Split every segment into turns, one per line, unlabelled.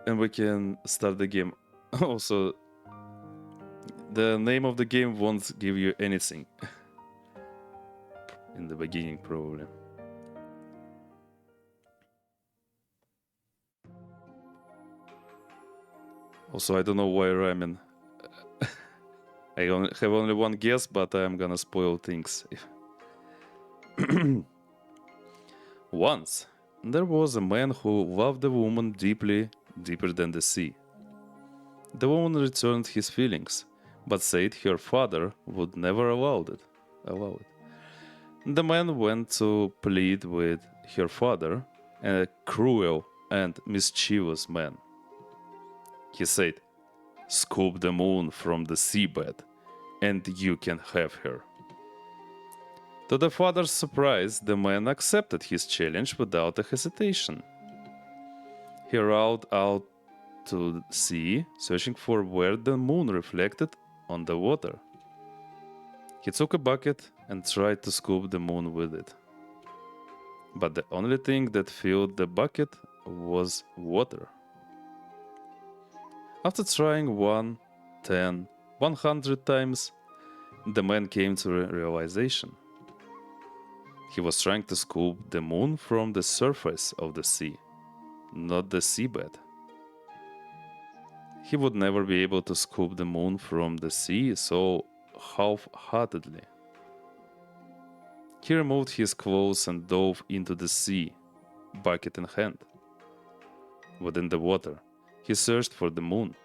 and we can start the game. Also, the name of the game won't give you anything in the beginning, probably. Also, I don't know why ramen. I have only one guess, but I'm gonna spoil things. Once, there was a man who loved a woman deeply, deeper than the sea. The woman returned his feelings, but said her father would never allow it. The man went to plead with her father, a cruel and mischievous man. He said, "Scoop the moon from the seabed, and you can have her." To the father's surprise, the man accepted his challenge without a hesitation. He rowed out to sea, searching for where the moon reflected on the water. He took a bucket and tried to scoop the moon with it. But the only thing that filled the bucket was water. After trying 1, 10, 100 times, the man came to a realization. He was trying to scoop the moon from the surface of the sea, not the seabed. He would never be able to scoop the moon from the sea so half-heartedly. He removed his clothes and dove into the sea, bucket in hand. Within the water, he searched for the moon.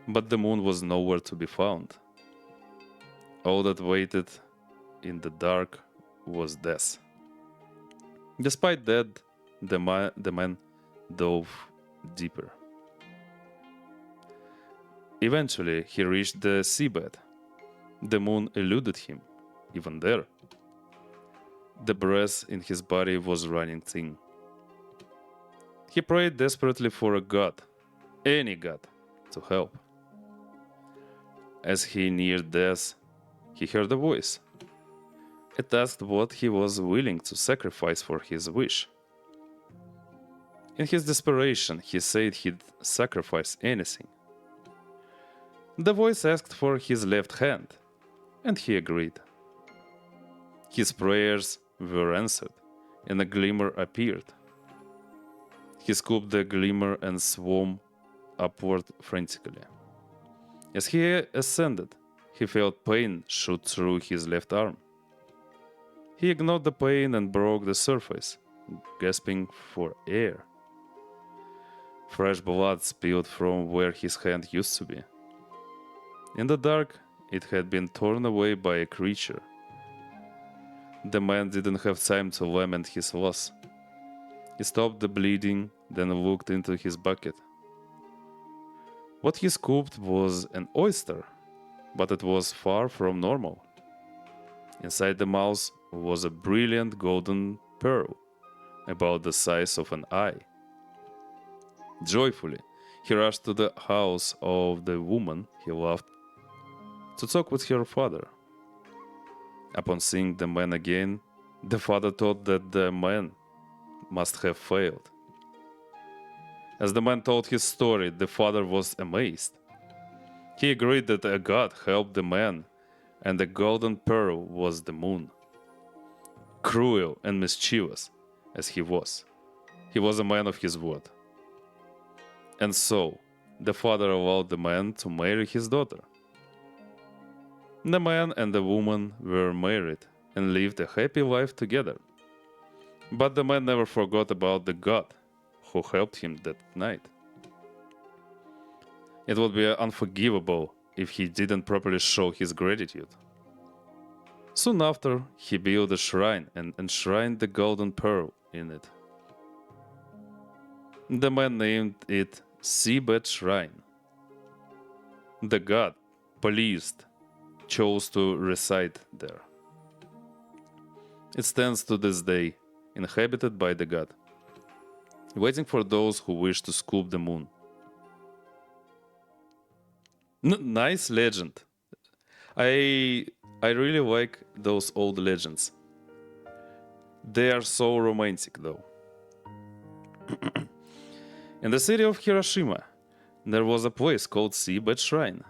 But the moon was nowhere to be found. All that waited in the dark was death. Despite that, the man dove deeper. Eventually, he reached the seabed. The moon eluded him, even there. The breath in his body was running thin. He prayed desperately for a god, any god, to help. As he neared death, he heard a voice. It asked what he was willing to sacrifice for his wish. In his desperation, he said he'd sacrifice anything. The voice asked for his left hand, and he agreed. His prayers were answered, and a glimmer appeared. He scooped the glimmer and swam upward frantically. As he ascended, he felt pain shoot through his left arm. He ignored the pain and broke the surface, gasping for air. Fresh blood spilled from where his hand used to be. In the dark, it had been torn away by a creature. The man didn't have time to lament his loss. He stopped the bleeding, then looked into his bucket. What he scooped was an oyster, but it was far from normal. Inside the mouth was a brilliant golden pearl, about the size of an eye. Joyfully, he rushed to the house of the woman he loved to talk with her father. Upon seeing the man again, the father thought that the man must have failed. As the man told his story, the father was amazed. He agreed that a god helped the man, and the golden pearl was the moon. Cruel and mischievous as he was a man of his word. And so, the father allowed the man to marry his daughter. The man and the woman were married and lived a happy life together. But the man never forgot about the god who helped him that night. It would be unforgivable if he didn't properly show his gratitude. Soon after, he built a shrine and enshrined the golden pearl in it. The man named it Seabed Shrine. The god, pleased, chose to reside there. It stands to this day, inhabited by the god, waiting for those who wish to scoop the moon. Nice legend. I really like those old legends. They are so romantic, though. In the city of Hiroshima, there was a place called Seabed Shrine.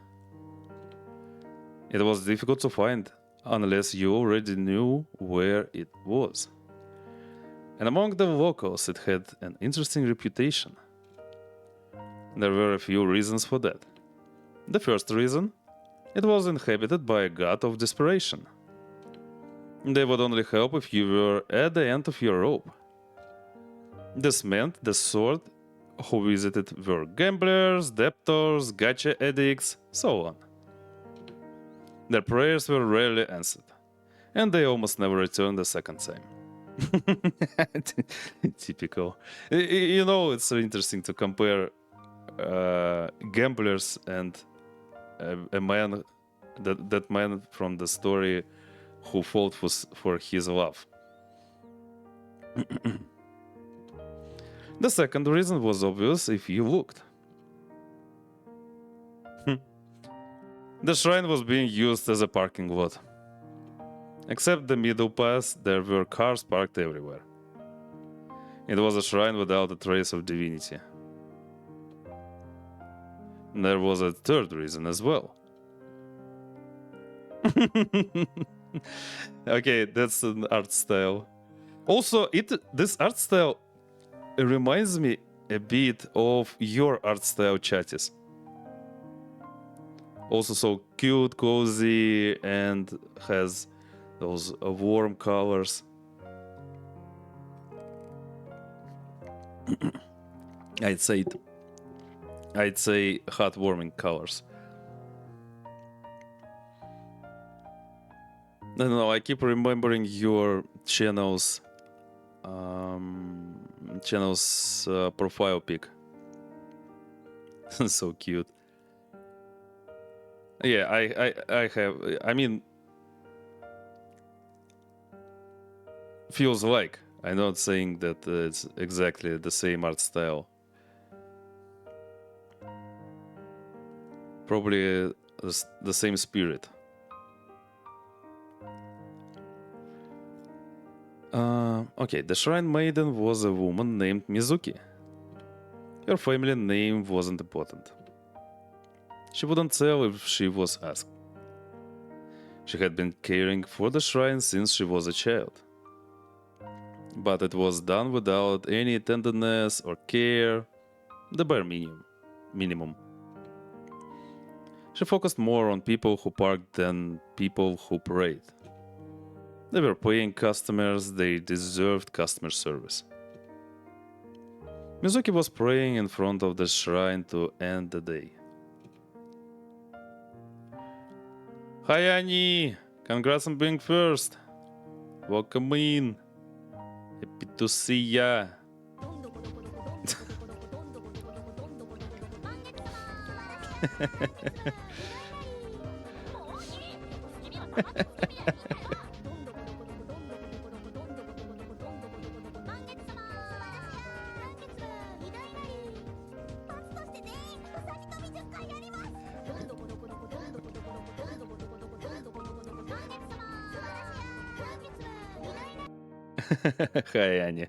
It was difficult to find unless you already knew where it was. And among the locals, it had an interesting reputation. There were a few reasons for that. The first reason, it was inhabited by a god of desperation. They would only help if you were at the end of your rope. This meant the sort who visited were gamblers, debtors, gacha addicts, so on. Their prayers were rarely answered, and they almost never returned the second time. Typical. You know, it's so interesting to compare gamblers and a man, that man from the story who fought for his love. The second reason was obvious if you looked. The shrine was being used as a parking lot. Except the middle pass, there were cars parked everywhere. It was a shrine without a trace of divinity. There was a third reason as well. Okay, that's an art style. Also, this art style reminds me a bit of your art style, Chatis. Also so cute, cozy, and has those warm colors. I'd say heartwarming colors. No, I keep remembering your channel's profile pic. So cute. Yeah, I have. I mean, feels like. I'm not saying that it's exactly the same art style. Probably the same spirit. Okay, the Shrine Maiden was a woman named Mizuki. Her family name wasn't important. She wouldn't tell if she was asked. She had been caring for the shrine since she was a child. But it was done without any tenderness or care, the bare minimum. She focused more on people who parked than people who prayed. They were paying customers, they deserved customer service. Mizuki was praying in front of the shrine to end the day. Hi Annie! Congrats on being first! Welcome in! Happy to see ya! Hi, Anya.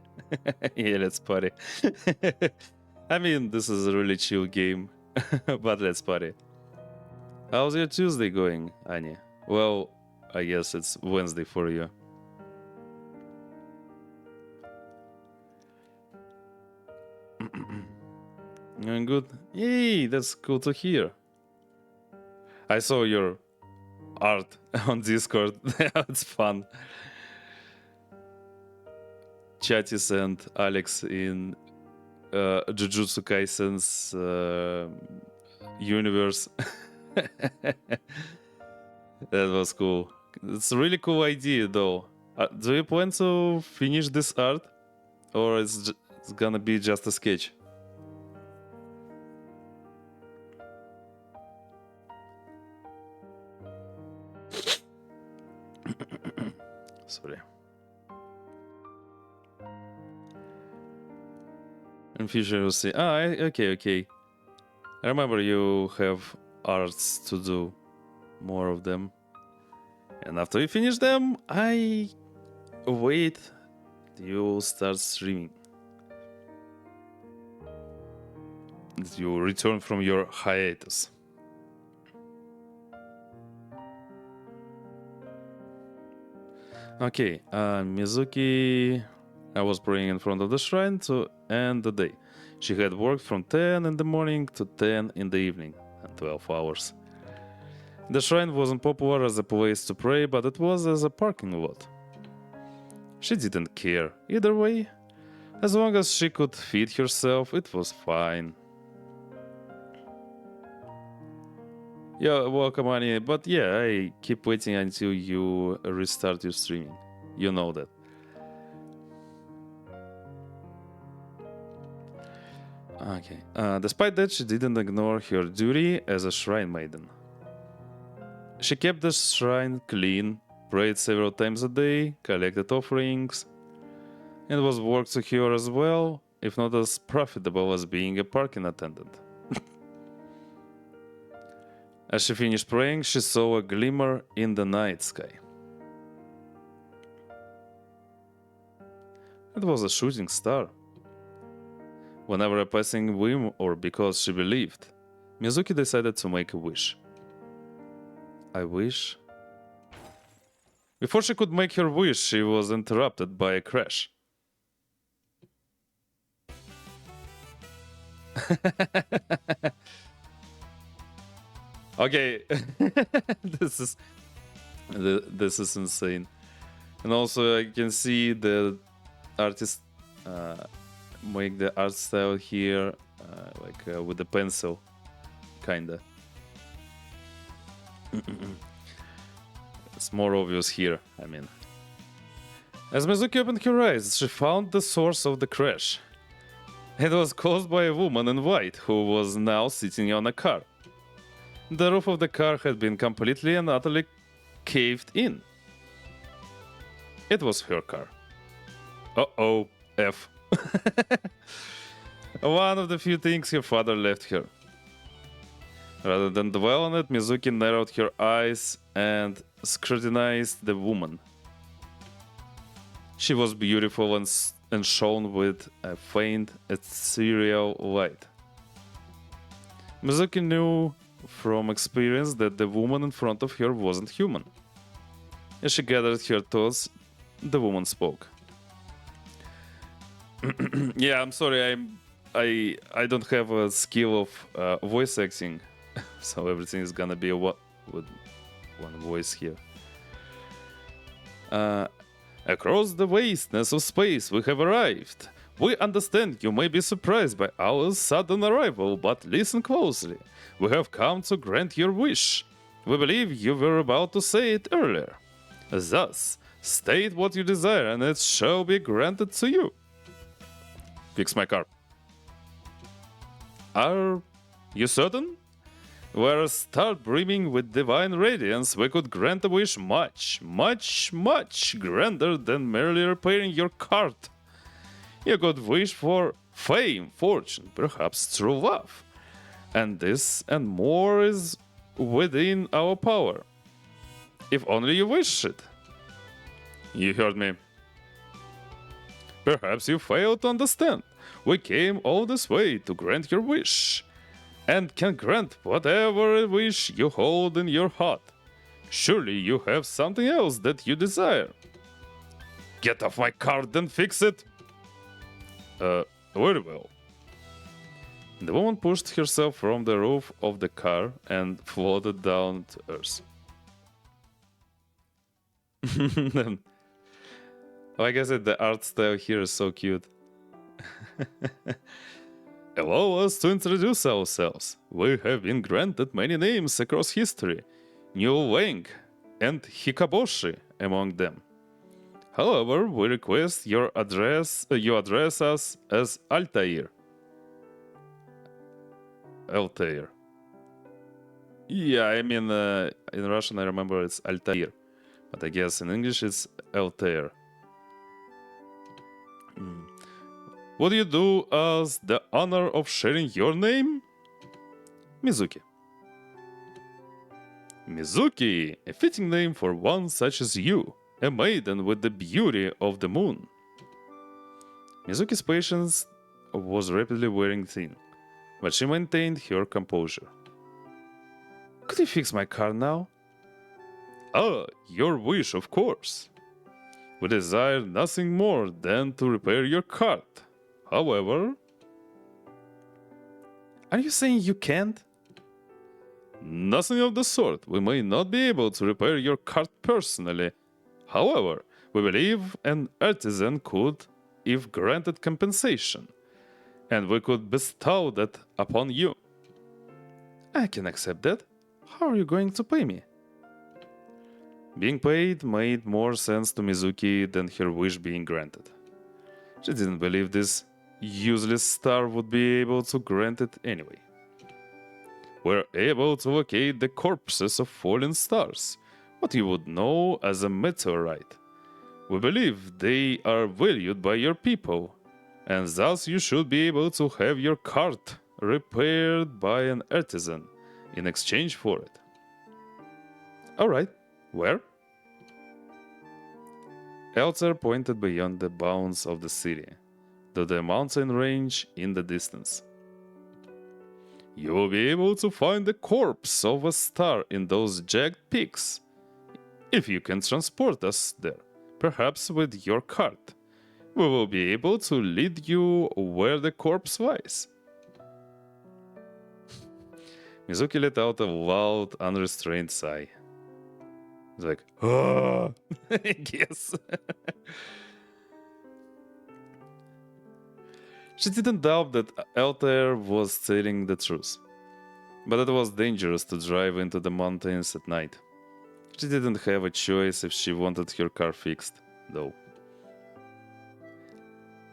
Yeah, let's party. I mean, this is a really chill game, but let's party. How's your Tuesday going, Anya? Well, I guess it's Wednesday for you. Doing good? Yay, that's cool to hear. I saw your art on Discord. It's fun. Chatis and Alex in Jujutsu Kaisen's universe. That was cool. It's a really cool idea, though. Do you plan to finish this art, or it's gonna be just a sketch? Sorry. In future, you'll see. Okay. I remember you have arts to do, more of them. And after you finish them, I wait. You'll start streaming. that you return from your hiatus. Okay, Mizuki was praying in front of the shrine to end the day. She had worked from 10 in the morning to 10 in the evening, and 12 hours. The shrine wasn't popular as a place to pray, but it was as a parking lot. She didn't care either way. As long as she could feed herself, it was fine. Yeah, welcome, Annie. But yeah, I keep waiting until you restart your streaming. You know that. Okay. Despite that, she didn't ignore her duty as a shrine maiden. She kept the shrine clean, prayed several times a day, collected offerings, and was work to her as well, if not as profitable as being a parking attendant. As she finished praying, she saw a glimmer in the night sky. It was a shooting star. Whenever a passing whim or because she believed, Mizuki decided to make a wish. I wish... Before she could make her wish, she was interrupted by a crash. Okay, this is insane, and also I can see the artist make the art style here, with the pencil, kinda. It's more obvious here. I mean, as Mizuki opened her eyes, she found the source of the crash. It was caused by a woman in white who was now sitting on a car. The roof of the car had been completely and utterly caved in. It was her car. Uh-oh, F. One of the few things her father left her. Rather than dwell on it, Mizuki narrowed her eyes and scrutinized the woman. She was beautiful and shone with a faint, ethereal light. Mizuki knew from experience that the woman in front of her wasn't human. As she gathered her thoughts, the woman spoke. Yeah, I'm sorry, I don't have a skill of voice acting, so everything is gonna be with one voice here. Across the vastness of space we have arrived. We understand you may be surprised by our sudden arrival, but listen closely. We have come to grant your wish. We believe you were about to say it earlier. Thus, state what you desire and it shall be granted to you. Fix my car. Are you certain? Were a star brimming with divine radiance, we could grant a wish much, much, much grander than merely repairing your cart. You could wish for fame, fortune, perhaps true love. And this and more is within our power. If only you wish it. You heard me. Perhaps you fail to understand. We came all this way to grant your wish, and can grant whatever wish you hold in your heart. Surely you have something else that you desire. Get off my cart and fix it. Very well. The woman pushed herself from the roof of the car and floated down to earth. Like I said, the art style here is so cute. Allow us to introduce ourselves. We have been granted many names across history, New Wang and Hikaboshi among them. However, we request you address us as Altair. Altair. Yeah, I mean, in Russian I remember it's Altair, but I guess in English it's Altair. Would you do us the honor of sharing your name? Mizuki. Mizuki, a fitting name for one such as you, a maiden with the beauty of the moon. Mizuki's patience was rapidly wearing thin. but she maintained her composure. Could you fix my car now? Ah, your wish, of course. We desire nothing more than to repair your cart. However... Are you saying you can't? Nothing of the sort. We may not be able to repair your cart personally. However, we believe an artisan could, if granted compensation, and we could bestow that upon you. I can accept that. How are you going to pay me? Being paid made more sense to Mizuki than her wish being granted. She didn't believe this useless star would be able to grant it anyway. We're able to locate the corpses of fallen stars, what you would know as a meteorite. We believe they are valued by your people, and thus you should be able to have your cart repaired by an artisan in exchange for it. Alright, where? Elter pointed beyond the bounds of the city, to the mountain range in the distance. You will be able to find the corpse of a star in those jagged peaks, if you can transport us there, perhaps with your cart. We will be able to lead you where the corpse lies. Mizuki let out a loud, unrestrained sigh. It's like, ah, I guess. She didn't doubt that Altair was telling the truth, but it was dangerous to drive into the mountains at night. She didn't have a choice if she wanted her car fixed, though.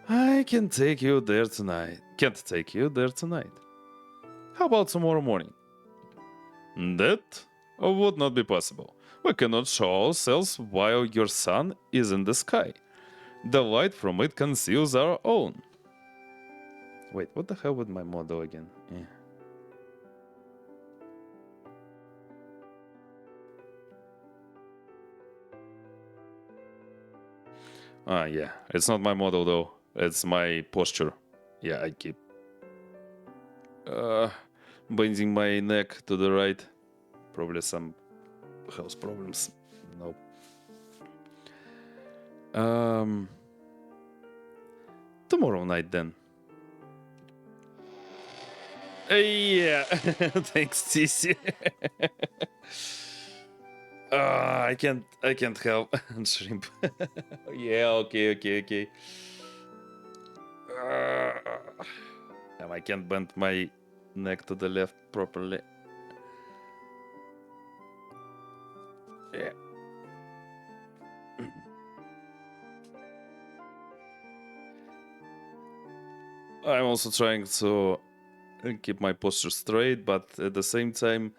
I can take you there tonight. Can't take you there tonight. How about tomorrow morning? That would not be possible. We cannot show ourselves while your sun is in the sky. The light from it conceals our own. Wait, what the hell with my model again? Yeah. It's not my model though. It's my posture. Yeah, I keep bending my neck to the right. Probably some health problems. No. Tomorrow night then. Yeah. Thanks, Tissy. I can't help shrimp. Yeah, okay. Damn, I can't bend my neck to the left properly. Yeah. I'm also trying to keep my posture straight, but at the same time,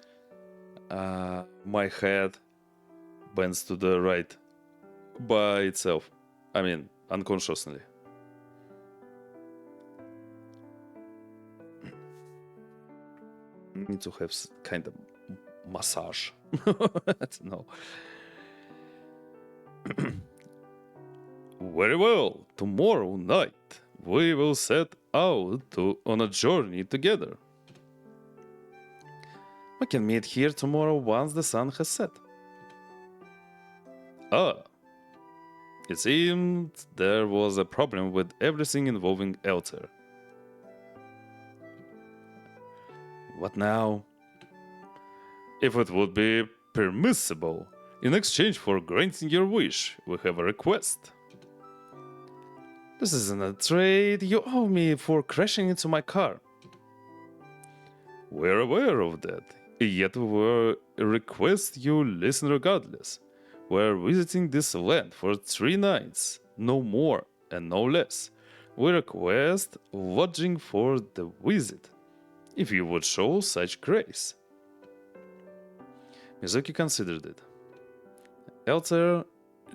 my head bends to the right by itself. I mean, unconsciously. Need to have kind of massage. I don't know. Very well. Tomorrow night we will set out on a journey together. We can meet here tomorrow once the sun has set. It seemed there was a problem with everything involving Elter. What now? If it would be permissible, in exchange for granting your wish, we have a request. This isn't a trade you owe me for crashing into my car. We're aware of that, yet we request you listen regardless. We're visiting this land for 3 nights, no more and no less. We request lodging for the visit, if you would show such grace. Mizuki considered it. Elter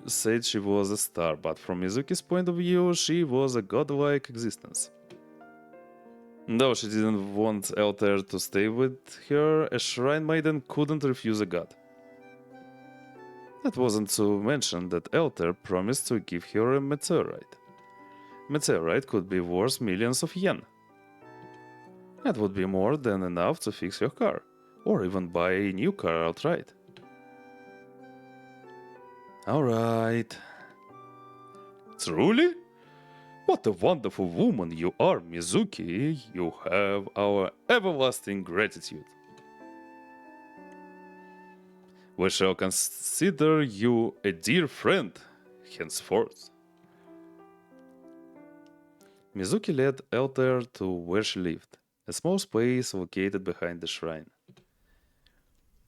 said she was a star, but from Mizuki's point of view, she was a godlike existence. Though she didn't want Elter to stay with her, a shrine maiden couldn't refuse a god. That wasn't to mention that Elter promised to give her a meteorite. Meteorite could be worth millions of yen. That would be more than enough to fix your car, or even buy a new car outright. Alright. Truly? What a wonderful woman you are, Mizuki. You have our everlasting gratitude. We shall consider you a dear friend henceforth. Mizuki led Altair to where she lived, a small space located behind the shrine.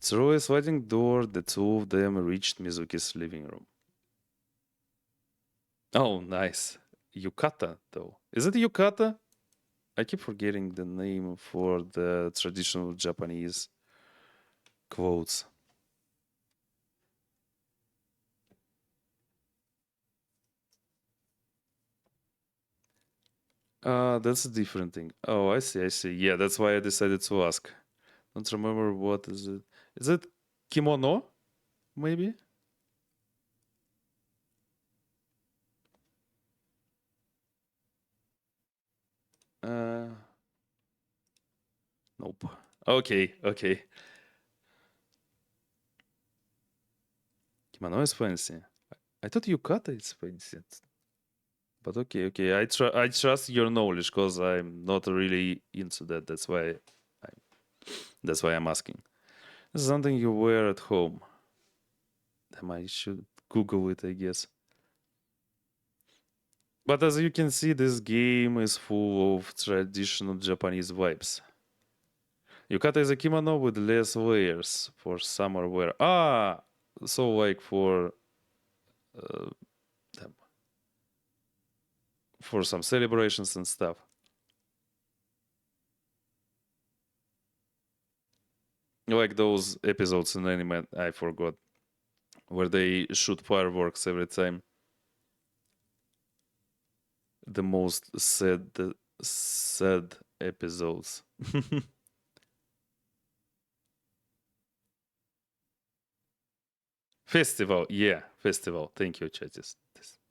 Through a sliding door, the two of them reached Mizuki's living room. Oh, nice. Yukata, though. Is it yukata? I keep forgetting the name for the traditional Japanese clothes. That's a different thing. Oh, I see. Yeah, that's why I decided to ask. Don't remember what is it. Is it kimono? Maybe? Uh, nope. Okay. Kimono is fancy. I thought yukata is fancy. But okay. I trust your knowledge because I'm not really into that. That's why I'm asking. This is something you wear at home. Damn, I should Google it, I guess. But as you can see, this game is full of traditional Japanese vibes. Yukata is a kimono with less layers for summer wear. So like uh, for some celebrations and stuff. Like those episodes in anime, I forgot, where they shoot fireworks every time. The most sad episodes. Festival, yeah, festival. Thank you, Chatis.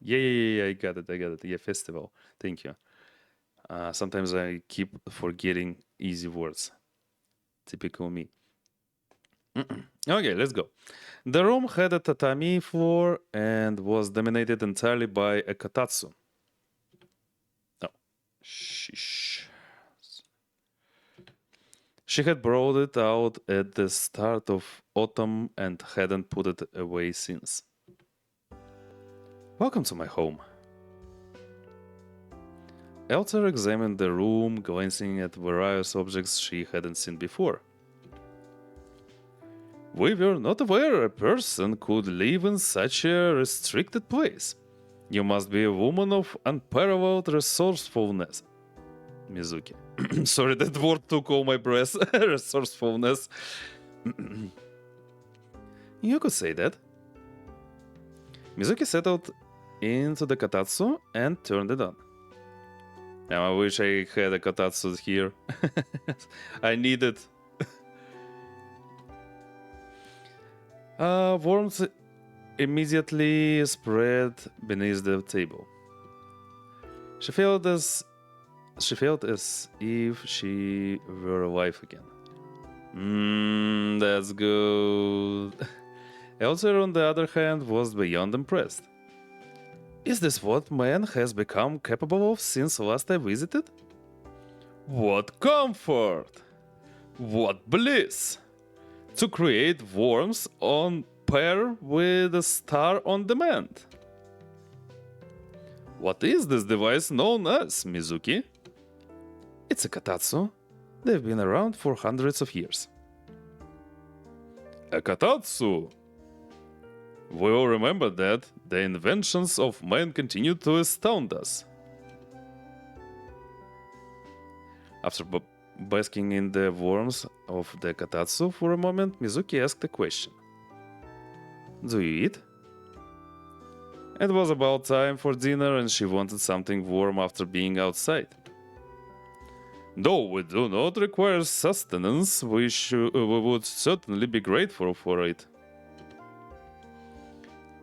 Yeah, I got it. Yeah, festival. Thank you. Sometimes I keep forgetting easy words. Typical me. Okay, let's go. The room had a tatami floor and was dominated entirely by a katatsu. Oh, shish. She had brought it out at the start of autumn and hadn't put it away since. Welcome to my home. Elter examined the room, glancing at various objects she hadn't seen before. We were not aware a person could live in such a restricted place. You must be a woman of unparalleled resourcefulness. Mizuki. Sorry, that word took all my breath. Resourcefulness. You could say that. Mizuki settled into the katatsu and turned it on. Now, I wish I had a katatsu here. I need it. Warmth immediately spread beneath the table. She felt as if she were alive again. That's good. Elsa, on the other hand, was beyond impressed. Is this what man has become capable of since last I visited? What comfort! What bliss! To create worms on pair with a star on demand. What is this device known as, Mizuki? It's a katatsu. They've been around for hundreds of years. A katatsu? We all remember that the inventions of man continue to astound us. After basking in the warmth of the katatsu for a moment, Mizuki asked a question. Do you eat? It was about time for dinner and she wanted something warm after being outside. Though we do not require sustenance, we would certainly be grateful for it.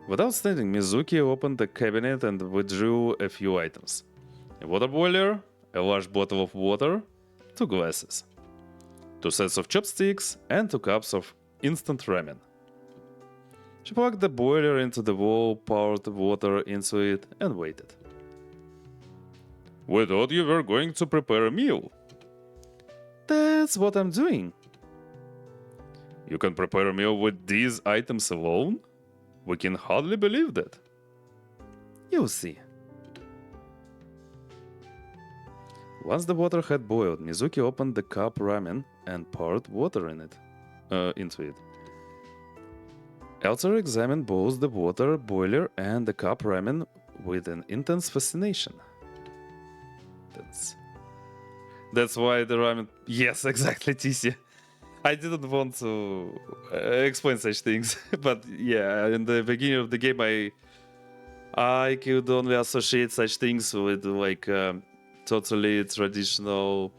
Without standing, Mizuki opened the cabinet and withdrew a few items. A water boiler, a large bottle of water, 2 glasses, 2 sets of chopsticks, and 2 cups of instant ramen. She plugged the boiler into the wall, poured water into it, and waited. We thought you were going to prepare a meal. That's what I'm doing. You can prepare a meal with these items alone? We can hardly believe that. You'll see. Once the water had boiled, Mizuki opened the cup ramen and poured water into it. Elsa examined both the water boiler and the cup ramen with an intense fascination. That's why the ramen... Yes, exactly, TC. I didn't want to explain such things, but yeah, in the beginning of the game, I could only associate such things with like totally traditional,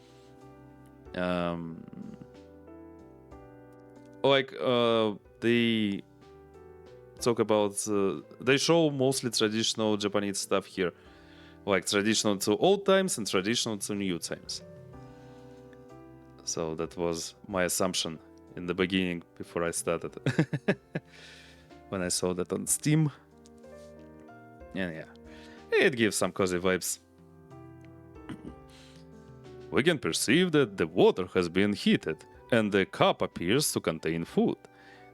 they talk about they show mostly traditional Japanese stuff here, like traditional to old times and traditional to new times. So that was my assumption in the beginning before I started. When I saw that on Steam. And yeah, it gives some cozy vibes. We can perceive that the water has been heated and the cup appears to contain food.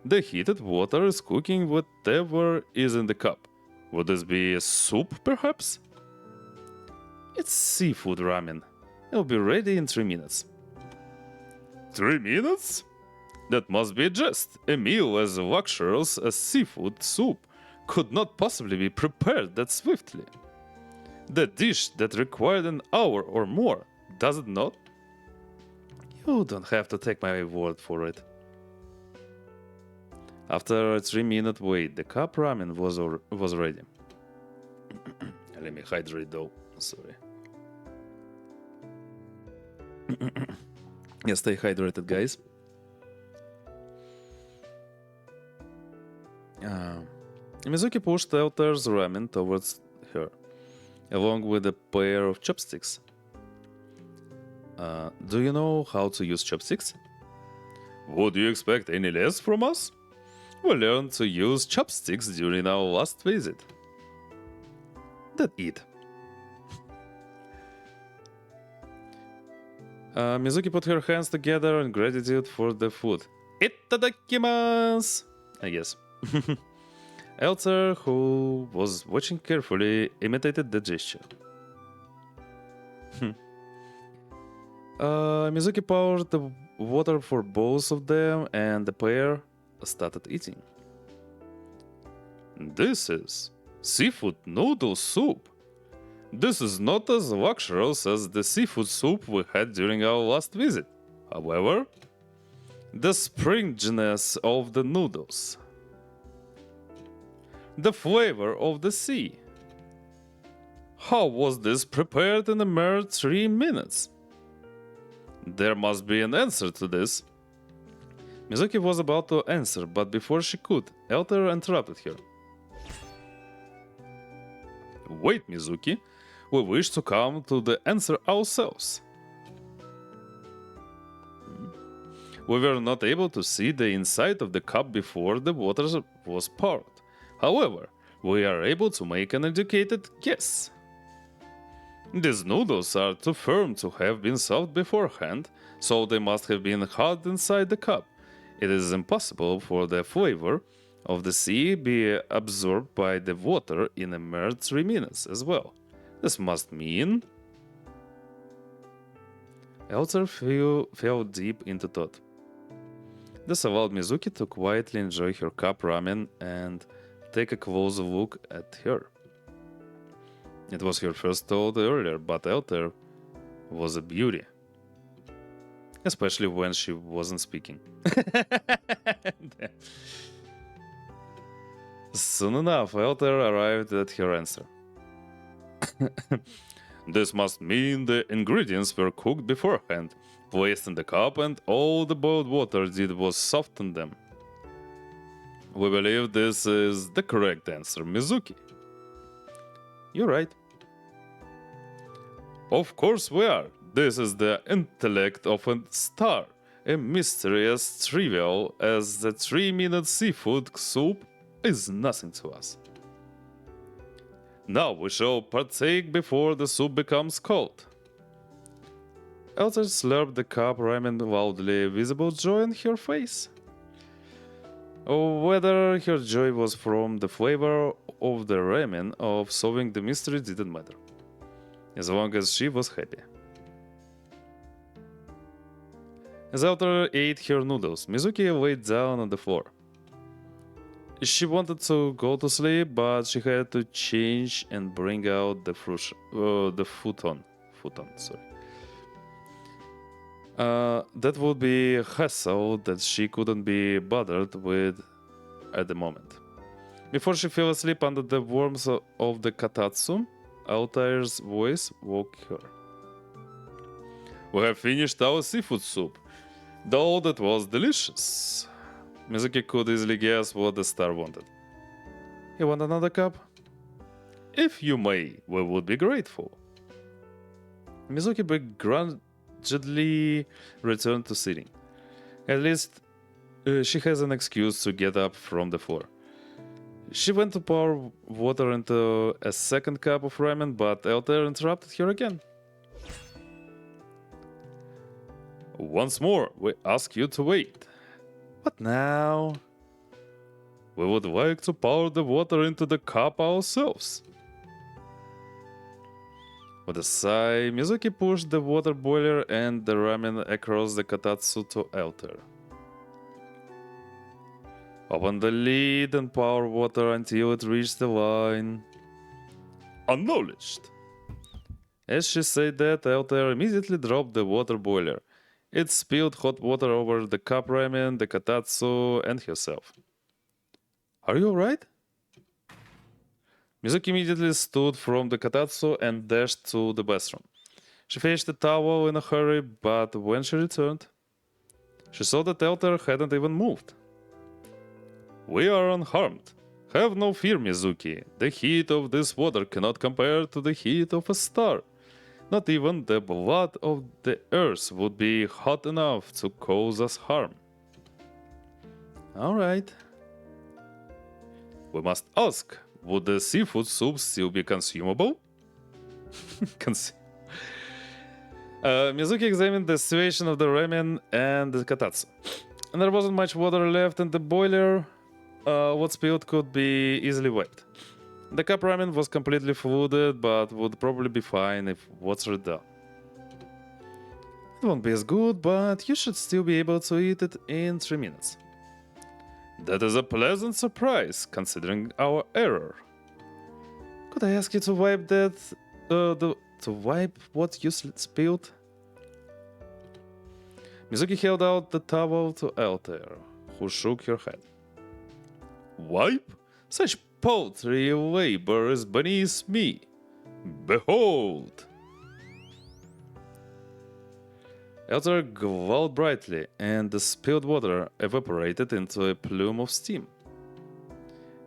The heated water is cooking whatever is in the cup. Would this be a soup, perhaps? It's seafood ramen. It'll be ready in 3 minutes. 3 minutes? That must be a jest. A meal as luxurious as seafood soup could not possibly be prepared that swiftly. The dish that required an hour or more, does it not? You don't have to take my word for it. After a 3-minute wait, the cup ramen was ready. Let me hydrate though. Sorry. Yeah, stay hydrated, guys. Mizuki pushed Elter's ramen towards her, along with a pair of chopsticks. Do you know how to use chopsticks? Would you expect any less from us? We learned to use chopsticks during our last visit. Then eat. Mizuki put her hands together in gratitude for the food. Itadakimasu! I guess. Elsa, who was watching carefully, imitated the gesture. Mizuki poured the water for both of them, and the pair started eating. This is seafood noodle soup. This is not as luxurious as the seafood soup we had during our last visit. However, the springiness of the noodles, the flavor of the sea. How was this prepared in a mere 3 minutes? There must be an answer to this. Mizuki was about to answer, but before she could, Elter interrupted her. Wait, Mizuki. We wish to come to the answer ourselves. We were not able to see the inside of the cup before the water was poured. However, we are able to make an educated guess. These noodles are too firm to have been soft beforehand, so they must have been hard inside the cup. It is impossible for the flavor of the sea be absorbed by the water in a mere 3 minutes as well. This must mean... Elter fell deep into thought. This allowed Mizuki to quietly enjoy her cup ramen and take a closer look at her. It was her first thought earlier, but Elter was a beauty. Especially when she wasn't speaking. Soon enough, Elter arrived at her answer. This must mean the ingredients were cooked beforehand, placed in the cup, and all the boiled water did was soften them. We believe this is the correct answer, Mizuki. You're right. Of course we are. This is the intellect of a star, a mystery as trivial as the 3-minute seafood soup is nothing to us. Now we shall partake before the soup becomes cold. Elsa slurped the cup, rhyming loudly, visible joy on her face. Whether her joy was from the flavor of the ramen or of solving the mystery didn't matter, as long as she was happy. As Elsa ate her noodles, Mizuki laid down on the floor. She wanted to go to sleep, but she had to change and bring out the futon. Sorry. That would be a hassle that she couldn't be bothered with at the moment. Before she fell asleep under the warmth of the katatsu, Altair's voice woke her. We have finished our seafood soup, though that was delicious. Mizuki could easily guess what the star wanted. You want another cup? If you may, we would be grateful. Mizuki begrudgingly returned to sitting. At least, she has an excuse to get up from the floor. She went to pour water into a second cup of ramen, but Altair interrupted her again. Once more, we ask you to wait. What now? We would like to pour the water into the cup ourselves. With a sigh, Mizuki pushed the water boiler and the ramen across the katatsu to Altair. Open the lid and pour water until it reached the line. Acknowledged. As she said that, Altair immediately dropped the water boiler. It spilled hot water over the cup ramen, the katatsu, and herself. Are you alright? Mizuki immediately stood from the katatsu and dashed to the bathroom. She fetched the towel in a hurry, but when she returned, she saw that Altair hadn't even moved. We are unharmed. Have no fear, Mizuki. The heat of this water cannot compare to the heat of a star. Not even the blood of the earth would be hot enough to cause us harm. Alright. We must ask, would the seafood soup still be consumable? Mizuki examined the situation of the ramen and the katatsu. And there wasn't much water left in the boiler. What spilled could be easily wiped. The cup ramen was completely flooded, but would probably be fine if watered down. It won't be as good, but you should still be able to eat it in 3 minutes. That is a pleasant surprise, considering our error. Could I ask you to wipe that... to wipe what you spilled? Mizuki held out the towel to Altair, who shook her head. Wipe? Such paltry labor is beneath me. Behold! Altair glowed brightly, and the spilled water evaporated into a plume of steam.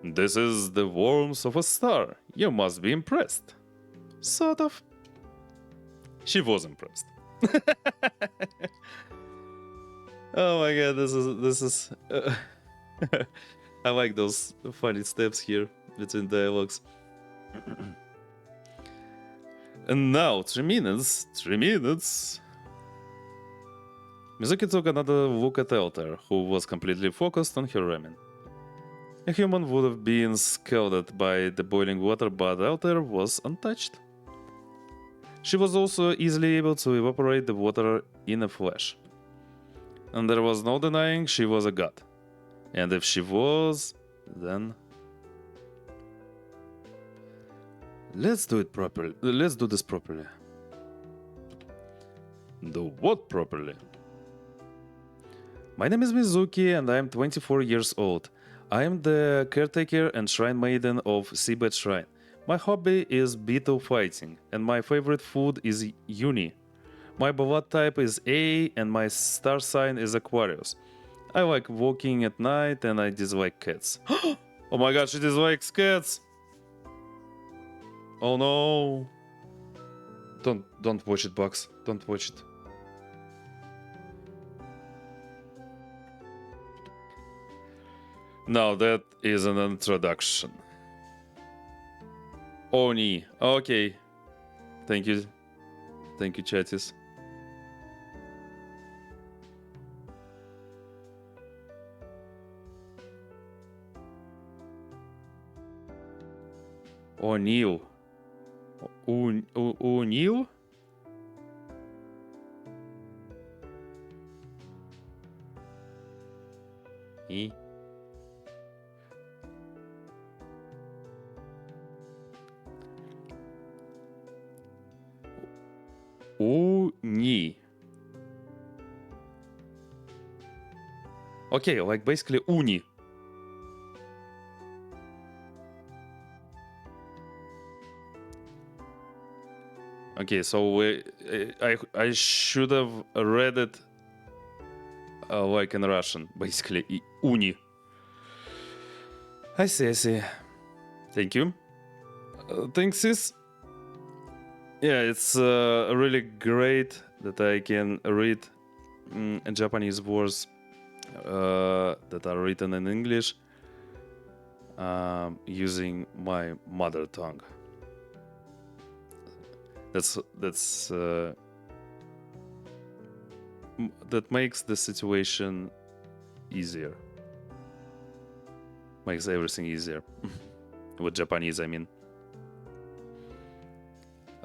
This is the warmth of a star. You must be impressed. Sort of. She was impressed. Oh my god, this is I like those funny steps here between dialogues. And now, 3 minutes. 3 minutes. Mizuki took another look at Altair, who was completely focused on her ramen. A human would have been scalded by the boiling water, but Altair was untouched. She was also easily able to evaporate the water in a flash. And there was no denying she was a god. And if she was, then... Let's do it properly. Let's do this properly. Do what properly? My name is Mizuki and I am 24 years old. I am the caretaker and shrine maiden of Seabed Shrine. My hobby is beetle fighting, and my favorite food is uni. My blood type is A, and my star sign is Aquarius. I like walking at night, and I dislike cats. Oh my god, she dislikes cats! Oh no! Don't watch it, Bugs. Don't watch it. Now that is an introduction. Oni. Okay. Thank you. Thank you, Chatis. O'Neill. O'Neill? E. Uni. Okay, like basically uni. Okay, so I should have read it like in Russian, basically uni. I see, I see. Thank you. Thanks, sis. Yeah, it's really great that I can read Japanese words that are written in English using my mother tongue. That makes the situation easier. Makes everything easier. With Japanese, I mean.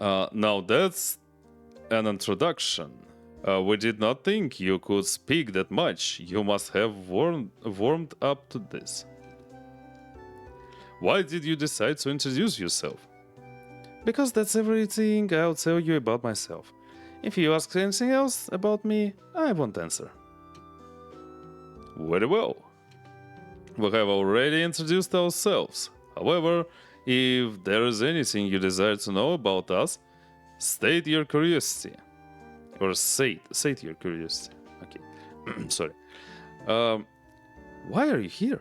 Now that's an introduction. We did not think you could speak that much. You must have warmed up to this. Why did you decide to introduce yourself? Because that's everything I'll tell you about myself. If you ask anything else about me, I won't answer. Very well. We have already introduced ourselves. However, if there is anything you desire to know about us, state your curiosity. Or state your curiosity. Okay, sorry. Why are you here?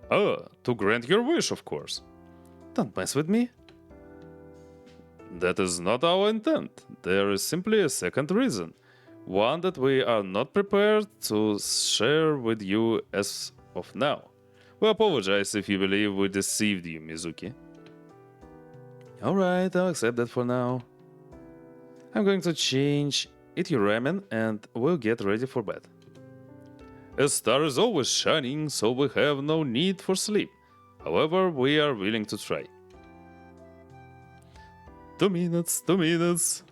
To grant your wish, of course. Don't mess with me. That is not our intent. There is simply a second reason. One that we are not prepared to share with you as of now. We apologize if you believe we deceived you, Mizuki. Alright, I'll accept that for now. I'm going to change, eat your ramen, and we'll get ready for bed. A star is always shining, so we have no need for sleep. However, we are willing to try. 2 minutes, 2 minutes.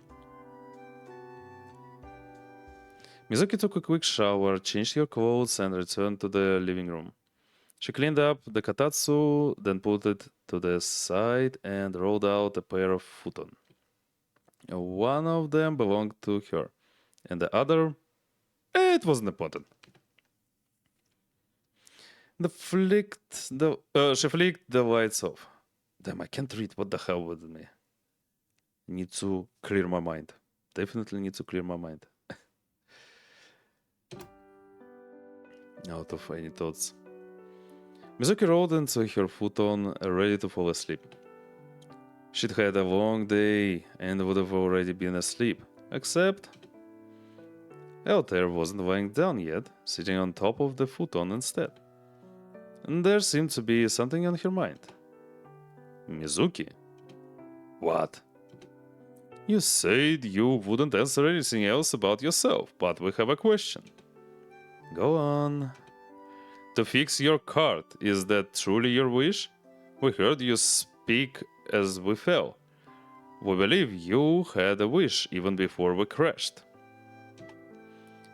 Mizuki took a quick shower, changed her clothes, and returned to the living room. She cleaned up the katatsu, then put it to the side and rolled out a pair of futon. One of them belonged to her, and the other, it wasn't important. She flicked the lights off. Damn, I can't read. What the hell with me? Need to clear my mind. Definitely need to clear my mind. Out of any thoughts. Mizuki rolled into her futon, ready to fall asleep. She'd had a long day and would have already been asleep, except Altair wasn't lying down yet, sitting on top of the futon instead. And there seemed to be something on her mind. Mizuki? What? You said you wouldn't answer anything else about yourself, but we have a question. Go on. To fix your cart, is that truly your wish? We heard you speak as we fell. We believe you had a wish even before we crashed.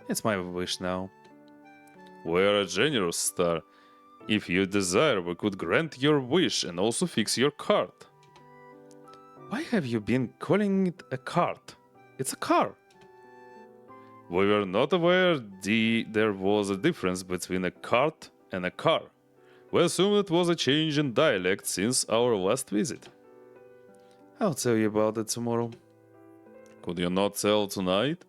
It's my wish now. We're a generous star. If you desire, we could grant your wish and also fix your cart. Why have you been calling it a cart? It's a car. We were not aware there was a difference between a cart and a car. We assumed it was a change in dialect since our last visit. I'll tell you about it tomorrow. Could you not tell tonight?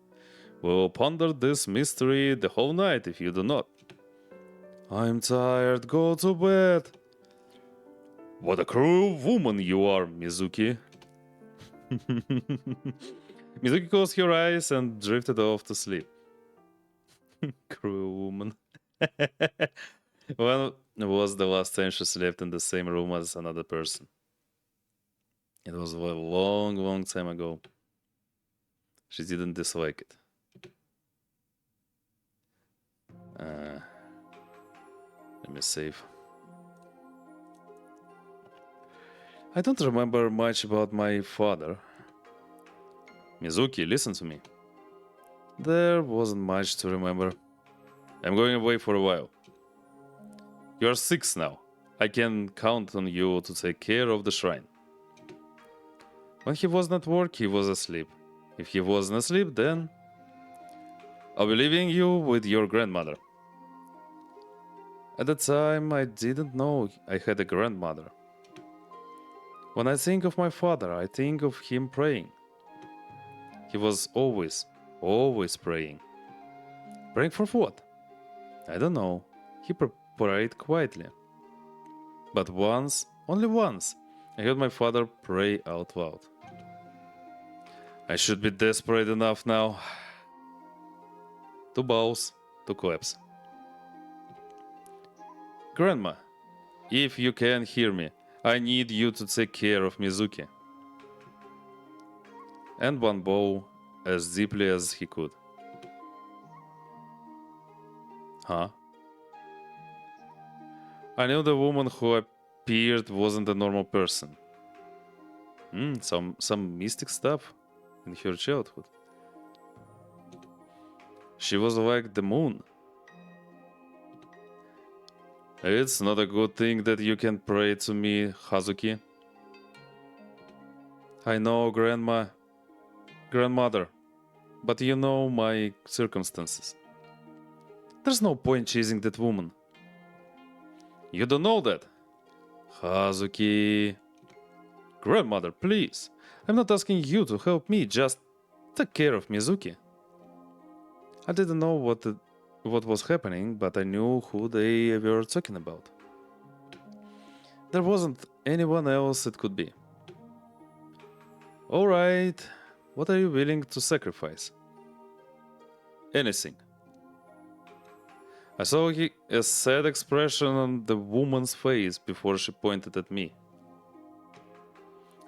We'll ponder this mystery the whole night if you do not. I'm tired, go to bed. What a cruel woman you are, Mizuki. Mizuki closed her eyes and drifted off to sleep. Cruel woman. When was the last time she slept in the same room as another person? It was a long, long time ago. She didn't dislike it. Let me save. I don't remember much about my father. Mizuki, listen to me. There wasn't much to remember. I'm going away for a while. You're 6 now. I can count on you to take care of the shrine. When he was not at work, he was asleep. If he wasn't asleep, then I'll be leaving you with your grandmother. At the time, I didn't know I had a grandmother. When I think of my father, I think of him praying. He was always praying. Praying for what? I don't know. He prayed quietly. But once, only once, I heard my father pray out loud. I should be desperate enough now. 2 bows, 2 claps. Grandma, if you can hear me, I need you to take care of Mizuki. And 1 bow as deeply as he could. Huh? I knew the woman who appeared wasn't a normal person. Some mystic stuff in her childhood. She was like the moon. It's not a good thing that you can pray to me, Hazuki. I know, grandmother, but you know my circumstances. There's no point chasing that woman. You don't know that. Hazuki. Grandmother, please. I'm not asking you to help me, just take care of Mizuki. I didn't know what was happening, but I knew who they were talking about. There wasn't anyone else it could be. Alright, what are you willing to sacrifice? Anything. I saw a sad expression on the woman's face before she pointed at me.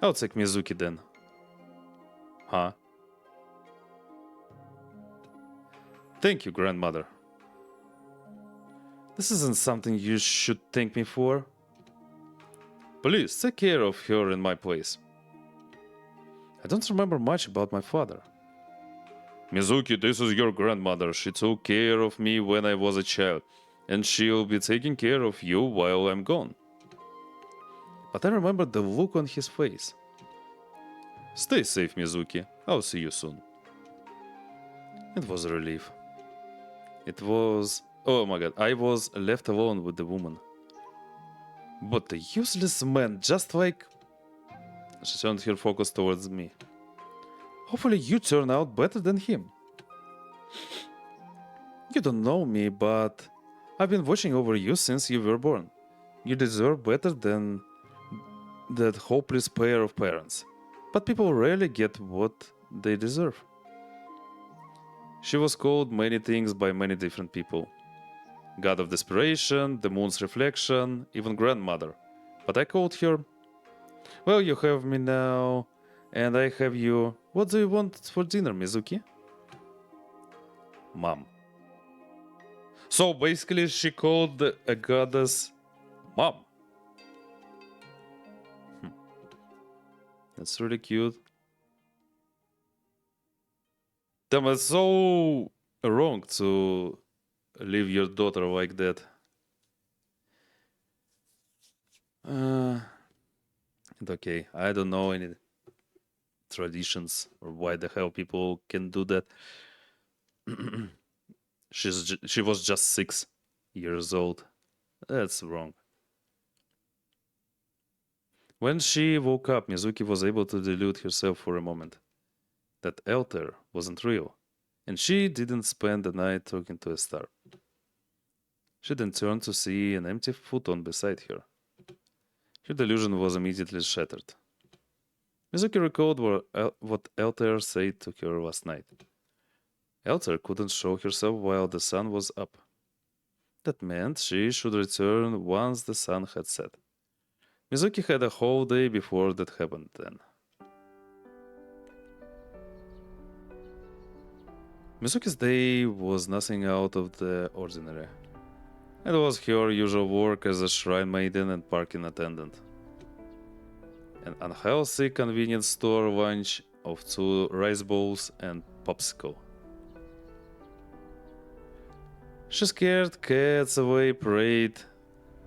I'll take Mizuki then. Huh? Thank you, grandmother. This isn't something you should thank me for. Please, take care of her in my place. I don't remember much about my father. Mizuki, this is your grandmother. She took care of me when I was a child, and she'll be taking care of you while I'm gone. But I remember the look on his face. Stay safe, Mizuki. I'll see you soon. It was a relief. It was... Oh my god, I was left alone with the woman. But the useless man, just like... She turned her focus towards me. Hopefully you turn out better than him. You don't know me, but I've been watching over you since you were born. You deserve better than that hopeless pair of parents. But people rarely get what they deserve. She was called many things by many different people. God of Desperation, the moon's reflection, even grandmother. But I called her... Well, you have me now, and I have you. What do you want for dinner, Mizuki? Mom. So basically she called a goddess Mom. That's really cute. Damn, it's so wrong to leave your daughter like that. Okay, I don't know any traditions or why the hell people can do that. She was just 6 years old. That's wrong. When she woke up, Mizuki was able to delude herself for a moment. That altar wasn't real, and she didn't spend the night talking to a star. She then turned to see an empty futon beside her. Her delusion was immediately shattered. Mizuki recalled what Altair said to her last night. Altair couldn't show herself while the sun was up. That meant she should return once the sun had set. Mizuki had a whole day before that happened then. Mizuki's day was nothing out of the ordinary. It was her usual work as a shrine maiden and parking attendant. An unhealthy convenience store lunch of 2 rice bowls and popsicle. She scared cats away, prayed,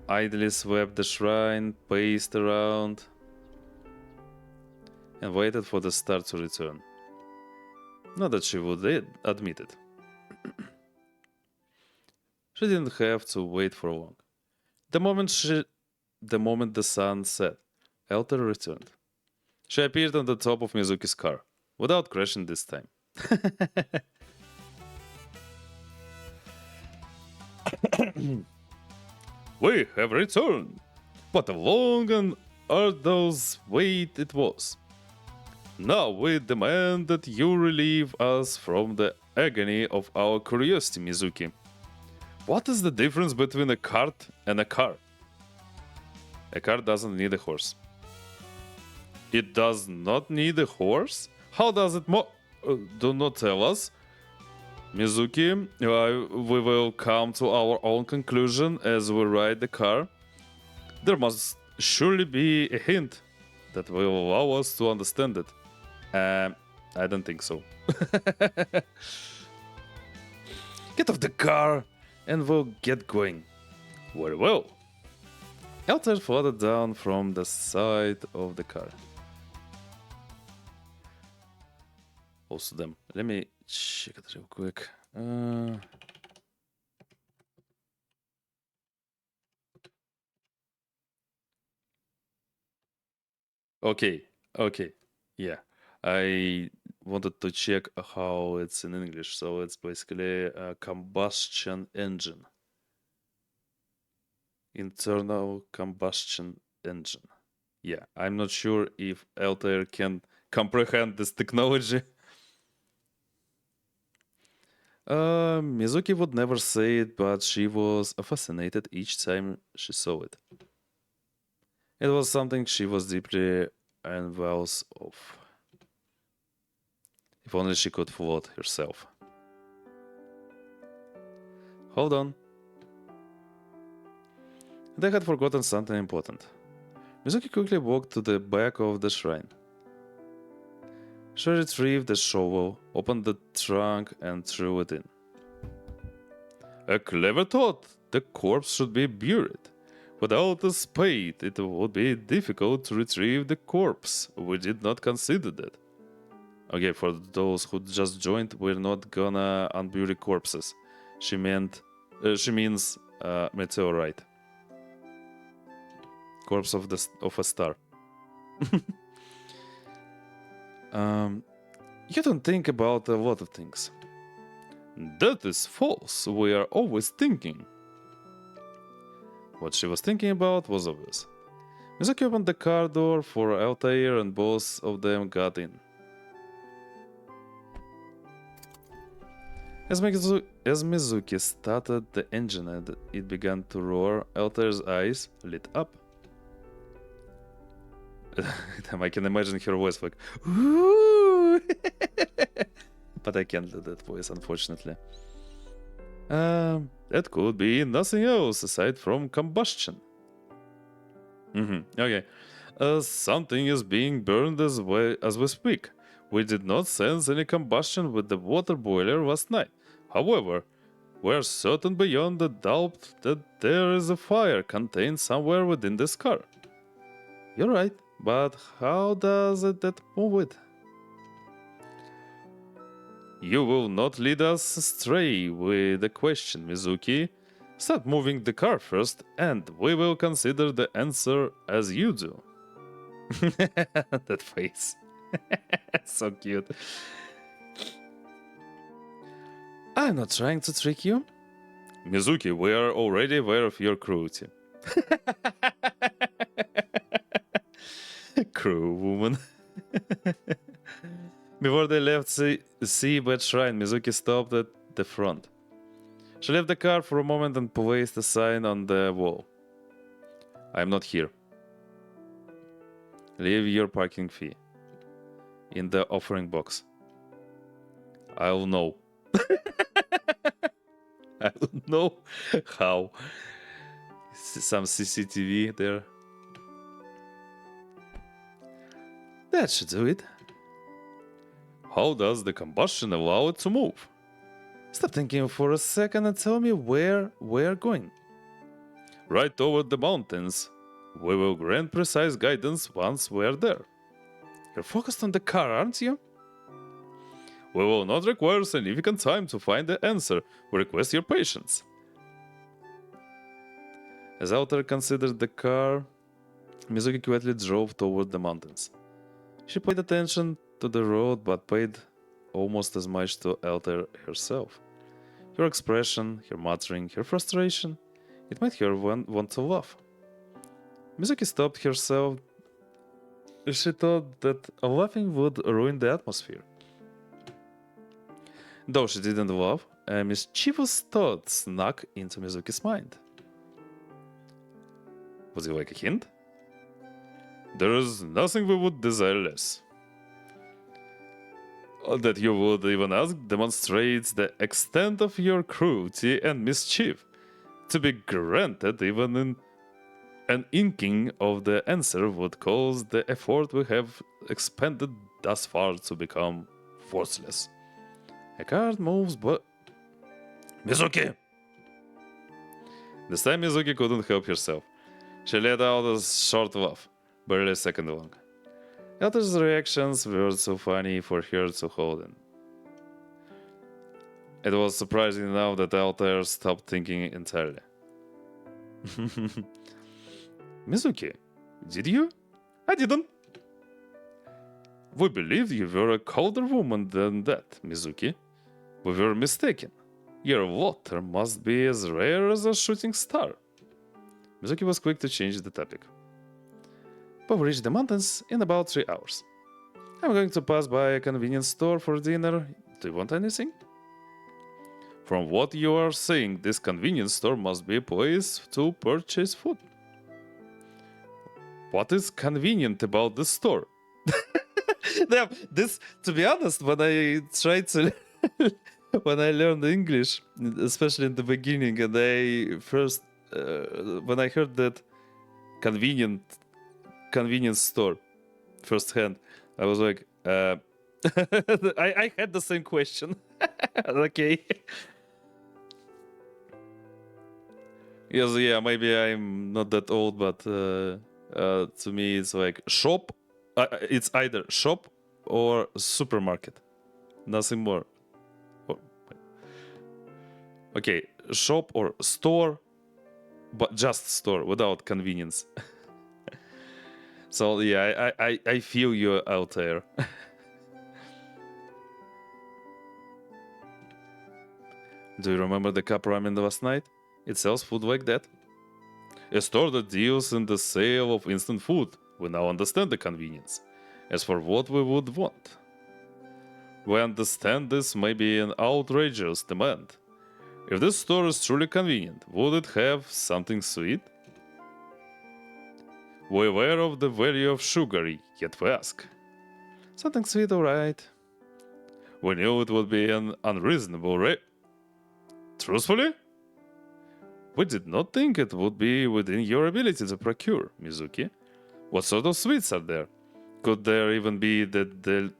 idly swept the shrine, paced around, and waited for the star to return. Not that she would admit it. She didn't have to wait for long. The moment the sun set, Altair returned. She appeared on the top of Mizuki's car, without crashing this time. We have returned! What a long and arduous wait it was. Now we demand that you relieve us from the agony of our curiosity, Mizuki. What is the difference between a cart and a car? A car doesn't need a horse. It does not need a horse? How does it do not tell us. Mizuki, we will come to our own conclusion as we ride the car. There must surely be a hint that will allow us to understand it. I don't think so. Get off the car and we'll get going. Very well. Altair floated down from the side of the car. Also them. Let me check it real quick. Okay. Yeah. I wanted to check how it's in English. So it's basically a combustion engine. Internal combustion engine. Yeah, I'm not sure if Altair can comprehend this technology. Mizuki would never say it, but she was fascinated each time she saw it. It was something she was deeply envious of. If only she could float herself. Hold on. They had forgotten something important. Mizuki quickly walked to the back of the shrine. She retrieved the shovel, opened the trunk, and threw it in. A clever thought! The corpse should be buried. Without a spade, it would be difficult to retrieve the corpse. We did not consider that. Okay, for those who just joined, we're not gonna unbury corpses. She means meteorite. Corpse of a star. You don't think about a lot of things. That is false. We are always thinking. What she was thinking about was obvious. Mizuki opened the car door for Altair and both of them got in. As Mizuki started the engine and it began to roar, Altair's eyes lit up. I can imagine her voice like, ooh! But I can't do that voice, unfortunately. That could be nothing else aside from combustion. Okay. Something is being burned as we speak. We did not sense any combustion with the water boiler last night. However, we're certain beyond a doubt that there is a fire contained somewhere within this car. You're right, but how does that move it? You will not lead us astray with the question, Mizuki. Start moving the car first, and we will consider the answer as you do. That face. So cute. I'm not trying to trick you. Mizuki, we are already aware of your cruelty. Cruel woman. Before they left Seabed Shrine, Mizuki stopped at the front. She left the car for a moment and placed a sign on the wall. I am not here. Leave your parking fee in the offering box. I'll know. I'll know how. Some CCTV there. That should do it. How does the combustion allow it to move? Stop thinking for a second and tell me where we're going. Right toward the mountains. We will grant precise guidance once we're there. You're focused on the car, aren't you? We will not require significant time to find the answer. We request your patience. As Alter considered the car, Mizuki quietly drove toward the mountains. She paid attention to the road but paid almost as much to Alter herself. Her expression, her muttering, her frustration, it made her want to laugh. Mizuki stopped herself. She thought that laughing would ruin the atmosphere. Though she didn't laugh, a mischievous thought snuck into Mizuki's mind. Would you like a hint? There is nothing we would desire less. That you would even ask demonstrates the extent of your cruelty and mischief. To be granted even in an inkling of the answer would cause the effort we have expended thus far to become worthless. A card moves but... Mizuki! This time Mizuki couldn't help herself. She let out a short laugh, barely a second long. Alter's reactions were so funny for her to hold in. It was surprising enough that Alter stopped thinking entirely. Mizuki, did you? I didn't. We believed you were a colder woman than that, Mizuki. We were mistaken. Your water must be as rare as a shooting star. Mizuki was quick to change the topic. But we reached the mountains in about 3 hours. I'm going to pass by a convenience store for dinner. Do you want anything? From what you are saying, this convenience store must be a place to purchase food. What is convenient about this store? This, to be honest, when I tried to... when I learned English, especially in the beginning, and I first... when I heard that convenience store firsthand, I was like, I had the same question. Okay. Yes, yeah, maybe I'm not that old, but to me it's like shop. It's either shop or supermarket. Nothing more. Okay, shop or store, but just store without convenience. So yeah, I feel you out there. Do you remember the cup ramen last night? It sells food like that. A store that deals in the sale of instant food. We now understand the convenience. As for what we would want, we understand this may be an outrageous demand. If this store is truly convenient, would it have something sweet? We're aware of the value of sugar, yet we ask. Something sweet, alright. We knew it would be an unreasonable rate. Truthfully? We did not think it would be within your ability to procure, Mizuki. What sort of sweets are there? Could there even be the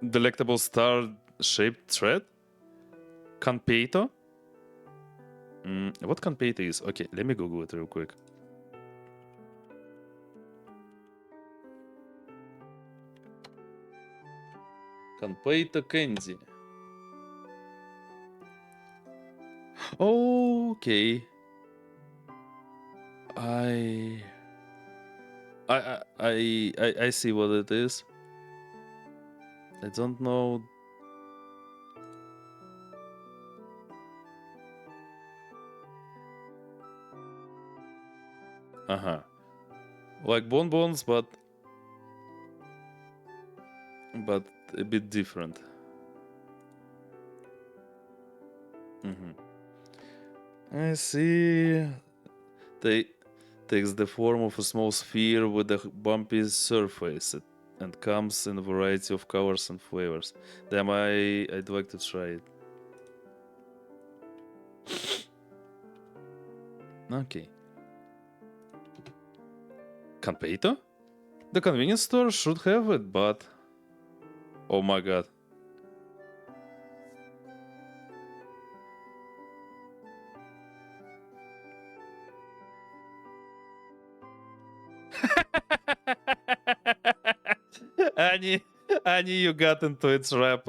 delectable star-shaped thread? Conpeito? What conpeito is? Okay, let me Google it real quick. Conpeito candy. Okay. I see what it is. I don't know. Like bonbons, but but a bit different. I see. They takes the form of a small sphere with a bumpy surface and comes in a variety of colors and flavors. Damn, I'd like to try it. Okay. Canpeito? The convenience store should have it, but... Oh my god. Annie, you got into its trap.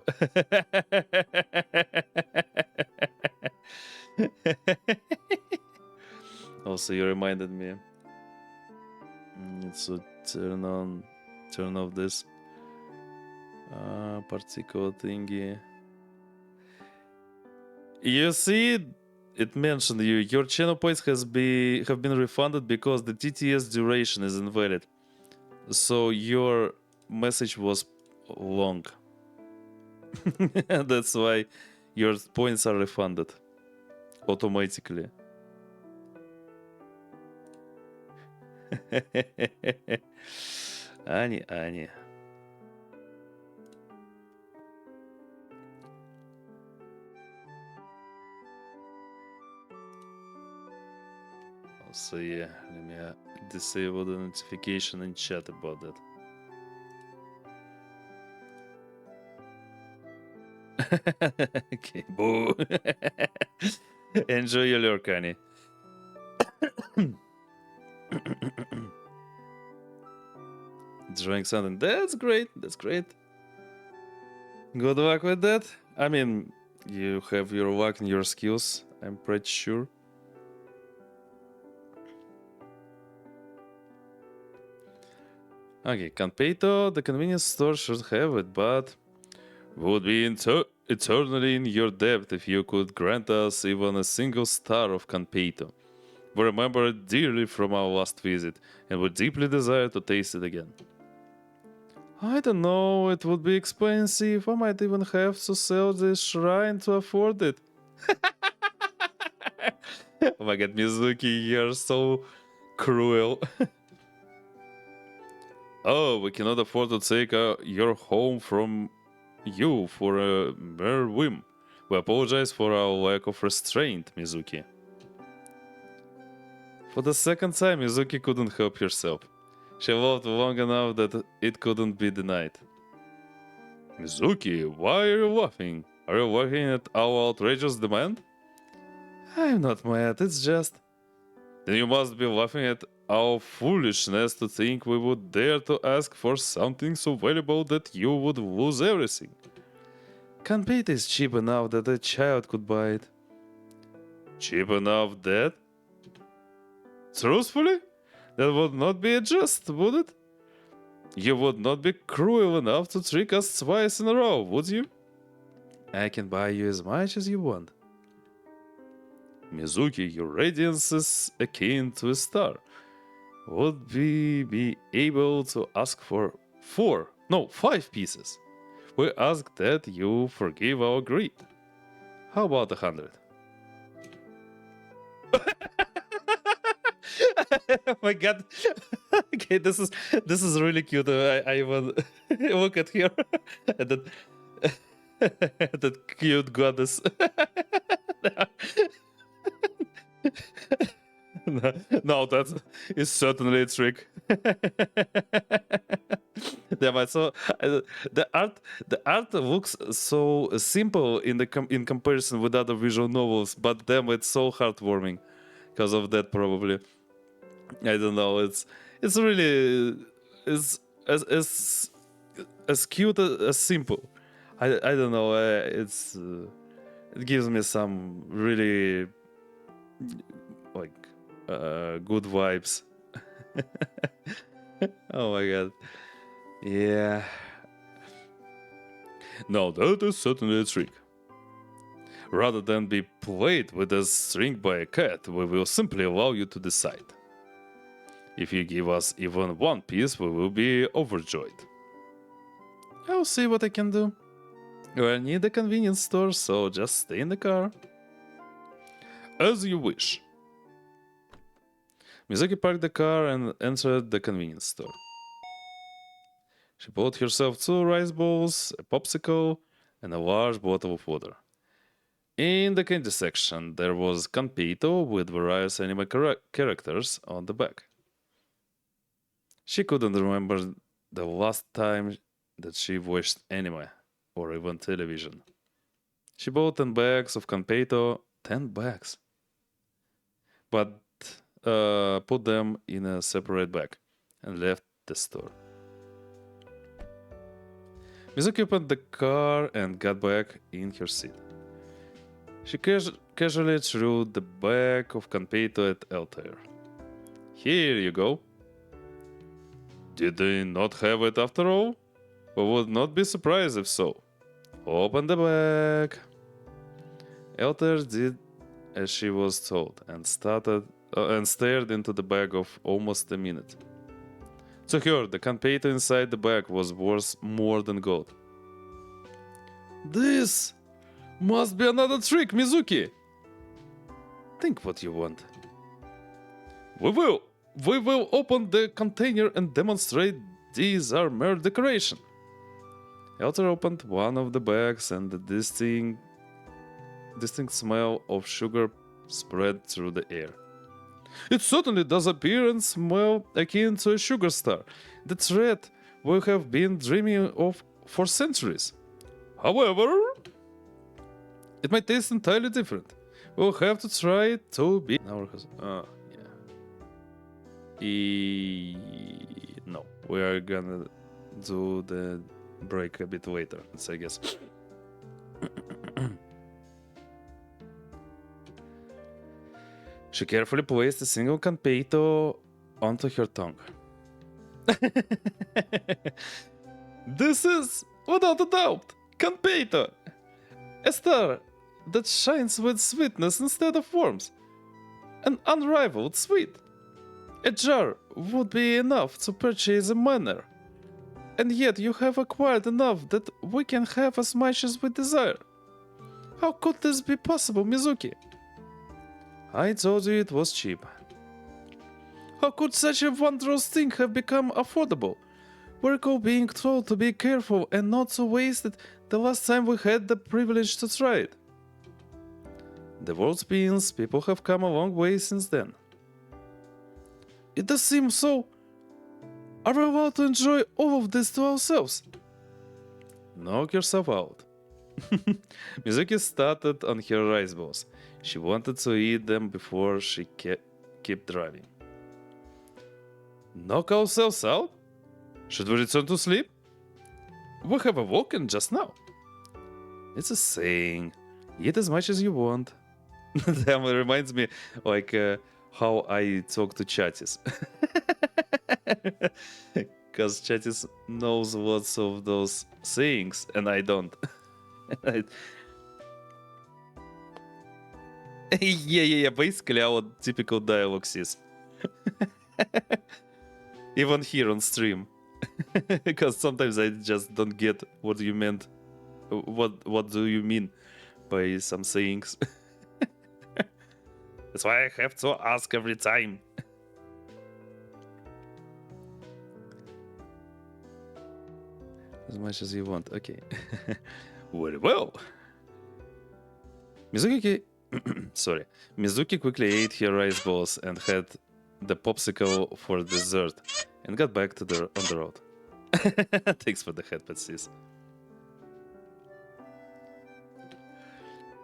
Also, you reminded me. So turn off this particle thingy. You see, it mentioned your channel points have been refunded because the TTS duration is invalid. So your message was long. That's why your points are refunded automatically. Annie. So yeah, let me disable the notification and chat about that. Okay, boo. Enjoy your lurk, Annie. Drawing something. That's great. Good luck with that. I mean, you have your luck and your skills, I'm pretty sure. Okay, Canpeito, the convenience store should have it, but would be eternally in your debt if you could grant us even a single star of Canpeito. We remember it dearly from our last visit, and would deeply desire to taste it again. I don't know, it would be expensive. I might even have to sell this shrine to afford it. Oh my god, Mizuki, you're so cruel. Oh, we cannot afford to take your home from you for a mere whim. We apologize for our lack of restraint, Mizuki. For the second time, Mizuki couldn't help herself. She loved long enough that it couldn't be denied. Mizuki, why are you laughing? Are you laughing at our outrageous demand? I'm not mad, it's just... Then you must be laughing at our foolishness to think we would dare to ask for something so valuable that you would lose everything. Canpate is cheap enough that a child could buy it. Cheap enough that? Truthfully? That would not be just, would it? You would not be cruel enough to trick us twice in a row, would you? I can buy you as much as you want. Mizuki, your radiance is akin to a star. Would we be able to ask for 5 pieces? We ask that you forgive our greed. How about 100? Oh my god. Okay, this is really cute. I even look at her. And that cute goddess. No, that is certainly a trick. Yeah, but so the art looks so simple in comparison with other visual novels, but damn, it's so heartwarming because of that probably. I don't know. It's really is as cute as simple. I don't know. It gives me some really like good vibes. Oh my god. Yeah. No, that is certainly a trick. Rather than be played with a string by a cat, we will simply allow you to decide. If you give us even one piece, we will be overjoyed. I'll see what I can do. We'll need a convenience store, so just stay in the car. As you wish. Mizuki parked the car and entered the convenience store. She bought herself 2 rice balls, a popsicle, and a large bottle of water. In the candy section, there was Kanpito with various anime characters on the back. She couldn't remember the last time that she watched anime or even television. She bought 10 bags of Kanpeito, 10 bags, but put them in a separate bag and left the store. Mizuki opened the car and got back in her seat. She casually threw the bag of Kanpeito at Altair. Here you go. Did they not have it after all? I would not be surprised if so. Open the bag. Altair did as she was told and stared into the bag of almost a minute. To her, the Kanpeito inside the bag was worth more than gold. This must be another trick, Mizuki! Think what you want. We will open the container and demonstrate these are mere decoration. Altair opened one of the bags and the distinct smell of sugar spread through the air. It certainly does appear and smell akin to a sugar star, the threat we have been dreaming of for centuries. However, it might taste entirely different. We'll have to try it to be... No, we are gonna do the break a bit later, I guess. She carefully placed a single Kanpeito onto her tongue. This is, without a doubt, Kanpeito! A star that shines with sweetness instead of warmth. An unrivaled sweet. A jar would be enough to purchase a manor. And yet you have acquired enough that we can have as much as we desire. How could this be possible, Mizuki? I told you it was cheap. How could such a wondrous thing have become affordable? We recall being told to be careful and not to waste it the last time we had the privilege to try it. The world spins, people have come a long way since then. It does seem so. Are we allowed to enjoy all of this to ourselves? Knock yourself out. Mizuki started on her rice balls. She wanted to eat them before she kept driving. Knock ourselves out? Should we return to sleep? We have awoken just now. It's a saying. Eat as much as you want. That reminds me like how I talk to Chatis. Because Chatis knows lots of those sayings and I don't. Yeah, basically our typical dialogue is. Even here on stream. Because sometimes I just don't get what you meant. What do you mean by some sayings? That's why I have to ask every time. As much as you want, okay. Very well. Mizuki quickly ate her rice balls and had the popsicle for dessert and got back on the road. Thanks for the headpad, sis.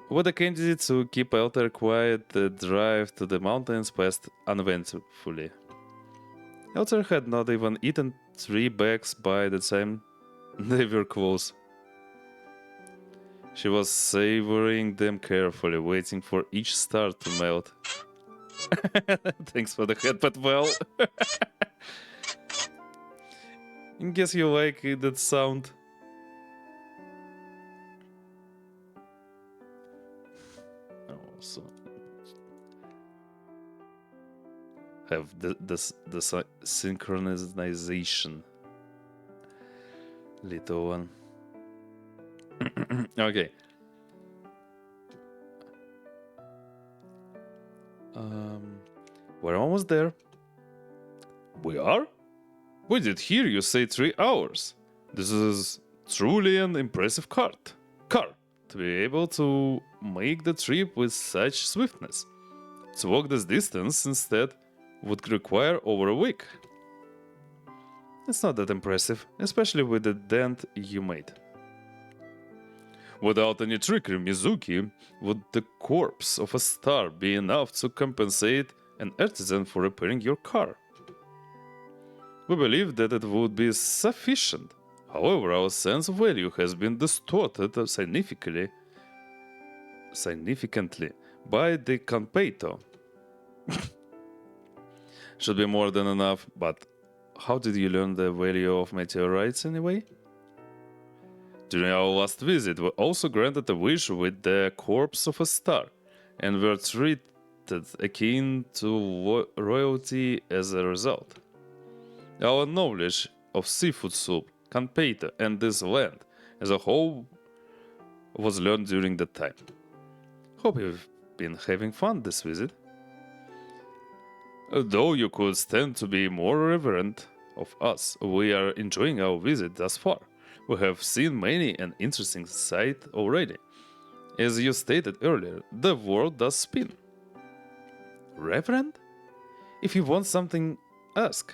With the candidate to keep Altair quiet, the drive to the mountains passed uneventfully. Altair had not even eaten 3 bags by the time they were close. She was savoring them carefully, waiting for each star to melt. Thanks for the headpad, well. I guess you like that sound. Also have the synchronization. Little one. Okay. We're almost there. We are? We did hear you say 3 hours. This is truly an impressive car to be able to make the trip with such swiftness. To walk this distance instead would require over a week. It's not that impressive, especially with the dent you made. Without any trickery, Mizuki, would the corpse of a star be enough to compensate an artisan for repairing your car? We believe that it would be sufficient. However, our sense of value has been distorted significantly by the Conpeito. Should be more than enough, but how did you learn the value of meteorites anyway? During our last visit, we also granted a wish with the corpse of a star, and were treated akin to royalty as a result. Our knowledge of seafood soup, Conpeita, and this land as a whole was learned during that time. Hope you've been having fun this visit. Though you could stand to be more reverent of us, we are enjoying our visit thus far. We have seen many an interesting sight already. As you stated earlier, the world does spin. Reverend? If you want something, ask.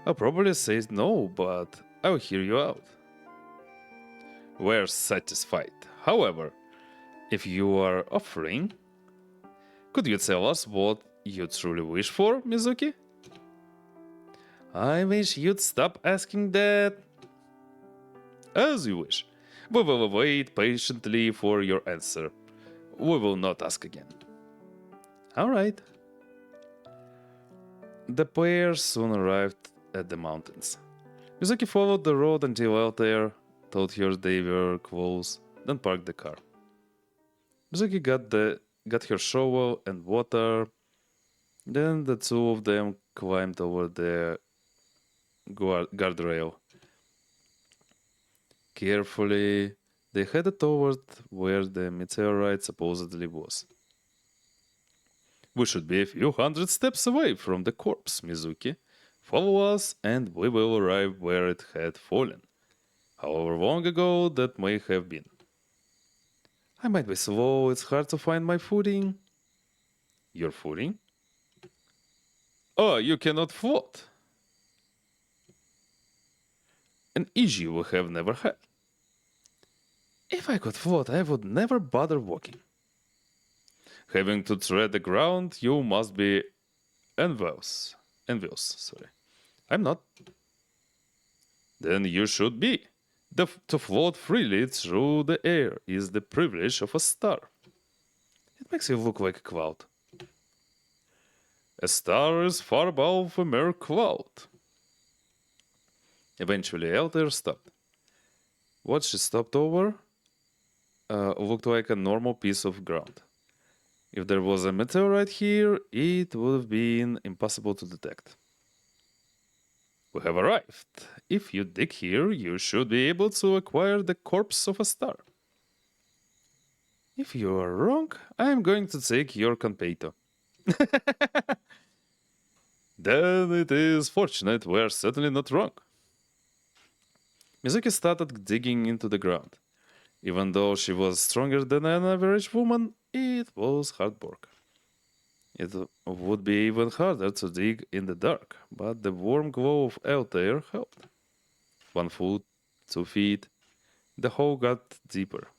I'll probably say no, but I'll hear you out. We're satisfied. However, if you are offering, could you tell us what you truly wish for, Mizuki? I wish you'd stop asking that. As you wish. We will wait patiently for your answer. We will not ask again. Alright. The pair soon arrived at the mountains. Mizuki followed the road until Altair told her they were close, then parked the car. Mizuki got her shovel and water. Then the two of them climbed over the guardrail. Carefully, they headed toward where the meteorite supposedly was. We should be a few hundred steps away from the corpse, Mizuki. Follow us and we will arrive where it had fallen. However long ago that may have been. I might be slow, it's hard to find my footing. Your footing? Oh, you cannot float. An issue we have never had. If I could float, I would never bother walking. Having to tread the ground, you must be envious. Sorry. I'm not. Then you should be. To float freely through the air is the privilege of a star. It makes you look like a cloud. A star is far above a mere cloud. Eventually, Altair stopped. What she stopped over looked like a normal piece of ground. If there was a meteorite here, it would have been impossible to detect. We have arrived. If you dig here, you should be able to acquire the corpse of a star. If you are wrong, I am going to take your Conpeito. Then it is fortunate we are certainly not wrong. Mizuki started digging into the ground. Even though she was stronger than an average woman, it was hard work. It would be even harder to dig in the dark, but the warm glow of Altair helped. 1 foot, 2 feet, the hole got deeper.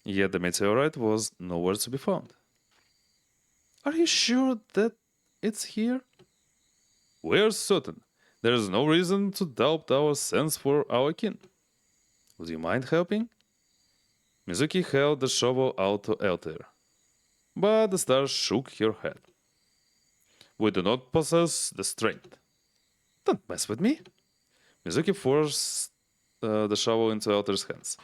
Yet the meteorite was nowhere to be found. Are you sure that it's here? We're certain. There is no reason to doubt our sense for our kin. Would you mind helping? Mizuki held the shovel out to Altair, but the star shook her head. We do not possess the strength. Don't mess with me. Mizuki forced the shovel into Altair's hands.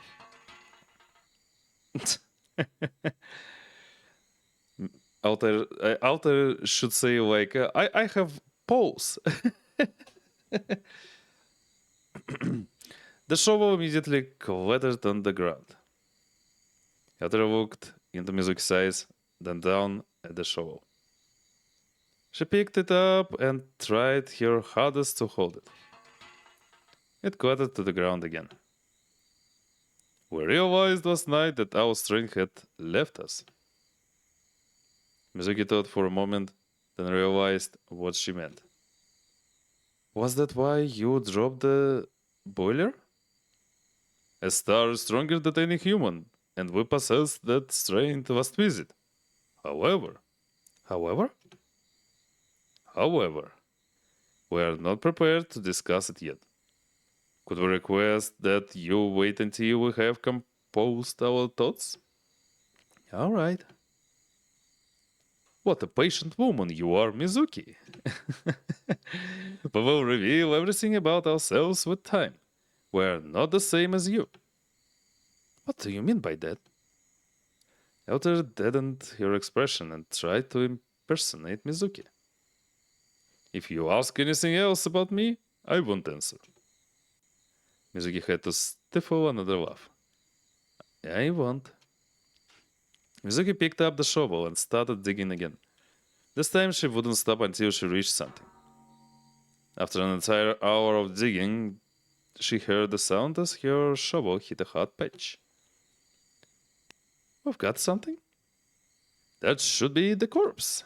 Altair should say like, I have pulse. The shovel immediately clattered on the ground. Heather looked into Mizuki's eyes, then down at the shovel. She picked it up and tried her hardest to hold it. It clattered to the ground again. We realized last night that our strength had left us. Mizuki thought for a moment, then realized what she meant. Was that why you dropped the boiler? A star is stronger than any human, and we possessed that strength last visit. However, however, we are not prepared to discuss it yet. Could we request that you wait until we have composed our thoughts? All right. What a patient woman you are, Mizuki. We will reveal everything about ourselves with time. We are not the same as you. What do you mean by that? Elder deadened her expression and tried to impersonate Mizuki. If you ask anything else about me, I won't answer. Mizuki had to stifle another laugh. I won't. Mizuki picked up the shovel and started digging again. This time she wouldn't stop until she reached something. After an entire hour of digging, she heard the sound as her shovel hit a hard patch. We've got something? That should be the corpse.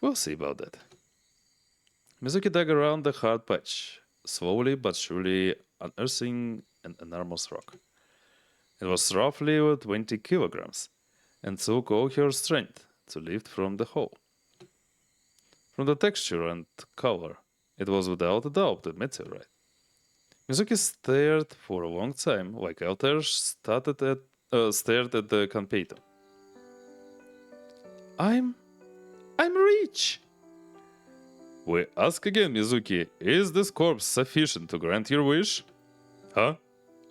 We'll see about that. Mizuki dug around the hard patch, slowly but surely unearthing an enormous rock. It was roughly 20 kilograms, and took all her strength to lift from the hole. From the texture and color, it was without a doubt a meteorite. Mizuki stared for a long time, like Altair stared at the Kanpeito. I'm rich! We ask again, Mizuki, is this corpse sufficient to grant your wish? Huh?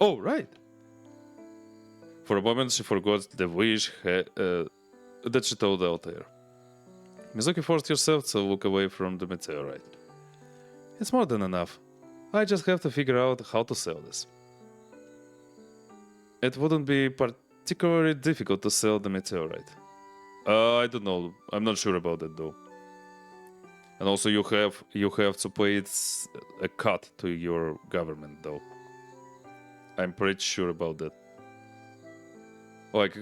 Oh, right. For a moment she forgot the wish that she told Altair. Mizuki forced herself to look away from the meteorite. It's more than enough. I just have to figure out how to sell this. It wouldn't be particularly difficult to sell the meteorite. I don't know. I'm not sure about that though. And also you have to pay a cut to your government though. I'm pretty sure about that. Like,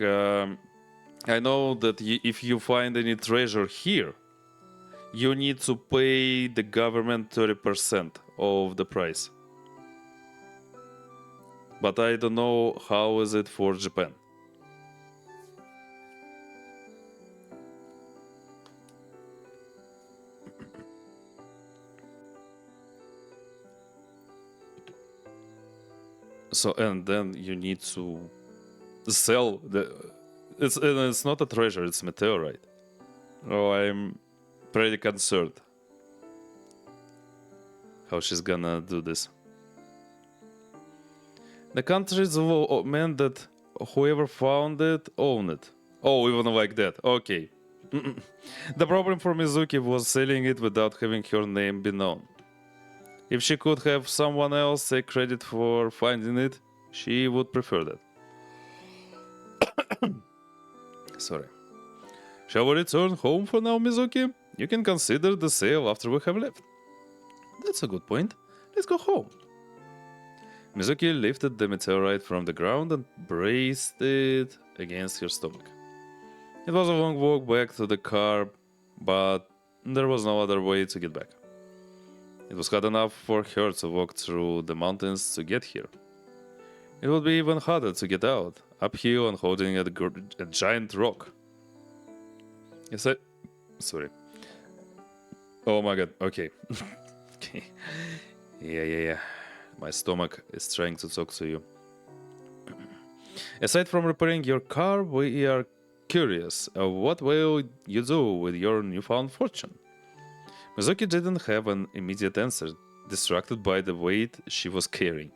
I know that if you find any treasure here, you need to pay the government 30% of the price. But I don't know how is it for Japan. So, and then you need to sell the... It's not a treasure, it's meteorite. Oh, I'm pretty concerned how she's gonna do this. The country's law meant that whoever found it owned it. Oh, even like that. Okay. The problem for Mizuki was selling it without having her name be known. If she could have someone else take credit for finding it, she would prefer that. Sorry. Shall we return home for now, Mizuki? You can consider the sale after we have left. That's a good point. Let's go home. Mizuki lifted the meteorite from the ground and braced it against her stomach. It was a long walk back to the car, but there was no other way to get back. It was hard enough for her to walk through the mountains to get here. It would be even harder to get out, uphill and holding a giant rock. Yes, sorry. Oh my god, okay. Okay. Yeah. My stomach is trying to talk to you. Aside from repairing your car, we are curious. What will you do with your newfound fortune? Mizuki didn't have an immediate answer, distracted by the weight she was carrying.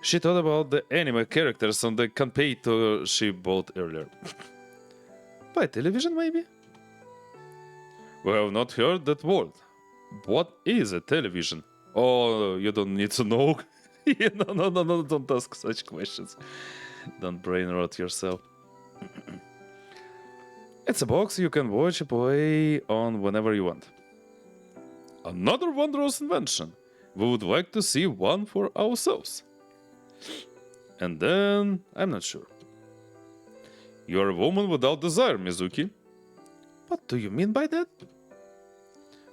She thought about the anime characters on the Kanpeito she bought earlier. By television, maybe? We have not heard that word. What is a television? Oh, you don't need to know. No, don't ask such questions. Don't brain rot yourself. It's a box you can watch play on whenever you want. Another wondrous invention. We would like to see one for ourselves. And then, I'm not sure. You're a woman without desire, Mizuki. What do you mean by that?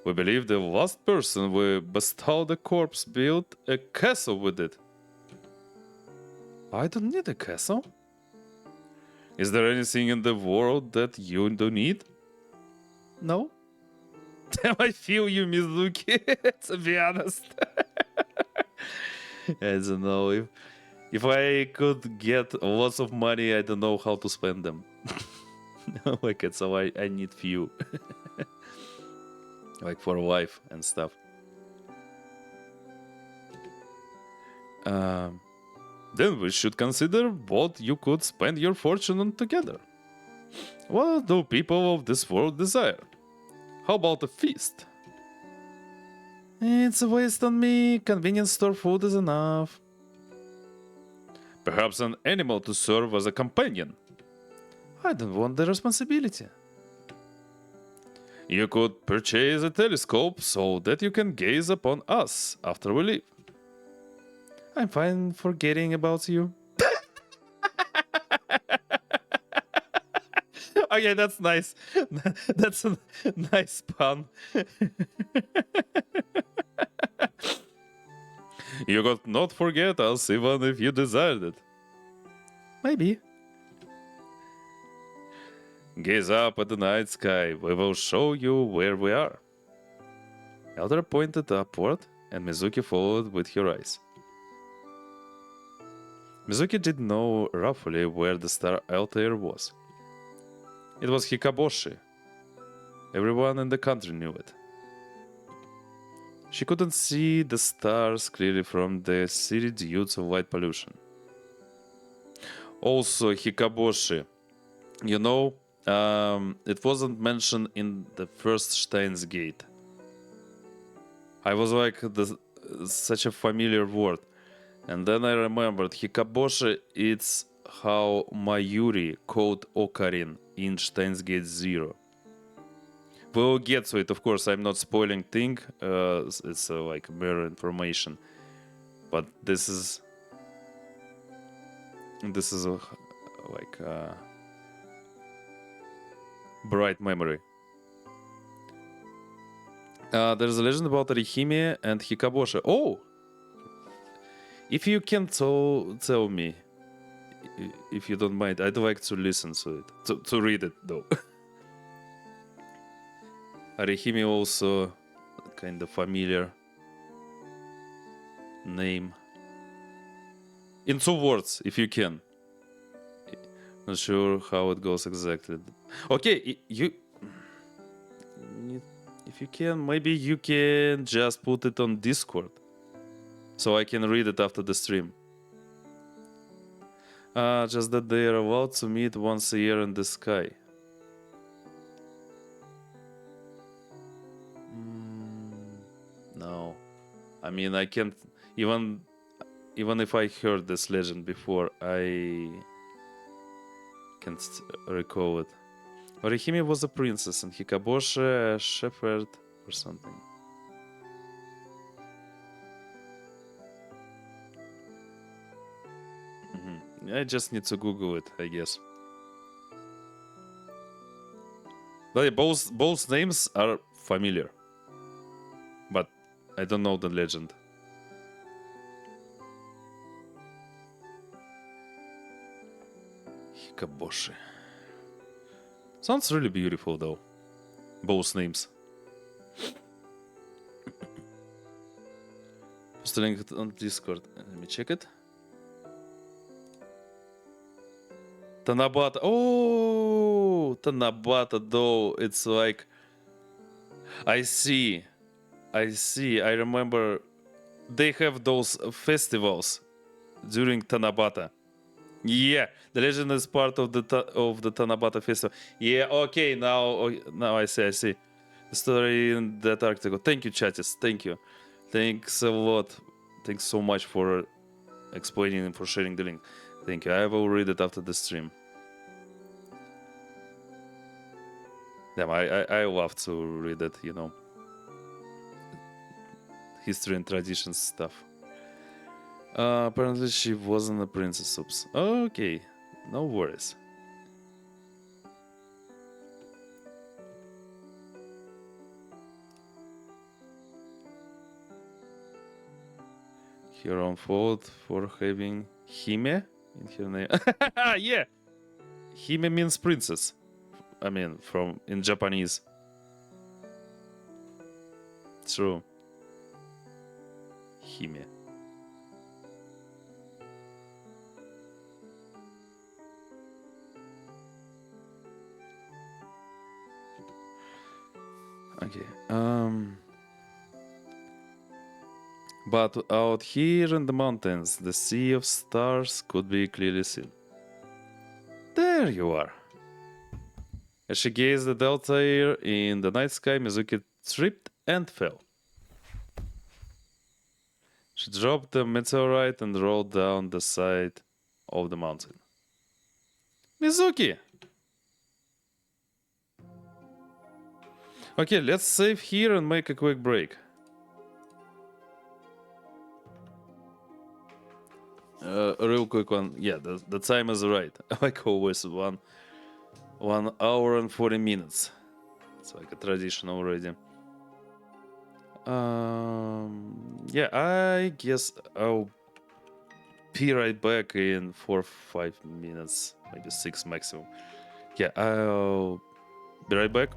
We believe the last person we bestowed a corpse built a castle with it. I don't need a castle. Is there anything in the world that you don't need? No. Damn, I feel you, Mizuki, to be honest. I don't know. If I could get lots of money, I don't know how to spend them. Like it, so I need few. Like for life and stuff. Then we should consider what you could spend your fortune on together. What do people of this world desire? How about a feast? It's a waste on me. Convenience store food is enough. Perhaps an animal to serve as a companion. I don't want the responsibility. You could purchase a telescope so that you can gaze upon us after we leave. I'm fine forgetting about you. Okay, that's nice. That's a nice pun. You could not forget us even if you desired it. Maybe. Gaze up at the night sky. We will show you where we are. Elder pointed upward, and Mizuki followed with her eyes. Mizuki did know roughly where the star Altair was. It was Hikaboshi. Everyone in the country knew it. She couldn't see the stars clearly from the city due to light pollution. Also, Hikaboshi, you know, it wasn't mentioned in the first Steins Gate. I was like, such a familiar word. And then I remembered Hikaboshi, it's how Mayuri called Okarin in Steins Gate 0. We'll get to it, of course, I'm not spoiling thing, it's like mere information. But this is like bright memory. There's a legend about Orihime and Hikaboshi. Oh! If you can tell me, if you don't mind, I'd like to listen to it. To read it, though. Orihime also kind of familiar name. In 2 words, if you can. Not sure how it goes exactly. Okay, you... If you can, maybe you can just put it on Discord. So I can read it after the stream. Just that they are allowed to meet once a year in the sky. No. I mean, I can't... Even if I heard this legend before, I can't recall it. Orihime was a princess and Hikaboshi a shepherd or something. I just need to Google it, I guess. But yeah, both names are familiar. But I don't know the legend. Hikaboshi. Sounds really beautiful though. Both names. Post a link on Discord. Let me check it. Tanabata. Oh, Tanabata though. It's like... I see. I remember they have those festivals during Tanabata. Yeah, the legend is part of the Tanabata festival. Yeah, okay, now I see. The story in that article. Thank you, Chatis. Thank you. Thanks a lot. Thanks so much for explaining and for sharing the link. Thank you. I will read it after the stream. Damn, I love to read it, you know. History and traditions stuff. Apparently she wasn't a princess. Oops. Okay, no worries. Her own fault for having Hime in her name. Yeah, Hime means princess. I mean, from in Japanese. True. Hime. Okay. But out here in the mountains, the sea of stars could be clearly seen. There you are. As she gazed at Altair in the night sky, Mizuki tripped and fell. She dropped the meteorite and rolled down the side of the mountain. Mizuki! Okay, let's save here and make a quick break. Real quick one. Yeah, the time is right. Like always, 1 hour and 40 minutes. It's like a tradition already. Yeah, I guess I'll be right back in 4 or 5 minutes, maybe 6 maximum. Yeah, I'll be right back.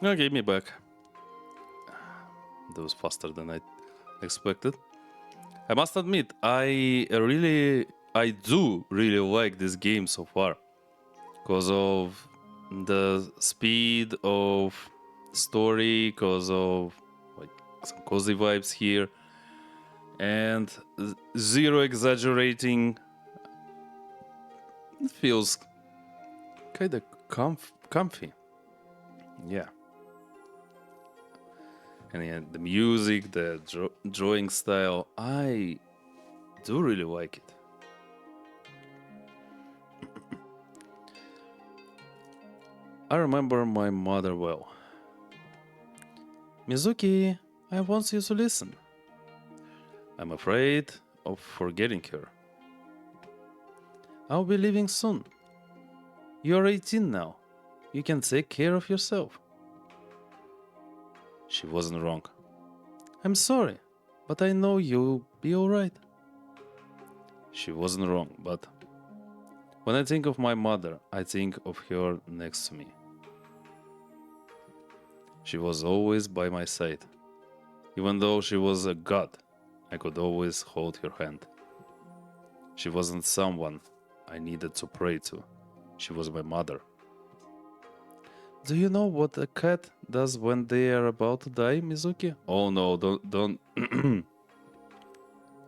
Okay, me back. That was faster than I expected. I must admit, I do really like this game so far. Because of the speed of story, because of like some cozy vibes here, and zero exaggerating. It feels kind of comfy. Yeah. And yeah, the music, the drawing style, I do really like it. I remember my mother well. Mizuki, I want you to listen. I'm afraid of forgetting her. I'll be leaving soon. You're 18 now. You can take care of yourself. She wasn't wrong. I'm sorry, but I know you'll be alright. She wasn't wrong, but when I think of my mother, I think of her next to me. She was always by my side. Even though she was a god, I could always hold her hand. She wasn't someone I needed to pray to. She was my mother. Do you know what a cat does when they are about to die, Mizuki? Oh no, don't.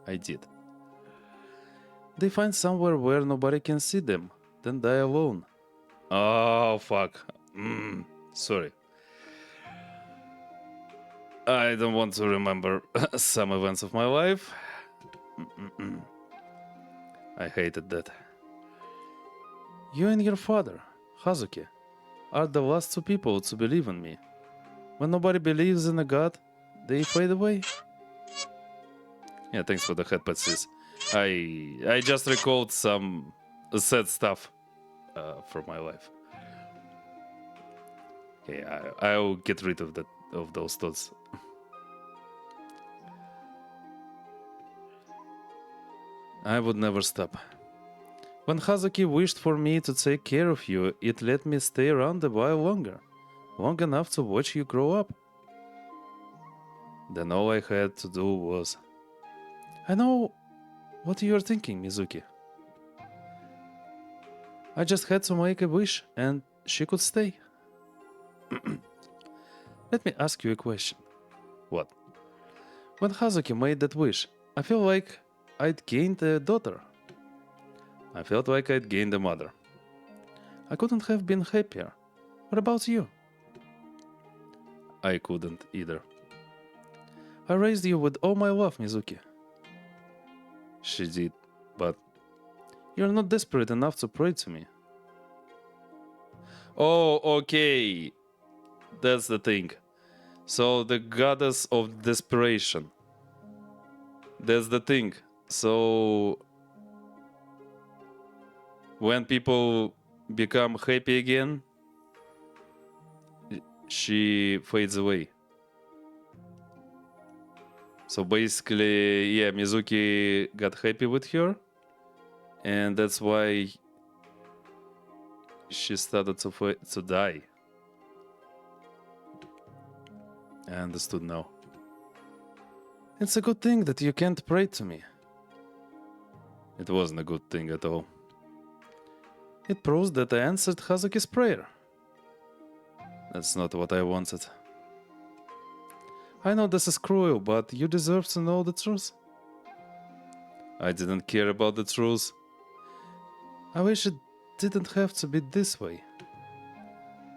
I did. They find somewhere where nobody can see them, then die alone. Oh, fuck. Sorry. I don't want to remember some events of my life. I hated that. You and your father, Hazuki, are the last two people to believe in me. When nobody believes in a god, they fade away. Yeah, thanks for the headpad, sis. I just recalled some sad stuff from my life. Okay, I'll get rid of those thoughts. I would never stop. When Hazuki wished for me to take care of you, it let me stay around a while longer. Long enough to watch you grow up. Then all I had to do was... I know what you're thinking, Mizuki. I just had to make a wish and she could stay. Let me ask you a question. What? When Hazuki made that wish, I feel like I'd gained a daughter. I felt like I'd gained a mother. I couldn't have been happier. What about you? I couldn't either. I raised you with all my love, Mizuki. She did, but you're not desperate enough to pray to me. Oh, okay. That's the thing. So the goddess of desperation. That's the thing. So when people become happy again, she fades away. So basically, yeah, Mizuki got happy with her, and that's why she started to die. I understood now. It's a good thing that you can't pray to me. It wasn't a good thing at all. It proves that I answered Hazuki's prayer. That's not what I wanted. I know this is cruel, but you deserve to know the truth. I didn't care about the truth. I wish it didn't have to be this way.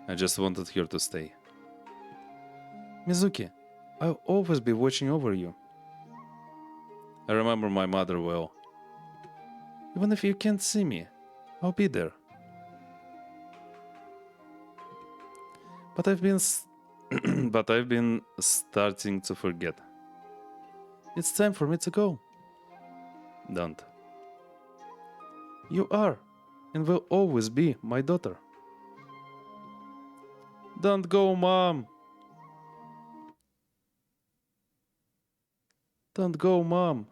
I just wanted her to stay. Mizuki, I'll always be watching over you. I remember my mother well. Even if you can't see me, I'll be there. But I've been starting to forget. It's time for me to go. Don't. You are, and will always be my daughter. Don't go, Mom! Don't go, Mom!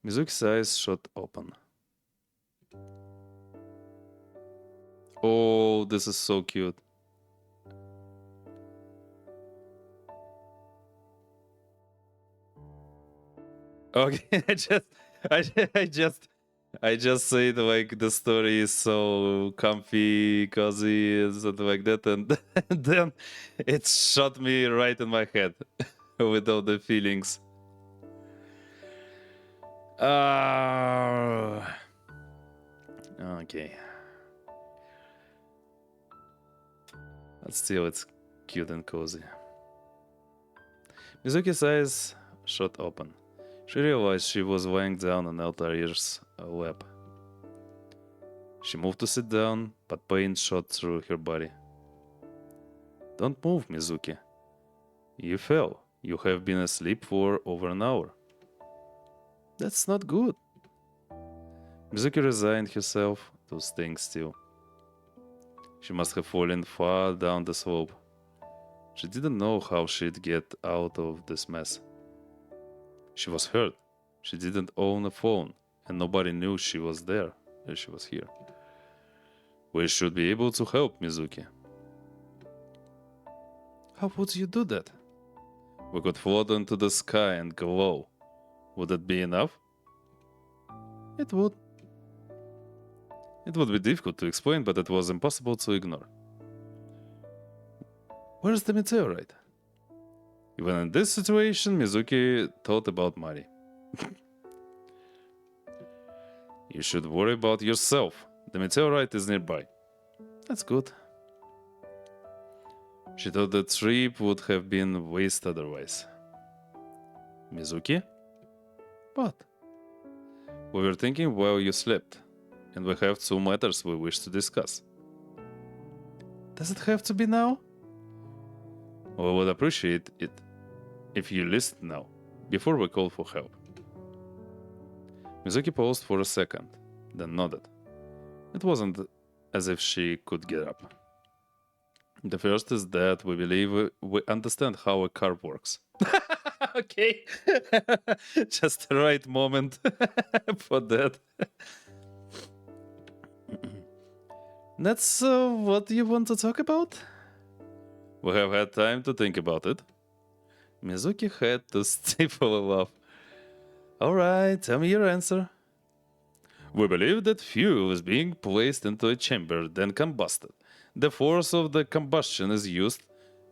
Mizuki's eyes shot open. Oh, this is so cute. Okay, I just said like the story is so comfy, cozy, and something like that, and then it shot me right in my head with all the feelings. Okay. But still, it's cute and cozy. Mizuki's eyes shot open. She realized she was lying down on Altair's lap. She moved to sit down, but pain shot through her body. Don't move, Mizuki. You fell. You have been asleep for over an hour. That's not good. Mizuki resigned herself to staying still. She must have fallen far down the slope. She didn't know how she'd get out of this mess. She was hurt. She didn't own a phone, and nobody knew she was there. She was here. We should be able to help, Mizuki. How would you do that? We could float into the sky and glow. Would that be enough? It would. It would be difficult to explain, but it was impossible to ignore. Where's the meteorite? Even in this situation, Mizuki thought about Mari. You should worry about yourself. The meteorite is nearby. That's good. She thought the trip would have been waste otherwise. Mizuki? What? We were thinking while you slept, and we have two matters we wish to discuss. Does it have to be now? We would appreciate it if you listen now, before we call for help. Mizuki paused for a second, then nodded. It wasn't as if she could get up. The first is that we believe we understand how a car works. Okay. Just the right moment for that. That's what you want to talk about? We have had time to think about it. Mizuki had to stifle a laugh. Alright, tell me your answer. We believe that fuel is being placed into a chamber, then combusted. The force of the combustion is used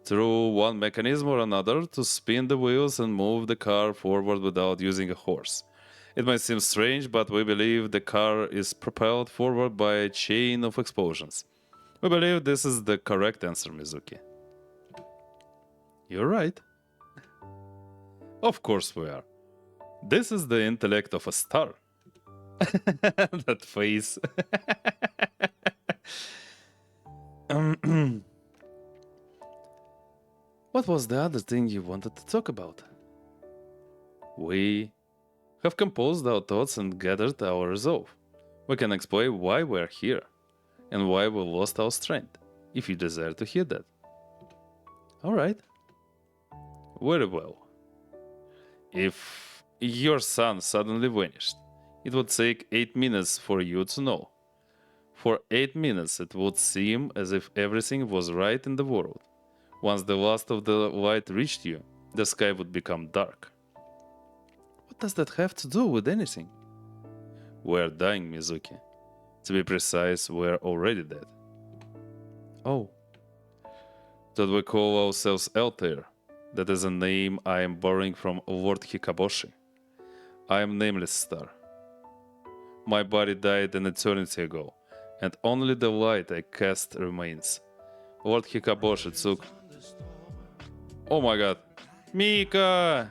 through one mechanism or another to spin the wheels and move the car forward without using a horse. It might seem strange, but we believe the car is propelled forward by a chain of explosions. We believe this is the correct answer, Mizuki. You're right. Of course we are. This is the intellect of a star. That face. What was the other thing you wanted to talk about? We have composed our thoughts and gathered our resolve. We can explain why we're here and why we lost our strength, if you desire to hear that. Alright. Very well. If your son suddenly vanished, it would take 8 minutes for you to know. For 8 minutes it would seem as if everything was right in the world. Once the last of the light reached you, the sky would become dark. What does that have to do with anything? We're dying, Mizuki. To be precise, we're already dead. Oh. That we call ourselves Altair. That is a name I am borrowing from Lord Hikaboshi. I am Nameless Star. My body died an eternity ago, and only the light I cast remains. Lord Hikaboshi took... Oh my god. Mika!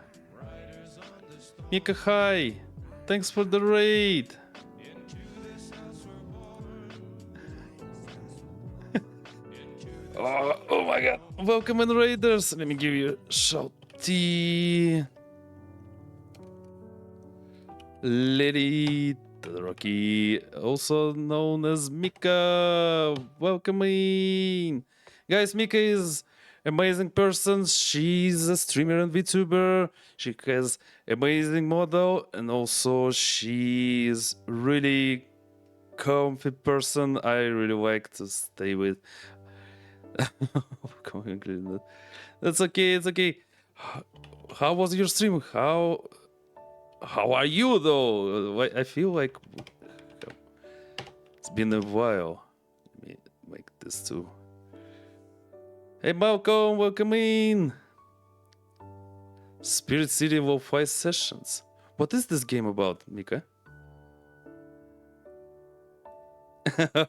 Mika, hi! Thanks for the raid! Oh my god. Welcome in, raiders! Let me give you a shouty... Lady Todoroki, also known as Mika. Welcome in! Guys, Mika is amazing person. She's a streamer and VTuber. She has amazing model, and also she's really comfy person. I really like to stay with. That's okay. It's okay. How was your stream? How are you though? I feel like it's been a while. Let me make this too. Hey Malcolm, welcome in. Spirit City Level 5 sessions. What is this game about, Mika?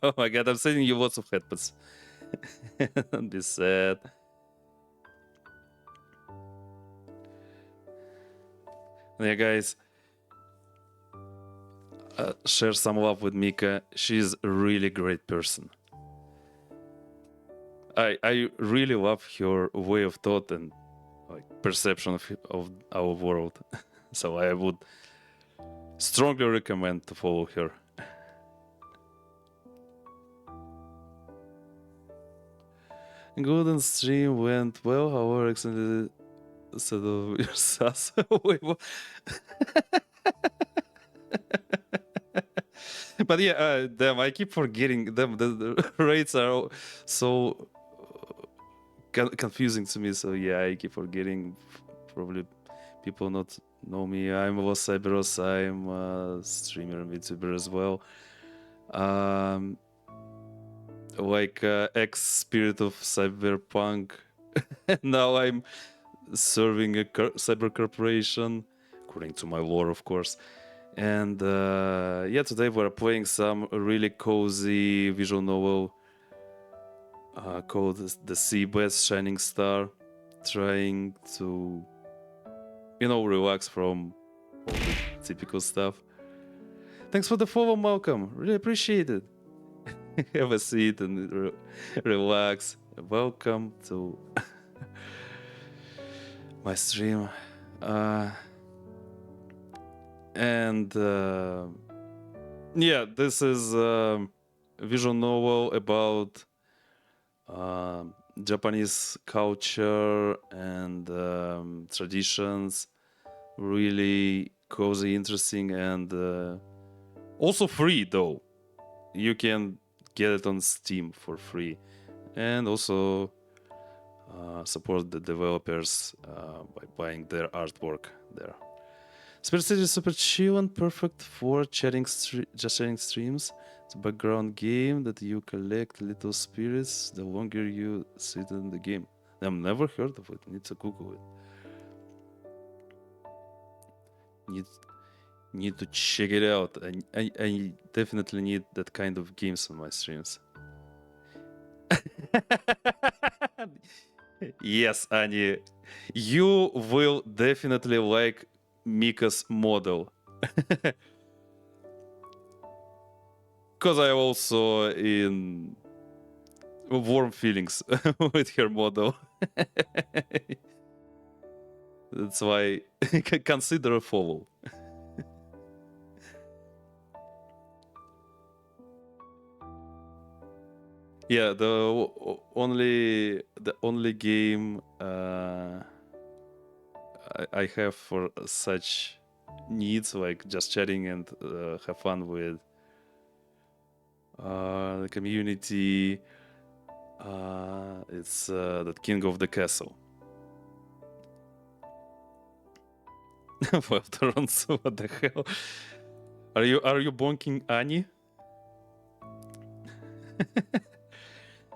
Oh my god, I'm sending you lots of headphones. Don't be sad. Yeah, guys, share some love with Mika. She's a really great person. I really love her way of thought and like perception of our world. So I would strongly recommend to follow her. Golden stream went well, however, accidentally said of your sus. Wait, what? But yeah, damn, I keep forgetting them. The rates are so confusing to me. So yeah, I keep forgetting. Probably people not know me. I'm Cyberos. I'm a streamer and VTuber as well. Like ex spirit of cyberpunk. Now I'm serving a cyber corporation, according to my lore, of course. And yeah, today we're playing some really cozy visual novel called The Seabed Shining Star, trying to, relax from all the typical stuff. Thanks for the follow, Malcolm. Really appreciate it. Have a seat and relax. Welcome to my stream. And yeah, this is a visual novel about Japanese culture and traditions. Really cozy, interesting, and also free though. You can get it on Steam for free, and also support the developers by buying their artwork there. Spirit City is super chill and perfect for just sharing streams. It's a background game that you collect little spirits the longer you sit in the game. I've never heard of it. Need to Google it. Need to check it out. I definitely need that kind of games on my streams. Yes, Annie, you will definitely like Mika's model. Because I also in warm feelings with her model. That's why consider a follow. Yeah, the only game I have for such needs, like just chatting and have fun with the community. It's the King of the Castle. Well, Toronto, what the hell? Are you bonking Annie?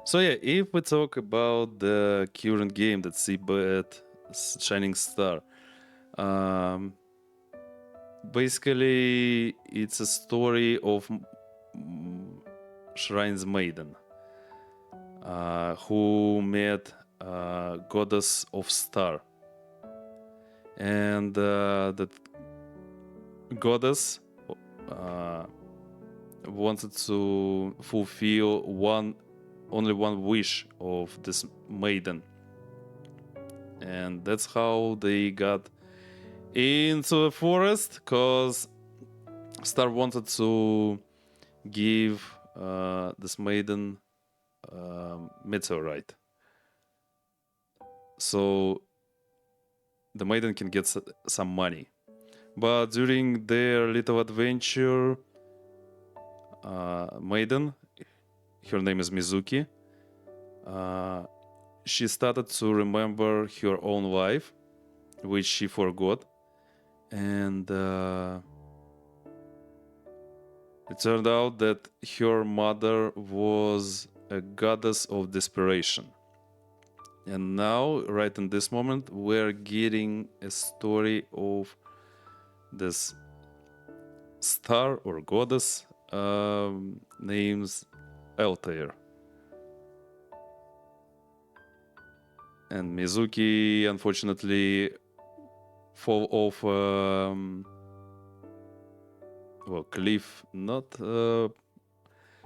So yeah, if we talk about the current game, that Seabed Shining Star, basically it's a story of Shrine's maiden, who met goddess of star, and that goddess wanted to fulfill only one wish of this maiden, and that's how they got into the forest, because Star wanted to give this maiden meteorite, so the maiden can get some money. But during their little adventure, maiden. Her name is Mizuki. She started to remember her own life, which she forgot. And it turned out that her mother was a goddess of desperation. And now, right in this moment, we're getting a story of this star or goddess named Altair. And Mizuki, unfortunately, fall off cliff, not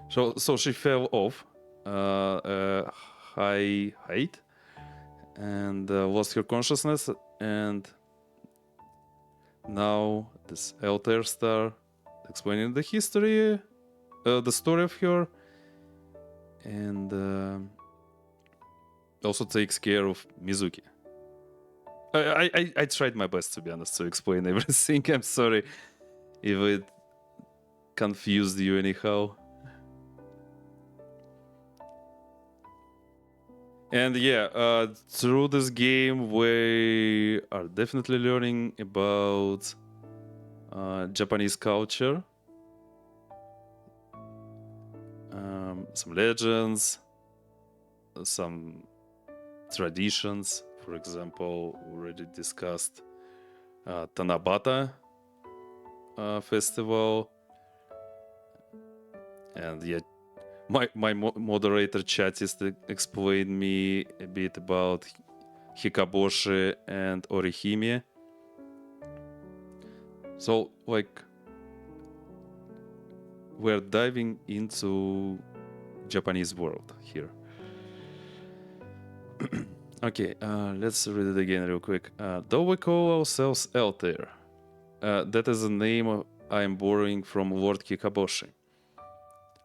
so she fell off a high height and lost her consciousness, and now this Altair star explaining the history, the story of her, and also takes care of Mizuki. I tried my best, to be honest, to explain everything. I'm sorry if it confused you anyhow. And yeah, through this game we are definitely learning about Japanese culture, some legends, some traditions. For example, we already discussed Tanabata festival, and yeah, my moderator Chatist explained me a bit about Hikaboshi and Orihime. So, like, we're diving into Japanese world here. Okay, let's read it again real quick. Though we call ourselves Altair, that is a name I am borrowing from Lord Hikaboshi.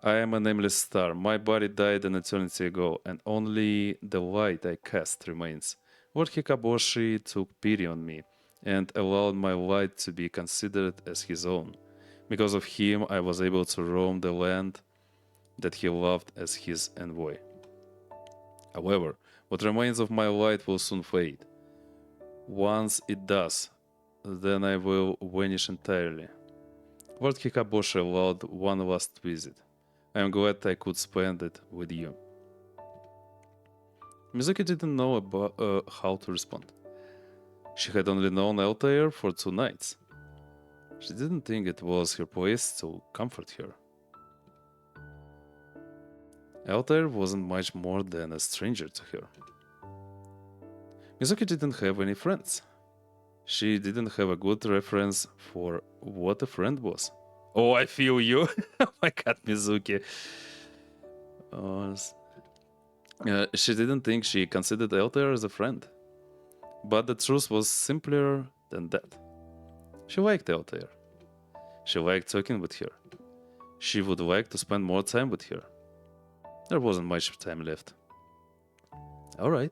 I am a nameless star. My body died an eternity ago, and only the light I cast remains. Lord Hikaboshi took pity on me and allowed my light to be considered as his own. Because of him, I was able to roam the land that he loved as his envoy. However, what remains of my light will soon fade. Once it does, then I will vanish entirely. Lord Hikaboshi allowed one last visit. I am glad I could spend it with you. Mizuki didn't know about how to respond. She had only known Altair for 2 nights. She didn't think it was her place to comfort her. Altair wasn't much more than a stranger to her. Mizuki didn't have any friends. She didn't have a good reference for what a friend was. Oh, I feel you. Oh my god, Mizuki. She didn't think she considered Altair as a friend. But the truth was simpler than that. She liked Altair. She liked talking with her. She would like to spend more time with her. There wasn't much time left. Alright.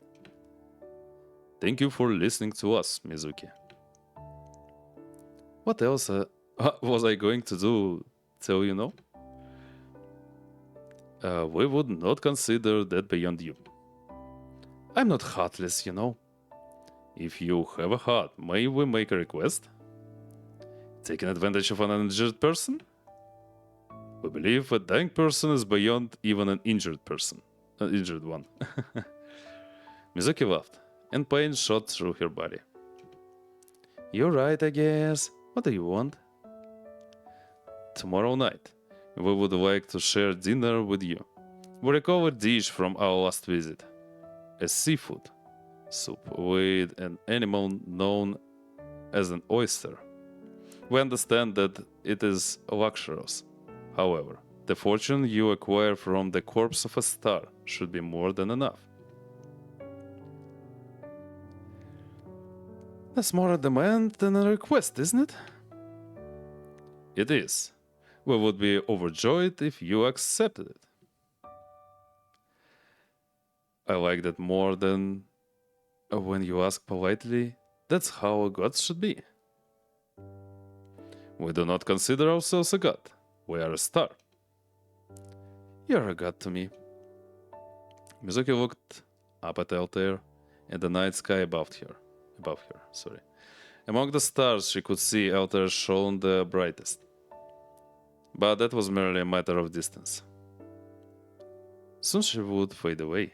Thank you for listening to us, Mizuki. What else was I going to do till you know? We would not consider that beyond you. I'm not heartless, you know. If you have a heart, may we make a request? Taking advantage of an injured person? We believe a dying person is beyond even an injured person. An injured one. Mizuki laughed, and pain shot through her body. You're right, I guess. What do you want? Tomorrow night, we would like to share dinner with you. We recall a dish from our last visit. A seafood soup with an animal known as an oyster. We understand that it is luxurious. However, the fortune you acquire from the corpse of a star should be more than enough. That's more a demand than a request, isn't it? It is. We would be overjoyed if you accepted it. I like that more than when you ask politely. That's how a god should be. We do not consider ourselves a god. We are a star. You're a god to me. Mizuki looked up at Altair and the night sky above her. Among the stars, she could see Altair shone the brightest. But that was merely a matter of distance. Soon she would fade away.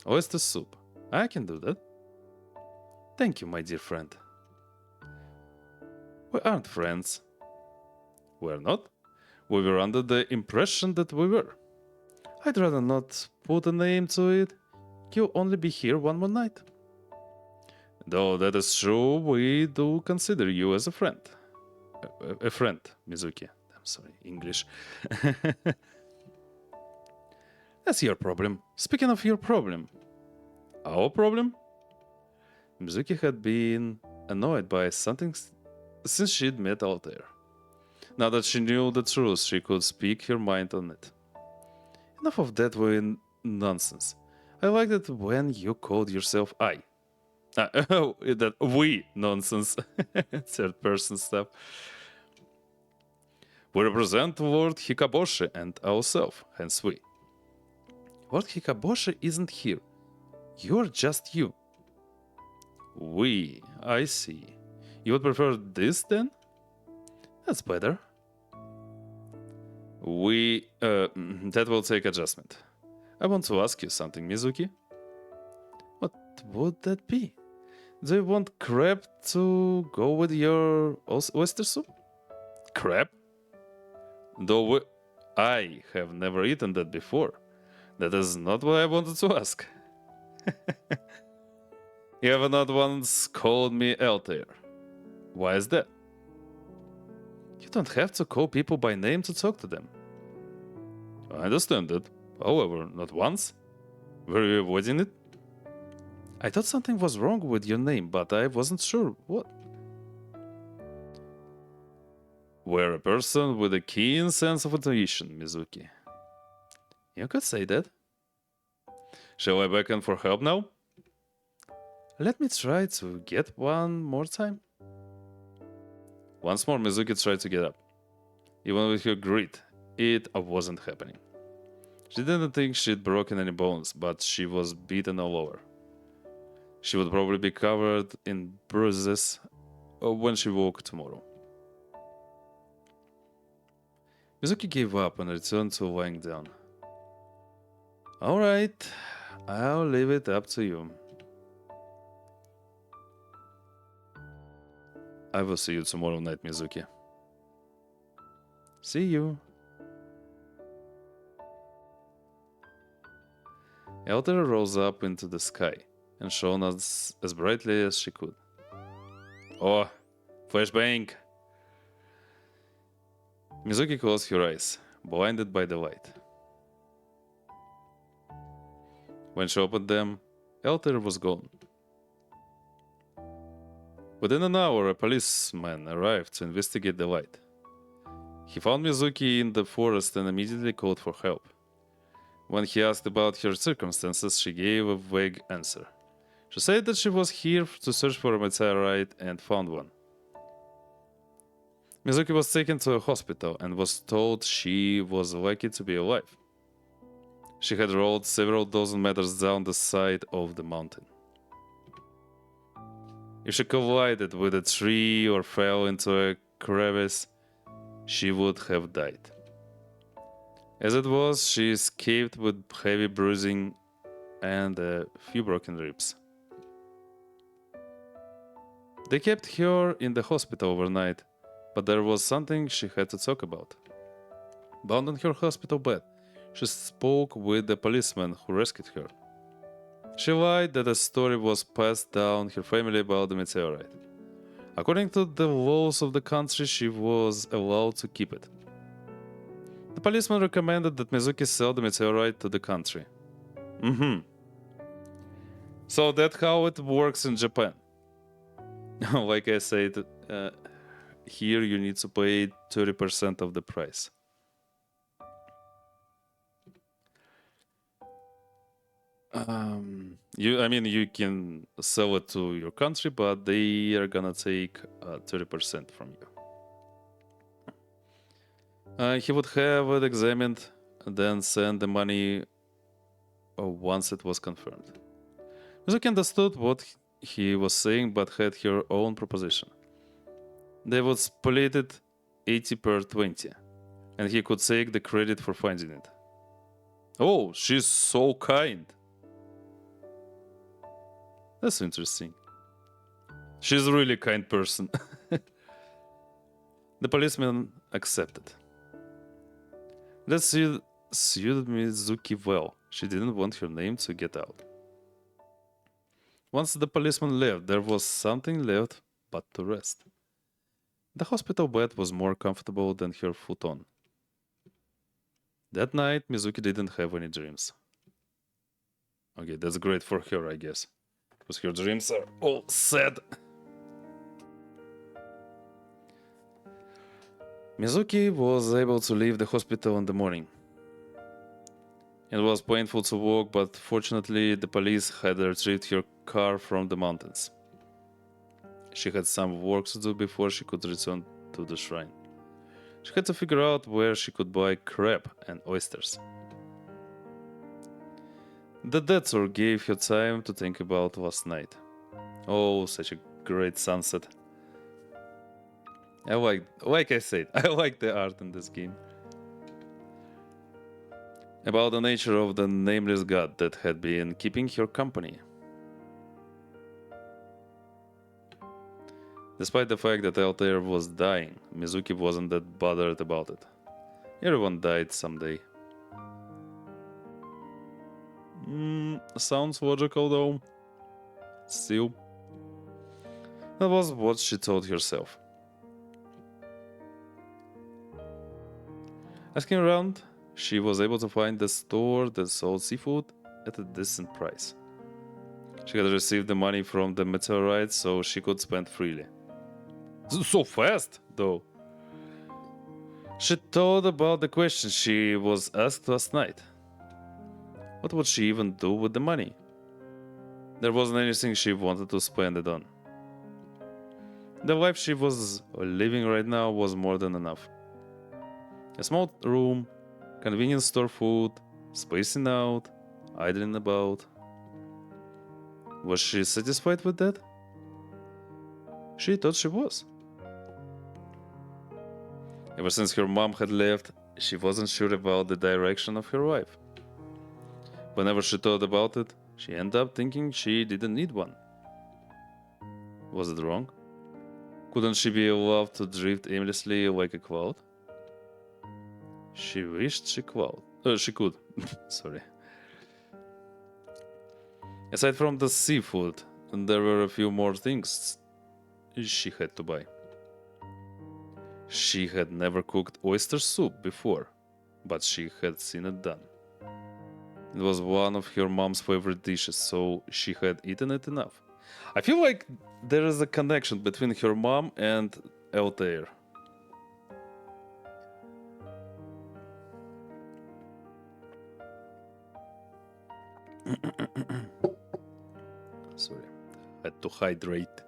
Oyster soup. I can do that. Thank you, my dear friend. We aren't friends. We're not. We were under the impression that we were. I'd rather not put a name to it. You'll only be here one more night. Though that is true, we do consider you as a friend. A friend, Mizuki. I'm sorry, English. That's your problem. Speaking of your problem. Our problem? Mizuki had been annoyed by something since she'd met Altair. Now that she knew the truth, she could speak her mind on it. Enough of that way nonsense. I liked it when you called yourself I. That we nonsense. Third person stuff. We represent Lord Hikaboshi and ourselves, hence we. Lord Hikaboshi isn't here. You're just you. We, I see. You would prefer this then? That's better. That will take adjustment. I want to ask you something, Mizuki. What would that be? Do you want crab to go with your oyster soup? Crab? Though I have never eaten that before. That is not what I wanted to ask. You have not once called me Altair. Why is that? You don't have to call people by name to talk to them. I understand that. However, not once. Were you avoiding it? I thought something was wrong with your name, but I wasn't sure what. We're a person with a keen sense of intuition, Mizuki. You could say that. Shall I beckon for help now? Let me try to get one more time. Once more, Mizuki tried to get up. Even with her grit, it wasn't happening. She didn't think she'd broken any bones, but she was beaten all over. She would probably be covered in bruises when she woke tomorrow. Mizuki gave up and returned to lying down. Alright, I'll leave it up to you. I will see you tomorrow night, Mizuki. See you. Altair rose up into the sky and shone as brightly as she could. Oh, flashbang! Mizuki closed her eyes, blinded by the light. When she opened them, Altair was gone. Within an hour, a policeman arrived to investigate the light. He found Mizuki in the forest and immediately called for help. When he asked about her circumstances, she gave a vague answer. She said that she was here to search for a meteorite and found one. Mizuki was taken to a hospital and was told she was lucky to be alive. She had rolled several dozen meters down the side of the mountain. If she collided with a tree or fell into a crevice, she would have died. As it was, she escaped with heavy bruising and a few broken ribs. They kept her in the hospital overnight, but there was something she had to talk about. Bound on her hospital bed, she spoke with the policeman who rescued her. She lied that a story was passed down her family about the meteorite. According to the laws of the country, she was allowed to keep it. The policeman recommended that Mizuki sell the meteorite to the country. So that's how it works in Japan. Like I said, here you need to pay 30% of the price. You can sell it to your country, but they are gonna take 30% from you. He would have it examined then send the money once it was confirmed. Mizuki understood what he was saying but had her own proposition. They would split it 80 per 20, and he could take the credit for finding it. Oh, she's so kind. That's interesting. She's a really kind person. The policeman accepted. That suited Mizuki well. She didn't want her name to get out. Once the policeman left, there was something left but to rest. The hospital bed was more comfortable than her futon. That night, Mizuki didn't have any dreams. Okay, that's great for her, I guess. Because her dreams are all sad. Mizuki was able to leave the hospital in the morning. It was painful to walk, but fortunately the police had retrieved her car from the mountains. She had some work to do before she could return to the shrine. She had to figure out where she could buy crab and oysters. The detour gave her time to think about last night. Oh, such a great sunset. Like I said, I like the art in this game. About the nature of the nameless god that had been keeping her company. Despite the fact that Altair was dying, Mizuki wasn't that bothered about it. Everyone died someday. Sounds logical though. Still. That was what she told herself. Asking around, she was able to find a store that sold seafood at a decent price. She had received the money from the meteorite, so she could spend freely. So fast, though. She thought about the question she was asked last night. What would she even do with the money? There wasn't anything she wanted to spend it on. The life she was living right now was more than enough. A small room, convenience store food, spacing out, idling about. Was she satisfied with that? She thought she was. Ever since her mom had left, she wasn't sure about the direction of her life. Whenever she thought about it, she ended up thinking she didn't need one. Was it wrong? Couldn't she be allowed to drift aimlessly like a cloud? She wished she could. Sorry. Aside from the seafood, there were a few more things she had to buy. She had never cooked oyster soup before, but she had seen it done. It was one of her mom's favorite dishes, so she had eaten it enough. I feel like there is a connection between her mom and Altair. Sorry, had to hydrate.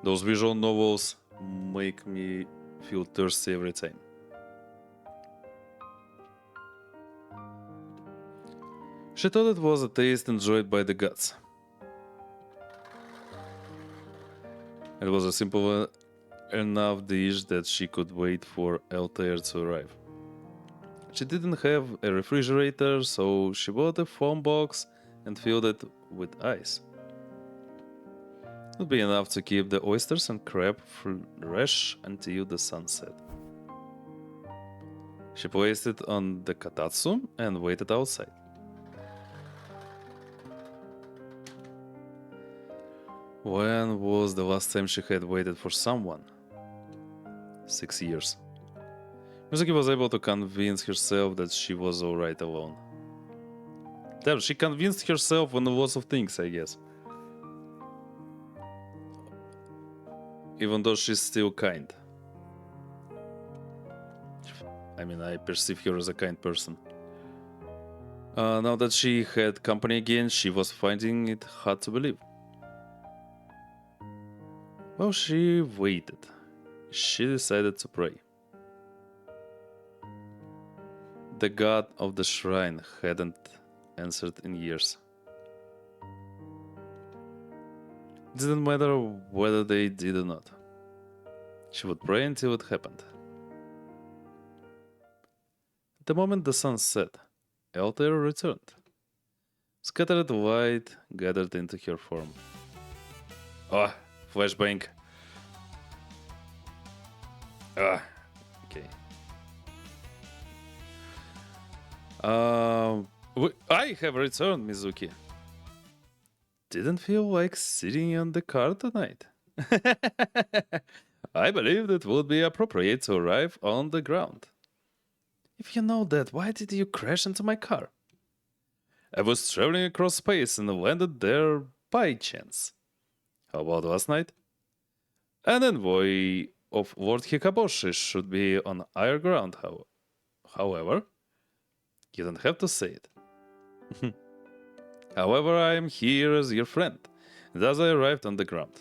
Those visual novels make me feel thirsty every time. She thought it was a taste enjoyed by the gods. It was a simple enough dish that she could wait for Altair to arrive. She didn't have a refrigerator, so she bought a foam box and filled it with ice. It would be enough to keep the oysters and crab fresh until the sun set. She placed it on the katatsu and waited outside. When was the last time she had waited for someone? 6 years. Mizuki was able to convince herself that she was alright alone. Damn, she convinced herself on lots of things, I guess. Even though she's still kind. I mean, I perceive her as a kind person. Now that she had company again, she was finding it hard to believe. While she waited, she decided to pray. The god of the shrine hadn't answered in years. It didn't matter whether they did or not. She would pray until it happened. The moment the sun set, Altair returned. Scattered light gathered into her form. Ah, flashbang. Ah, okay. I have returned, Mizuki. Didn't feel like sitting in the car tonight. I believed it would be appropriate to arrive on the ground. If you know that, why did you crash into my car? I was traveling across space and landed there by chance. How about last night? An envoy of Lord Hikaboshi should be on higher ground, however. You don't have to say it. However, I am here as your friend, and as I arrived on the ground.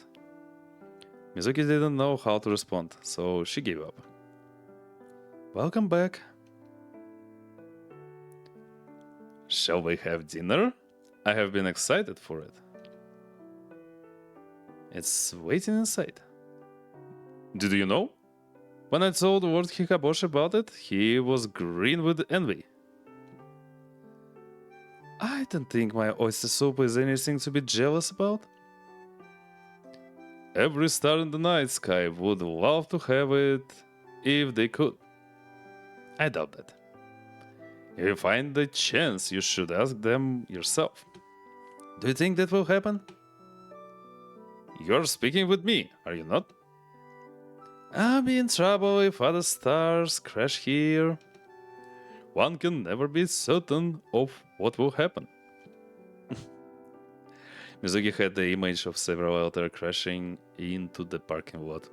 Mizuki didn't know how to respond, so she gave up. Welcome back. Shall we have dinner? I have been excited for it. It's waiting inside. Did you know? When I told Lord Hikaboshi about it, he was green with envy. I don't think my oyster soup is anything to be jealous about. Every star in the night sky would love to have it if they could. I doubt that. If you find the chance, you should ask them yourself. Do you think that will happen? You're speaking with me, are you not? I'll be in trouble if other stars crash here. One can never be certain of what will happen. Mizuki had the image of several Altair crashing into the parking lot.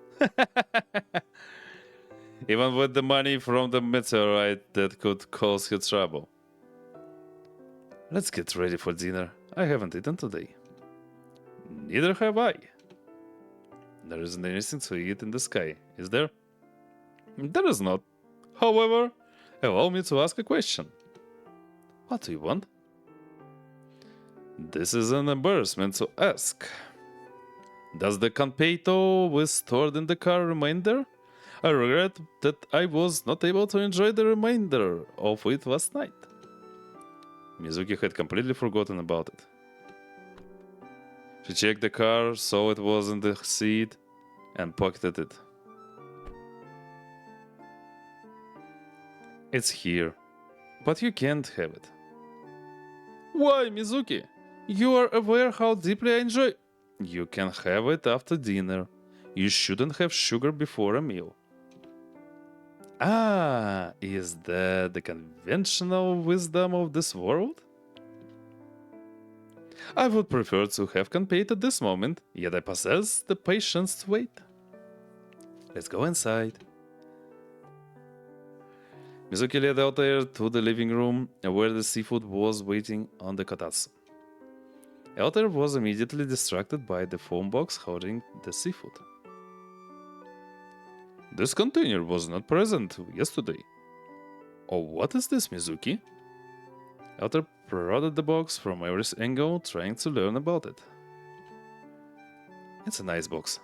Even with the money from the meteorite that could cause her trouble. Let's get ready for dinner. I haven't eaten today. Neither have I. There isn't anything to eat in the sky, is there? There is not. However, allow me to ask a question. What do you want? This is an embarrassment to ask. Does the Kanpeito we stored in the car remain there? I regret that I was not able to enjoy the remainder of it last night. Mizuki had completely forgotten about it. She checked the car, saw it was in the seat, and pocketed it. It's here, but you can't have it. Why, Mizuki? You are aware how deeply I enjoy. You can have it after dinner. You shouldn't have sugar before a meal. Ah, is that the conventional wisdom of this world? I would prefer to have Kanpei at this moment, yet I possess the patience to wait. Let's go inside. Mizuki led Altair to the living room where the seafood was waiting on the kotatsu. Altair was immediately distracted by the foam box holding the seafood. This container was not present yesterday. Oh, what is this, Mizuki? Altair prodded the box from every angle, trying to learn about it. It's a nice box.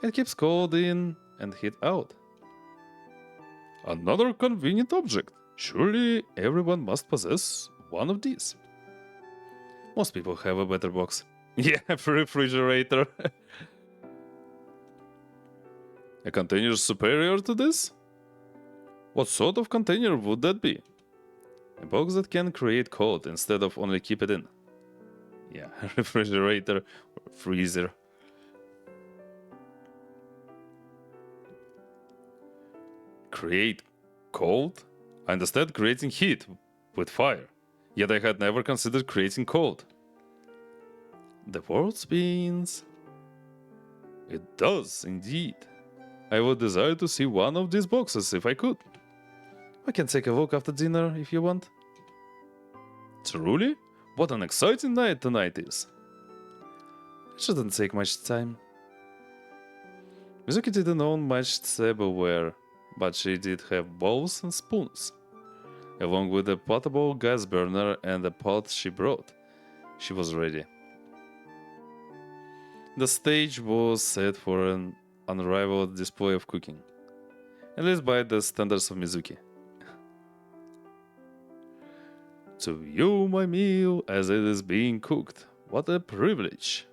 It keeps cold in and heat out. Another convenient object. Surely everyone must possess one of these. Most people have a better box. Yeah, refrigerator. A container superior to this? What sort of container would that be? A box that can create cold instead of only keep it in. Yeah, refrigerator or freezer. Create cold? I understand creating heat with fire, yet I had never considered creating cold. The world spins. It does, indeed. I would desire to see one of these boxes if I could. I can take a look after dinner if you want. Truly? What an exciting night tonight is. It shouldn't take much time. Mizuki didn't own much tableware, but she did have bowls and spoons. along with a portable gas burner and a pot she brought. She was ready. The stage was set for an unrivaled display of cooking, at least by the standards of Mizuki. To view my meal as it is being cooked, what a privilege!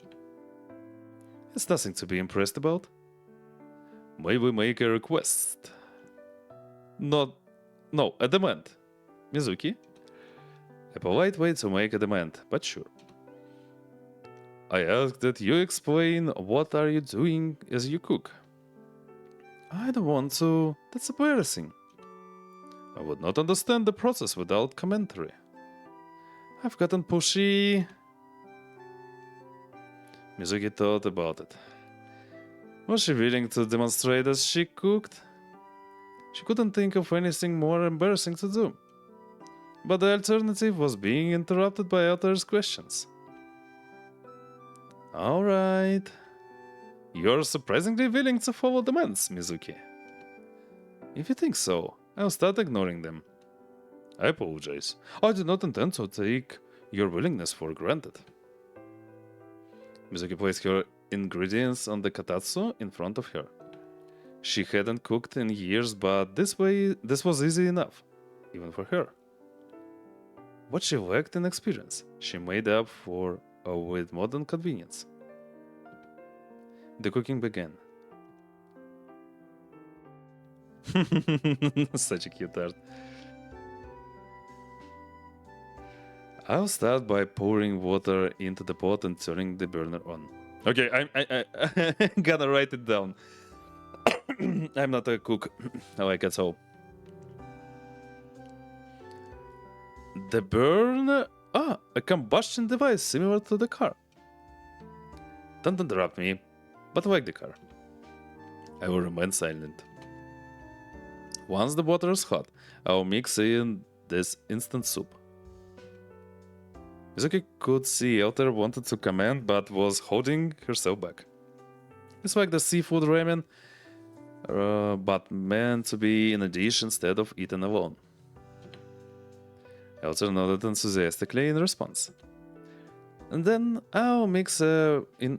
It's nothing to be impressed about. May we make a request? No, a demand. Mizuki? A polite way to make a demand, but sure. I ask that you explain what are you doing as you cook. I don't want to. That's embarrassing. I would not understand the process without commentary. I've gotten pushy. Mizuki thought about it. Was she willing to demonstrate as she cooked? She couldn't think of anything more embarrassing to do. But the alternative was being interrupted by others' questions. Alright. You're surprisingly willing to follow demands, Mizuki. If you think so, I'll start ignoring them. I apologize. I do not intend to take your willingness for granted. Mizuki placed her ingredients on the katatsu in front of her. She hadn't cooked in years, but this was easy enough, even for her. What she lacked in experience, she made up for with modern convenience. The cooking began. Such a cute art. I'll start by pouring water into the pot and turning the burner on. Okay, I'm gonna write it down. I'm not a cook, like at all. The burner? A combustion device similar to the car. Don't interrupt me, but like the car. I will remain silent. Once the water is hot, I'll mix in this instant soup. Mizuki could see Elter wanted to comment but was holding herself back. It's like the seafood ramen, but meant to be in a dish instead of eaten alone. Elter nodded enthusiastically in response. And then I'll mix in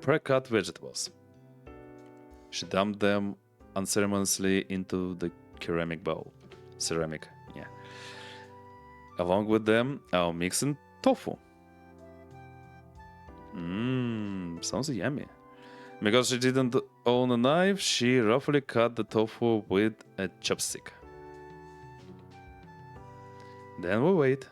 pre-cut vegetables. She dumped them unceremoniously into the ceramic bowl. Ceramic, yeah. Along with them, I'll mix in tofu. Sounds yummy. Because she didn't own a knife, she roughly cut the tofu with a chopstick. Then we wait.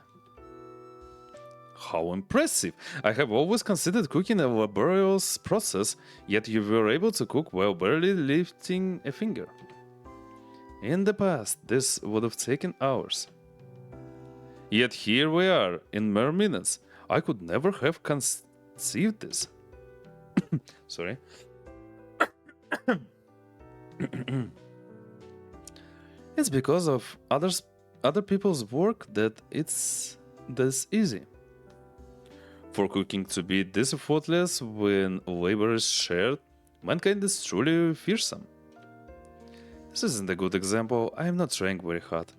How impressive! I have always considered cooking a laborious process, yet you were able to cook while barely lifting a finger. In the past, this would have taken hours. Yet here we are, in mere minutes. I could never have conceived this. Sorry. It's because of other people's work that it's this easy. For cooking to be this effortless when labor is shared, mankind is truly fearsome. This isn't a good example. I am not trying very hard.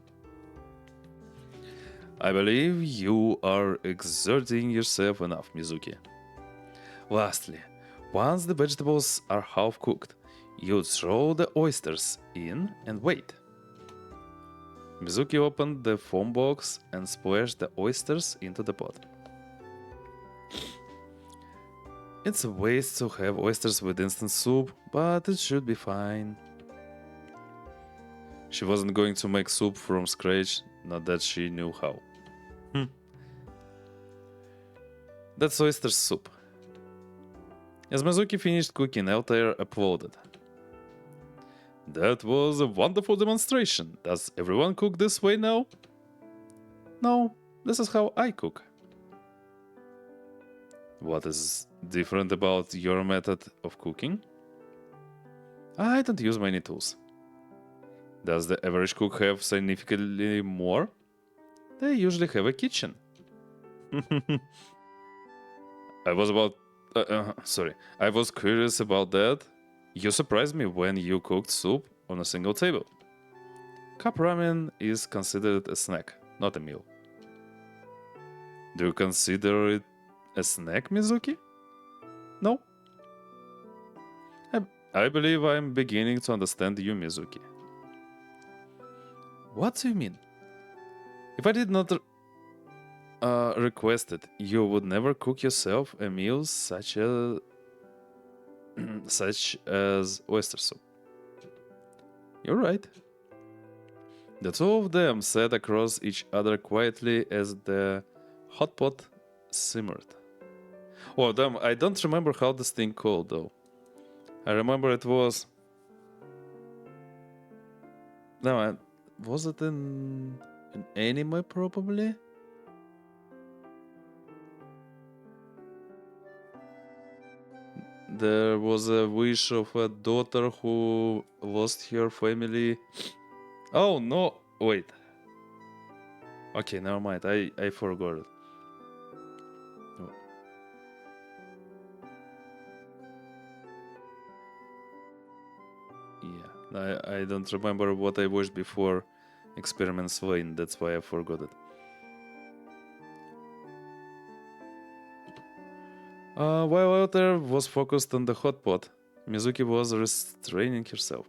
I believe you are exerting yourself enough, Mizuki. Lastly, once the vegetables are half cooked, you throw the oysters in and wait. Mizuki opened the foam box and splashed the oysters into the pot. It's a waste to have oysters with instant soup, but it should be fine. She wasn't going to make soup from scratch, not that she knew how. That's oyster soup. As Mizuki finished cooking, Altair applauded. That was a wonderful demonstration. Does everyone cook this way now? No, this is how I cook. What is different about your method of cooking? I don't use many tools. Does the average cook have significantly more? They usually have a kitchen. I was curious about that. You surprised me when you cooked soup on a single table. Cup ramen is considered a snack, not a meal. Do you consider it a snack, Mizuki? No? I believe I'm beginning to understand you, Mizuki. What do you mean? If I did not request it, you would never cook yourself a meal such as such as oyster soup. You're right. The two of them sat across each other quietly as the hot pot simmered. Oh, damn, I don't remember how this thing called though. I remember it was. No, was it in an anime probably? There was a wish of a daughter who lost her family. Oh no, wait. Okay, never mind. I forgot it. Oh. Yeah, I don't remember what I watched before Experiments Lane. That's why I forgot it. While Walter was focused on the hot pot, Mizuki was restraining herself.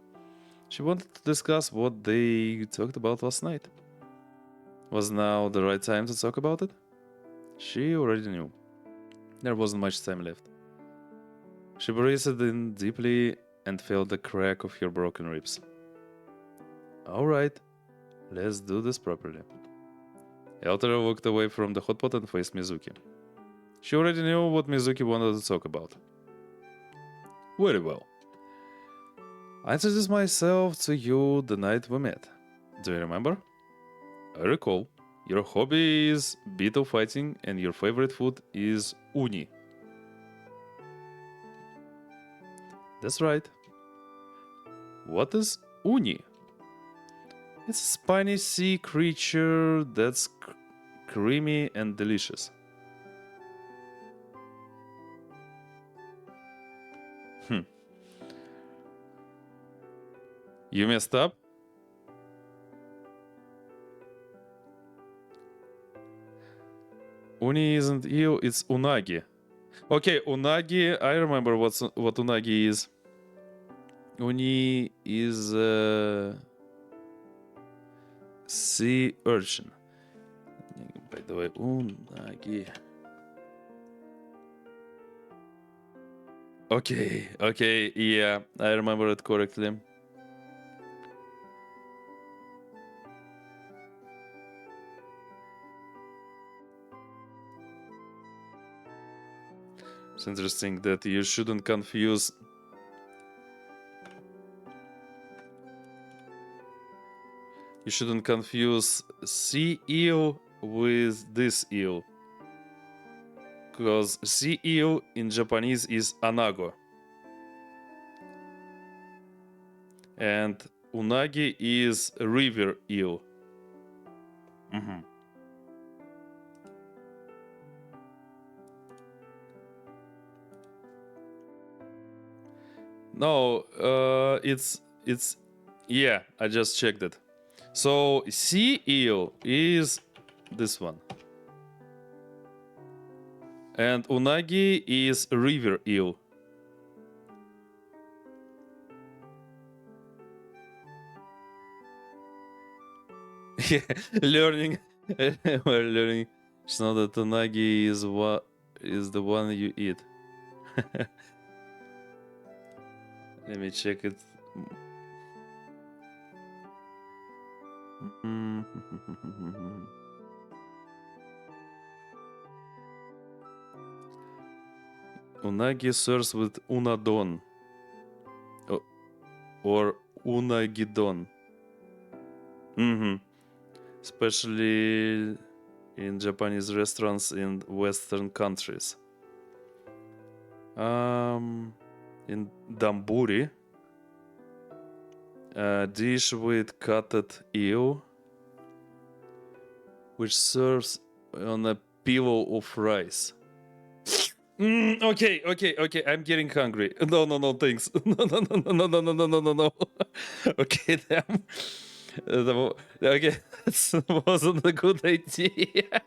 She wanted to discuss what they talked about last night. Was now the right time to talk about it? She already knew. There wasn't much time left. She breathed in deeply and felt the crack of her broken ribs. Alright, let's do this properly. Eltera walked away from the hot pot and faced Mizuki. She already knew what Mizuki wanted to talk about. Very well. I introduced myself to you the night we met. Do you remember? I recall. Your hobby is beetle fighting and your favorite food is uni. That's right. What is uni? It's a spiny sea creature that's creamy and delicious. You messed up? Uni isn't eel, it's unagi. Okay, unagi, I remember what unagi is. Uni is sea urchin. By the way, unagi. Okay, yeah, I remember it correctly. It's interesting that you shouldn't confuse sea eel with this eel. Because sea eel in Japanese is anago. And unagi is river eel. Mm-hmm. No, it's yeah, I just checked it. So sea eel is this one. And unagi is river eel. Yeah, learning. We're learning. It's not that unagi is what is the one you eat. Let me check it. Unagi serves with unadon or unagidon. Especially in Japanese restaurants in Western countries. In damburi, a dish with cutted eel, which serves on a pillow of rice. Okay. I'm getting hungry. No, thanks. No. Okay, damn. Okay, that wasn't a good idea.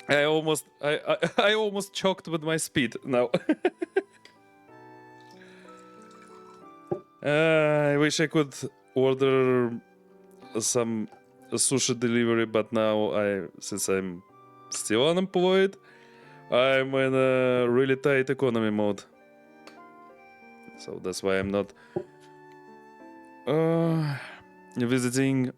I almost choked with my speed now. I wish I could order some sushi delivery, but now since I'm still unemployed, I'm in a really tight economy mode. So that's why I'm not visiting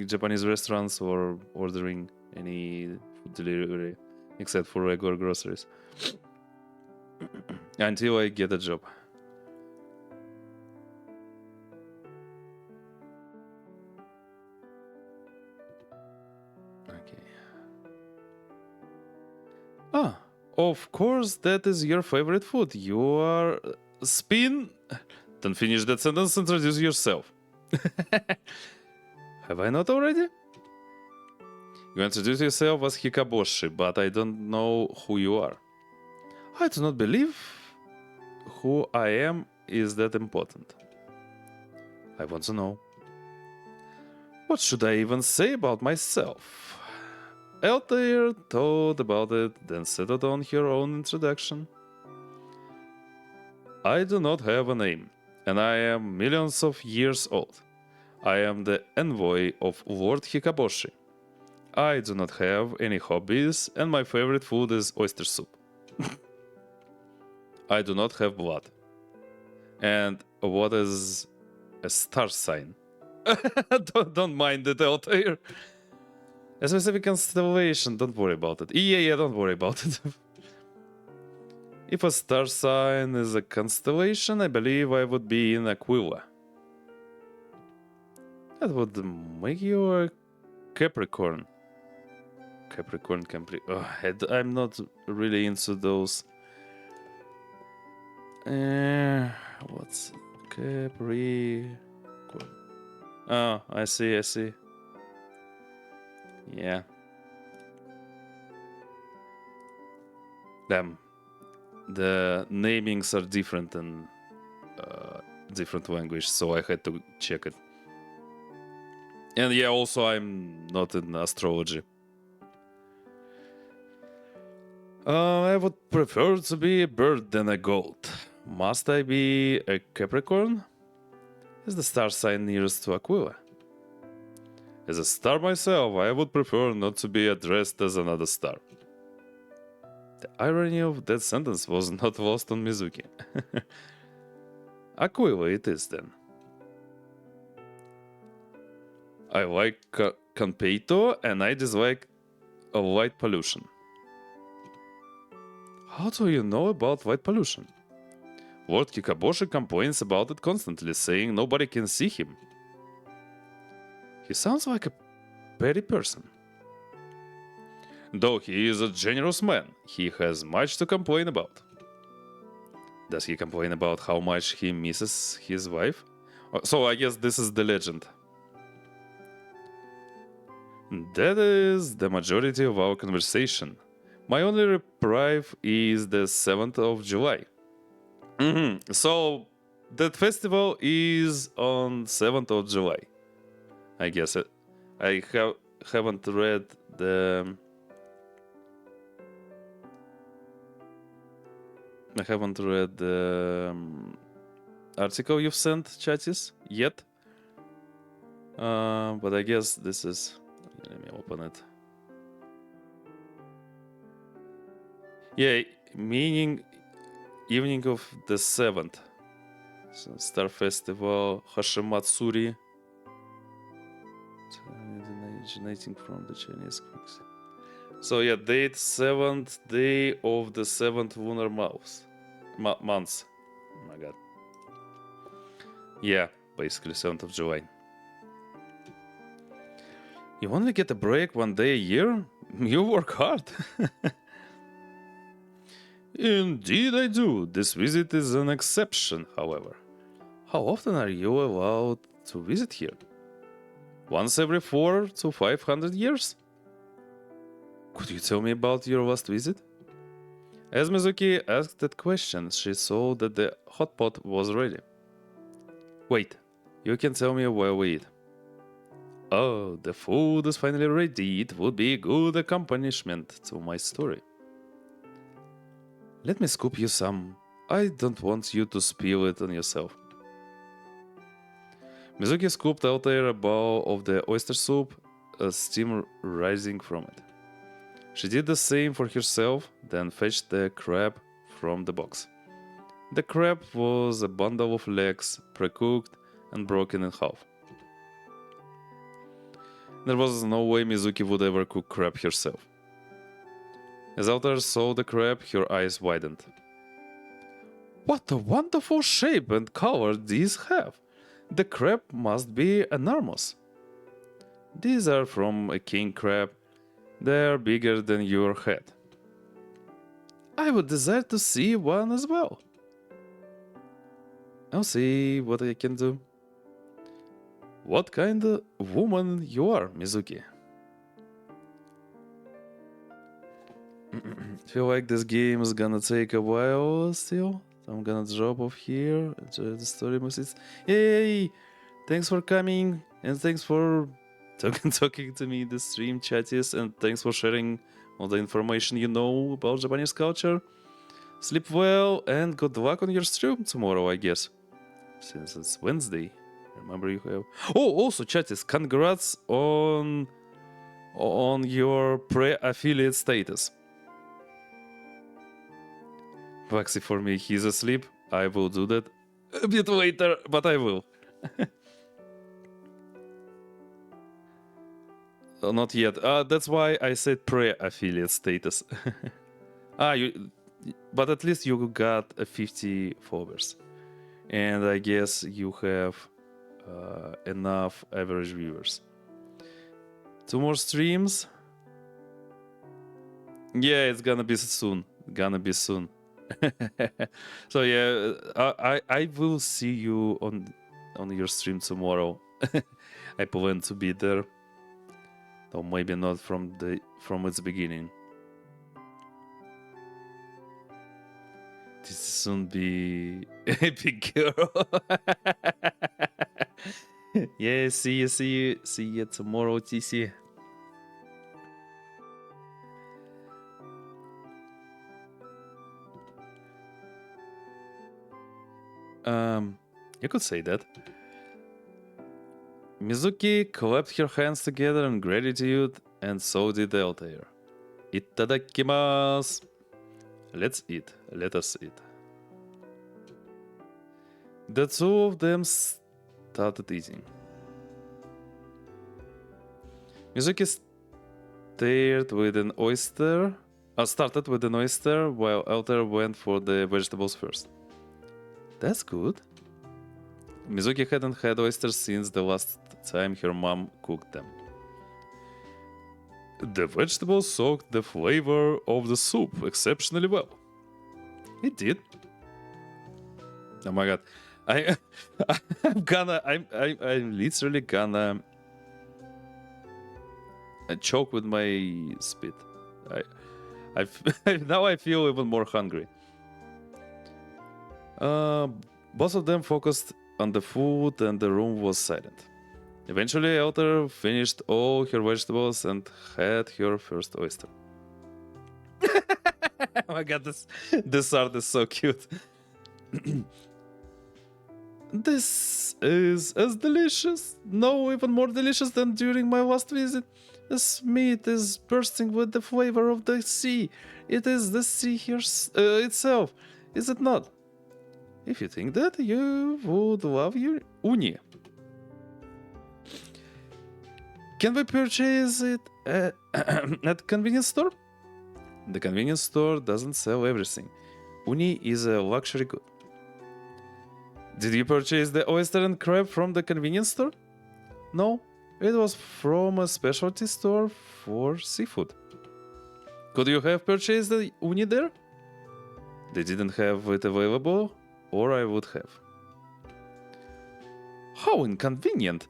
Japanese restaurants or ordering any food delivery except for regular groceries until I get a job. Okay. Ah, of course, that is your favorite food. You are spin. Then finish that sentence. Introduce yourself. Have I not already? You introduce yourself as Hikaboshi, but I don't know who you are. I do not believe who I am is that important. I want to know. What should I even say about myself? Altair thought about it, then settled on her own introduction. I do not have a name, and I am millions of years old. I am the envoy of Lord Hikaboshi. I do not have any hobbies, and my favorite food is oyster soup. I do not have blood. And what is a star sign? don't mind it, Altair. A specific constellation, don't worry about it. Yeah, don't worry about it. If a star sign is a constellation, I believe I would be in Aquila. That would make you a Capricorn. Capricorn. I'm not really into those. What's Capricorn? Oh, I see. Yeah. Damn. The namings are different in different language, so I had to check it. And yeah, also I'm not in astrology. I would prefer to be a bird than a goat. Must I be a Capricorn? Is the star sign nearest to Aquila? As a star myself, I would prefer not to be addressed as another star. The irony of that sentence was not lost on Mizuki. Aquila it is then. I like Kanpeito and I dislike light pollution. How do you know about light pollution? Lord Kikaboshi complains about it constantly, saying nobody can see him. He sounds like a petty person. Though he is a generous man, he has much to complain about. Does he complain about how much he misses his wife? So I guess this is the legend. That is the majority of our conversation. My only reprieve is the 7th of July. So that festival is on 7th of July. I guess it. I haven't read the article you've sent, Chatis, yet. But I guess this is. Let me open it. Yeah, meaning evening of the 7th. So Star Festival, Hashimatsuri. Originating from the Chinese Greeks. So yeah, date 7th day of the 7th lunar month. Oh my god. Yeah, basically 7th of July. You only get a break one day a year? You work hard. Indeed I do. This visit is an exception, however. How often are you allowed to visit here? Once every 400 to 500 years? Could you tell me about your last visit? As Mizuki asked that question, she saw that the hot pot was ready. Wait, You can tell me while we eat. Oh, the food is finally ready. It would be a good accompaniment to my story. Let me scoop you some. I don't want you to spill it on yourself. Mizuki scooped out a bowl of the oyster soup, steam rising from it. She did the same for herself, then fetched the crab from the box. The crab was a bundle of legs, pre-cooked and broken in half. There was no way Mizuki would ever cook crab herself. As Altar saw the crab, her eyes widened. What a wonderful shape and color these have! The crab must be enormous. These are from a king crab. They are bigger than your head. I would desire to see one as well. I'll see what I can do. What kind of woman you are, Mizuki? Feel like this game is gonna take a while still. So I'm gonna drop off here. Enjoy the story messages. Yay! Thanks for coming and thanks for talking to me in the stream, chatties, and thanks for sharing all the information you know about Japanese culture. Sleep well and good luck on your stream tomorrow, I guess. Since it's Wednesday. Remember you have... Oh, also, chatties, congrats on your pre-affiliate status. Vaxi for me, he's asleep. I will do that a bit later, but I will. Not yet. That's why I said pre-affiliate status. But at least you got 50 followers. And I guess you have enough average viewers. 2 more streams. Yeah, it's gonna be soon. So yeah, I will see you on your stream tomorrow. I plan to be there, though maybe not from its beginning. This soon be a big girl. Yeah, see you tomorrow, TC. You could say that. Mizuki clapped her hands together in gratitude, and so did the Altair. Itadakimasu! Let's eat. Let us eat. The two of them started eating. Mizuki started with an oyster, while Altair went for the vegetables first. That's good. Mizuki hadn't had oysters since the last time her mom cooked them. The vegetables soaked the flavor of the soup exceptionally well. It did. Oh my god. I'm literally gonna choke with my spit. Now I feel even more hungry. Both of them focused on the food and the room was silent. Eventually, Elter finished all her vegetables and had her first oyster. Oh my god, this art is so cute. This is as delicious, no, even more delicious than during my last visit. This meat is bursting with the flavor of the sea. It is the sea here itself, is it not? If you think that, you would love your uni. Can we purchase it at convenience store? The convenience store doesn't sell everything. Uni is a luxury good. Did you purchase the oyster and crab from the convenience store? No, it was from a specialty store for seafood. Could you have purchased the uni there? They didn't have it available, or I would have. How inconvenient!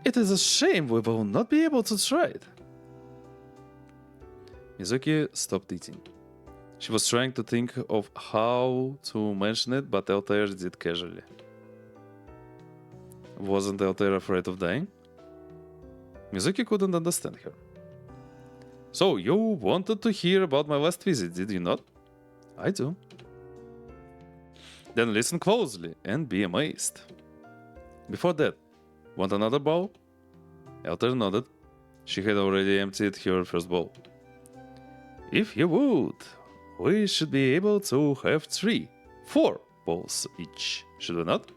It is a shame we will not be able to try it. Mizuki stopped eating. She was trying to think of how to mention it, but Altair did casually. Wasn't the author afraid of dying? Mizuki couldn't understand her. So, you wanted to hear about my last visit, did you not? I do. Then listen closely and be amazed. Before that, want another bowl? Elter nodded. She had already emptied her first bowl. If you would, we should be able to have 4 bowls each, should we not?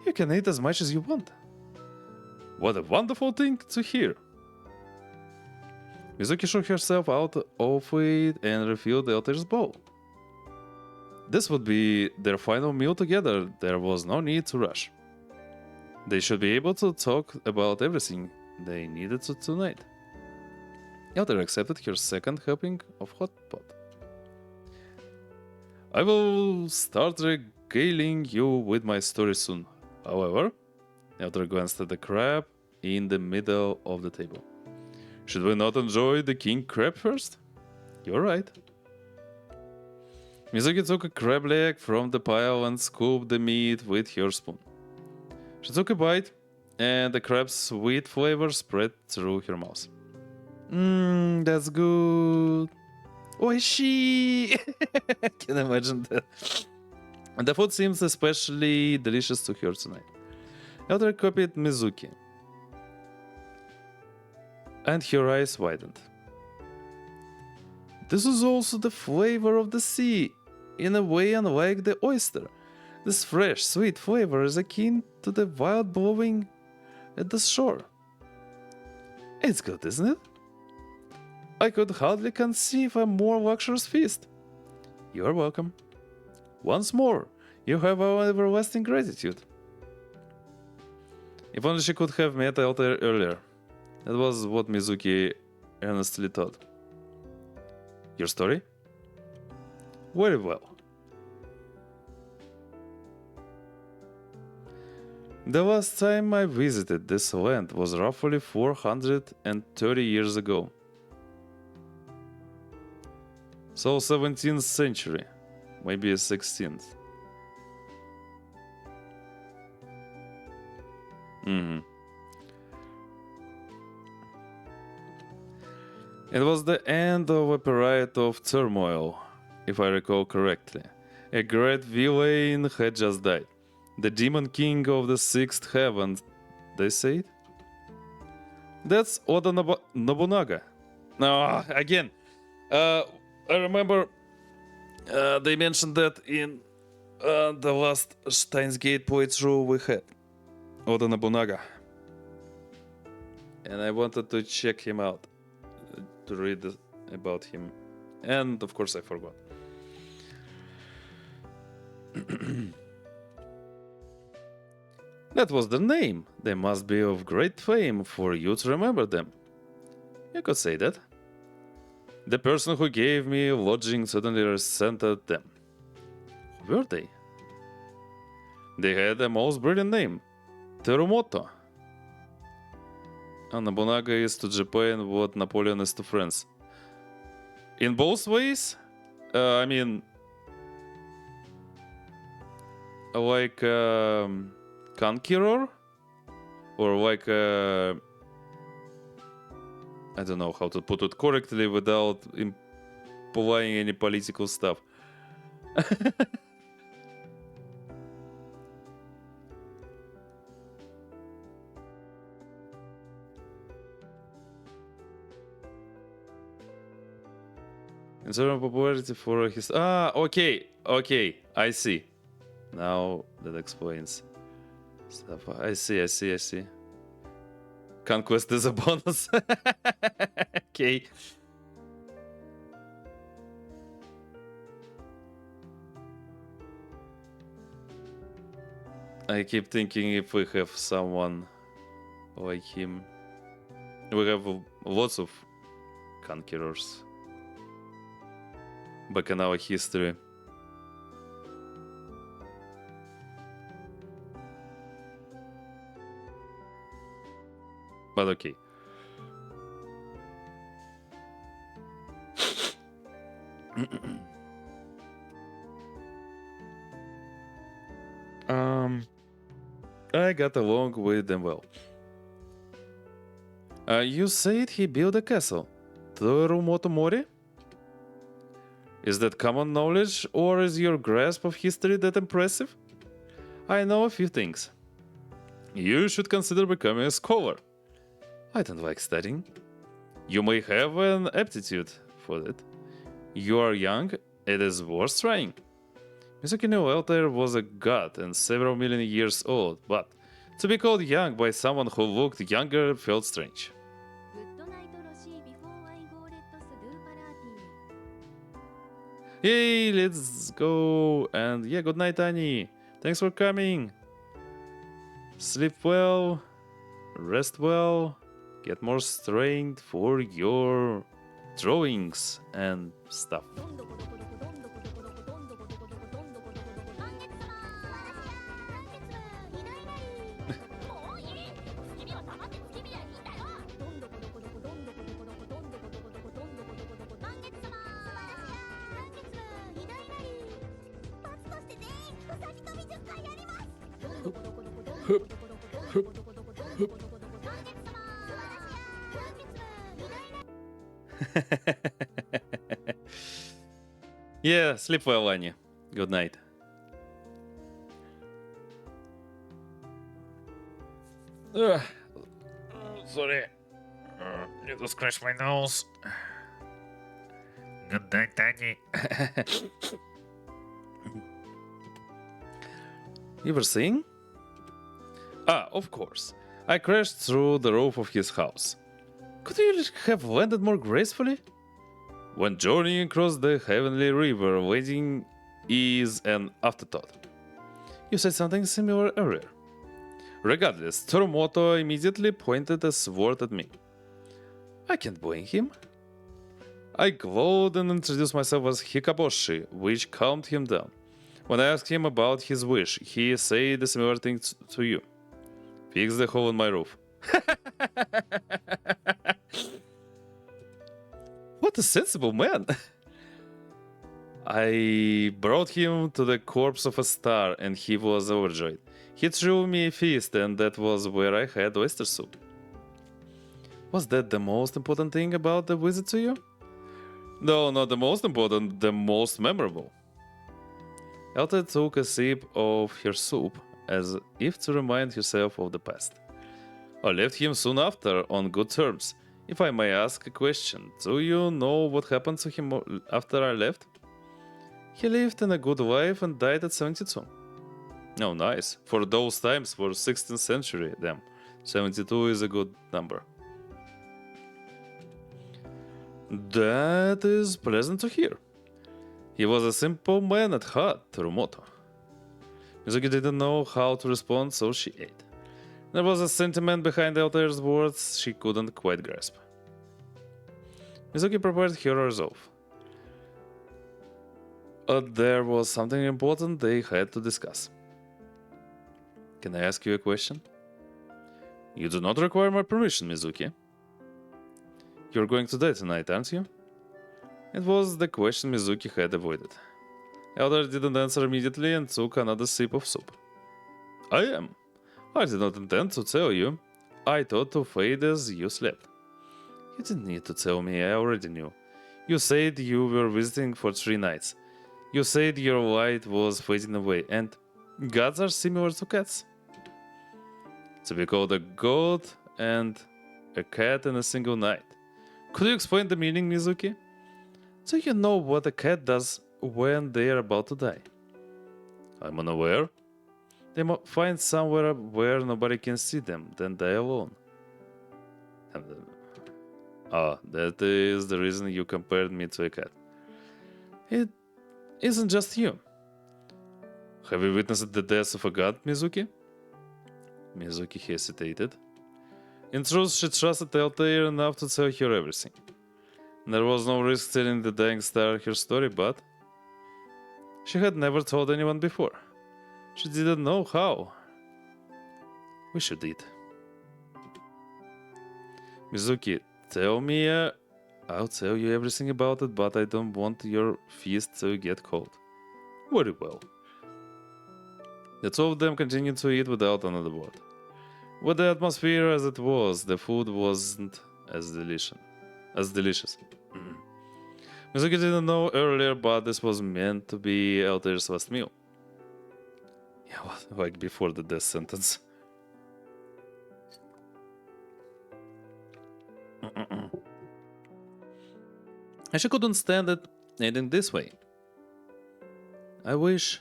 You can eat as much as you want. What a wonderful thing to hear. Mizuki shook herself out of it and refilled the Elter's bowl. This would be their final meal together. There was no need to rush. They should be able to talk about everything they needed to tonight. Elder accepted her second helping of hot pot. I will start regaling you with my story soon. However, Elder glanced at the crab in the middle of the table. Should we not enjoy the king crab first? You're right. Mizuki took a crab leg from the pile and scooped the meat with her spoon. She took a bite, and the crab's sweet flavor spread through her mouth. That's good. Oishi! I can imagine that. And the food seems especially delicious to her tonight. Elder copied Mizuki, and her eyes widened. This is also the flavor of the sea, in a way unlike the oyster. This fresh, sweet flavor is akin to the wild blowing at the shore. It's good, isn't it? I could hardly conceive a more luxurious feast. You're welcome. Once more, you have our everlasting gratitude. If only she could have met Elter earlier. That was what Mizuki earnestly thought. Your story? Very well. The last time I visited this land was roughly 430 years ago. So 17th century, maybe 16th. It was the end of a period of turmoil, if I recall correctly. A great villain had just died. The demon king of the sixth heaven, they say it? That's Oda Nobunaga. Again, I remember they mentioned that in the last Steins Gate playthrough we had. Oda Nobunaga. And I wanted to check him out, to read about him. And of course I forgot. That was their name. They must be of great fame for you to remember them. You could say that. The person who gave me lodging suddenly resented them. Who were they? They had a most brilliant name. Terumoto. And Nobunaga is to Japan what Napoleon is to France. In both ways? I mean... like... conqueror? Or like... I don't know how to put it correctly without implying any political stuff. In terms of popularity for his... okay, I see. Now that explains stuff. I see. Conquest is a bonus. Okay. I keep thinking if we have someone like him. We have lots of conquerors back in our history. But okay. I got along with them well. You said he built a castle. Torumoto Mori? Is that common knowledge, or is your grasp of history that impressive? I know a few things. You should consider becoming a scholar. I don't like studying. You may have an aptitude for it. You are young, it is worth trying. Mizuki no Altair was a god and several million years old, but to be called young by someone who looked younger felt strange. Hey, let's go. And yeah, good night, Annie. Thanks for coming. Sleep well, rest well, get more strength for your drawings and stuff. Yeah, sleep well, Anya. Good night.
Sorry. Need to scratch my nose. Good night, Danny.
You were saying? Ah, of course. I crashed through the roof of his house. Could you have landed more gracefully? When journeying across the heavenly river, waiting is an afterthought. You said something similar earlier. Regardless, Toromoto immediately pointed a sword at me. I can't blame him. I glowed and introduced myself as Hikaboshi, which calmed him down. When I asked him about his wish, he said a similar thing to you. Fix the hole in my roof. What a sensible man! I brought him to the corpse of a star and he was overjoyed. He threw me a feast and that was where I had oyster soup. Was that the most important thing about the visit to you? No, not the most important, the most memorable. Elta took a sip of her soup as if to remind herself of the past. I left him soon after on good terms. If I may ask a question, do you know what happened to him after I left? He lived in a good life and died at 72. Oh, nice. For those times, for 16th century, damn. 72 is a good number. That is pleasant to hear. He was a simple man at heart, Toromoto. Mizuki didn't know how to respond, so she ate. There was a sentiment behind Altair's words she couldn't quite grasp. Mizuki prepared her resolve. There was something important they had to discuss. Can I ask you a question? You do not require my permission, Mizuki. You're going to die tonight, aren't you? It was the question Mizuki had avoided. Elder didn't answer immediately and took another sip of soup. I am. I did not intend to tell you. I thought to fade as you slept. You didn't need to tell me, I already knew. You said you were visiting for 3 nights. You said your light was fading away, and gods are similar to cats. To be called a god and a cat in a single night. Could you explain the meaning, Mizuki? Do you know what a cat does when they are about to die? I'm unaware. They might find somewhere where nobody can see them, then die alone. That is the reason you compared me to a cat. It isn't just you. Have you witnessed the death of a god, Mizuki? Mizuki hesitated. In truth, she trusted Altair enough to tell her everything. There was no risk telling the dying star her story, but she had never told anyone before. She didn't know how. We should eat. Mizuki, tell me. I'll tell you everything about it, but I don't want your feast to get cold. Very well. The two of them continued to eat without another word. With the atmosphere as it was, the food wasn't as delicious. Mizuki didn't know earlier, but this was meant to be Altair's last meal. Yeah, like before the death sentence. And she couldn't stand it ending this way. I wish.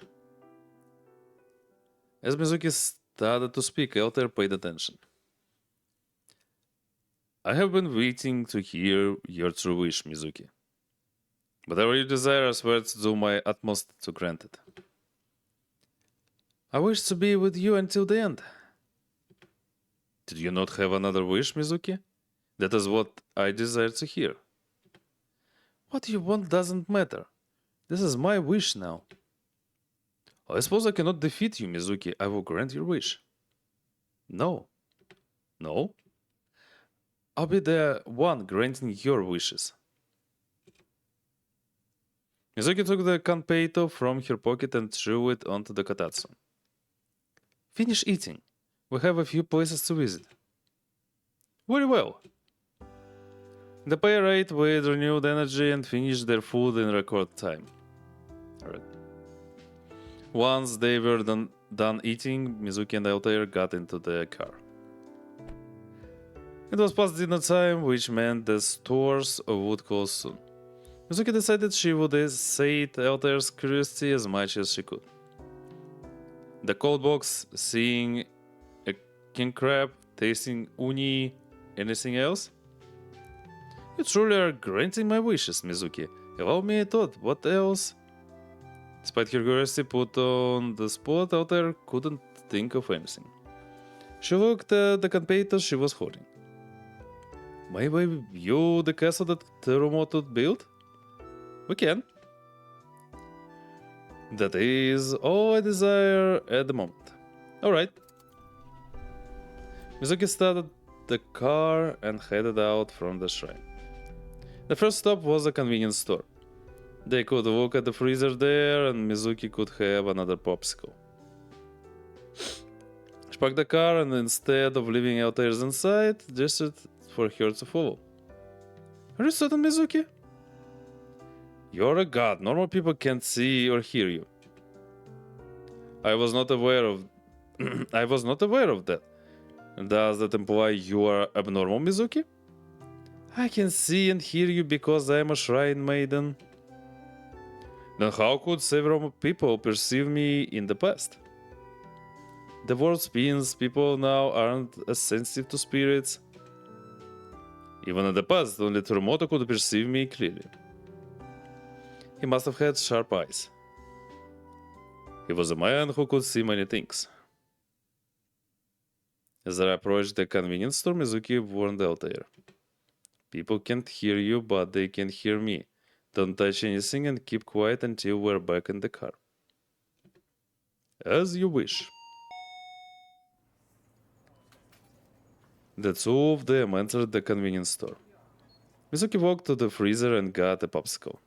As Mizuki started to speak, Altair paid attention. I have been waiting to hear your true wish, Mizuki. Whatever you desire, I swear to do my utmost to grant it. I wish to be with you until the end. Did you not have another wish, Mizuki? That is what I desire to hear. What you want doesn't matter. This is my wish now. I suppose I cannot defeat you, Mizuki. I will grant your wish. No. No? I'll be the one granting your wishes. Mizuki took the kanpeito from her pocket and threw it onto the katatsu. Finish eating. We have a few places to visit. Very well. The pair ate with renewed energy and finished their food in record time. Alright. Once they were done eating, Mizuki and Altair got into the car. It was past dinner time, which meant the stores would close soon. Mizuki decided she would sate Altair's curiosity as much as she could. The cold box, seeing a king crab, tasting uni, anything else? You truly are granting my wishes, Mizuki. Allow me a thought, what else? Despite her curiosity put on the spot, Altair couldn't think of anything. She looked at the kanpeito she was holding. Maybe view the castle that Terumoto built? We can. That is all I desire at the moment. Alright. Mizuki started the car and headed out from the shrine. The first stop was a convenience store. They could look at the freezer there and Mizuki could have another popsicle. She parked the car and instead of leaving Altair's inside, gestured for her to follow. Are you certain, Mizuki? You're a god. Normal people can't see or hear you. I was not aware of that. Does that imply you are abnormal, Mizuki? I can see and hear you because I am a shrine maiden. Then how could several people perceive me in the past? The world spins, people now aren't as sensitive to spirits. Even in the past, only Terumoto could perceive me clearly. He must have had sharp eyes. He was a man who could see many things. As they approached the convenience store, Mizuki warned Altair. People can't hear you, but they can hear me. Don't touch anything and keep quiet until we're back in the car. As you wish. The two of them entered the convenience store. Mizuki walked to the freezer and got a popsicle.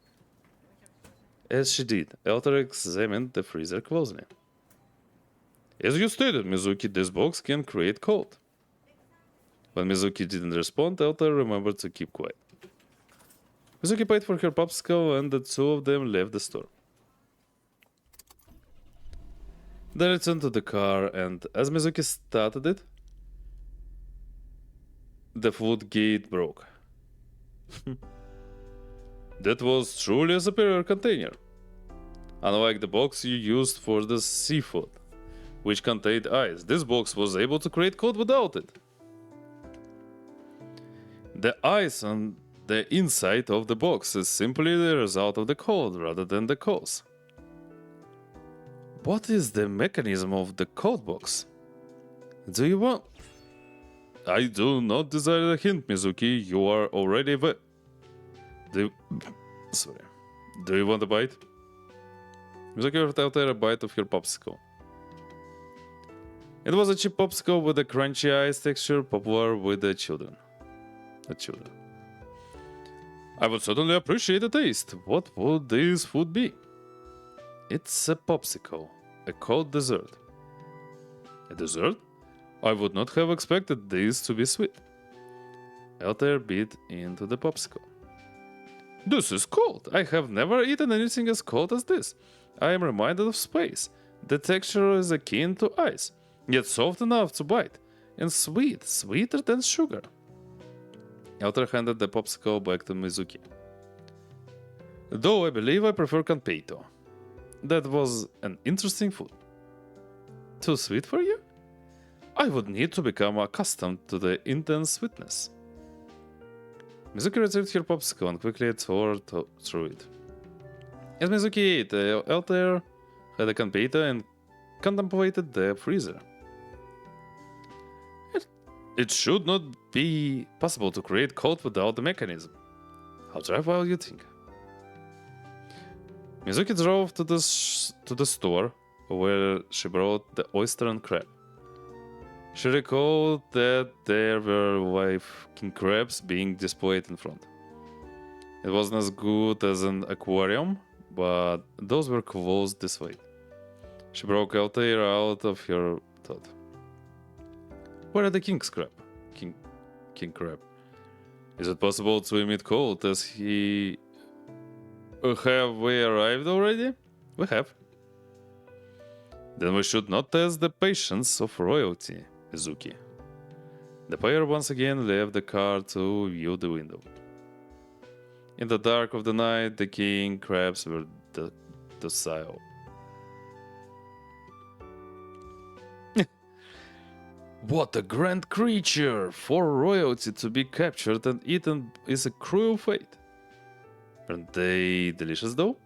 As she did, Altair examined the freezer closely. As you stated, Mizuki, this box can create cold. When Mizuki didn't respond, Altair remembered to keep quiet. Mizuki paid for her popsicle and the two of them left the store. They returned to the car and as Mizuki started it, the food gate broke. That was truly a superior container. Unlike the box you used for the seafood, which contained ice, this box was able to create cold without it. The ice on the inside of the box is simply the result of the cold rather than the cause. What is the mechanism of the cold box? Do you want... I do not desire a hint, Mizuki. You are already wet. Do you want a bite? Mizuki offered Altair a bite of her popsicle. It was a cheap popsicle with a crunchy ice texture popular with the children. I would certainly appreciate the taste. What would this food be? It's a popsicle, a cold dessert. A dessert? I would not have expected this to be sweet. Altair bit into the popsicle. This is cold. I have never eaten anything as cold as this. I am reminded of space. The texture is akin to ice, yet soft enough to bite, and sweet, sweeter than sugar. Altair handed the popsicle back to Mizuki. Though I believe I prefer Kanpeito. That was an interesting food. Too sweet for you? I would need to become accustomed to the intense sweetness. Mizuki retrieved her popsicle and quickly tore through it. As Mizuki ate, Altair had a Kanpeito and contemplated the freezer. It should not be possible to create cold without the mechanism. I'll drive while you think. Mizuki drove to the store where she brought the oyster and crab. She recalled that there were live king crabs being displayed in front. It wasn't as good as an aquarium, but those were closed this way. She broke Altair out of her thought. Where are the king's crab? King crab. Is it possible to emit cold as he... Have we arrived already? We have. Then we should not test the patience of royalty, Mizuki. The pair once again left the car to view the window. In the dark of the night, the king crabs were docile. What a grand creature! For royalty to be captured and eaten is a cruel fate. Aren't they delicious though?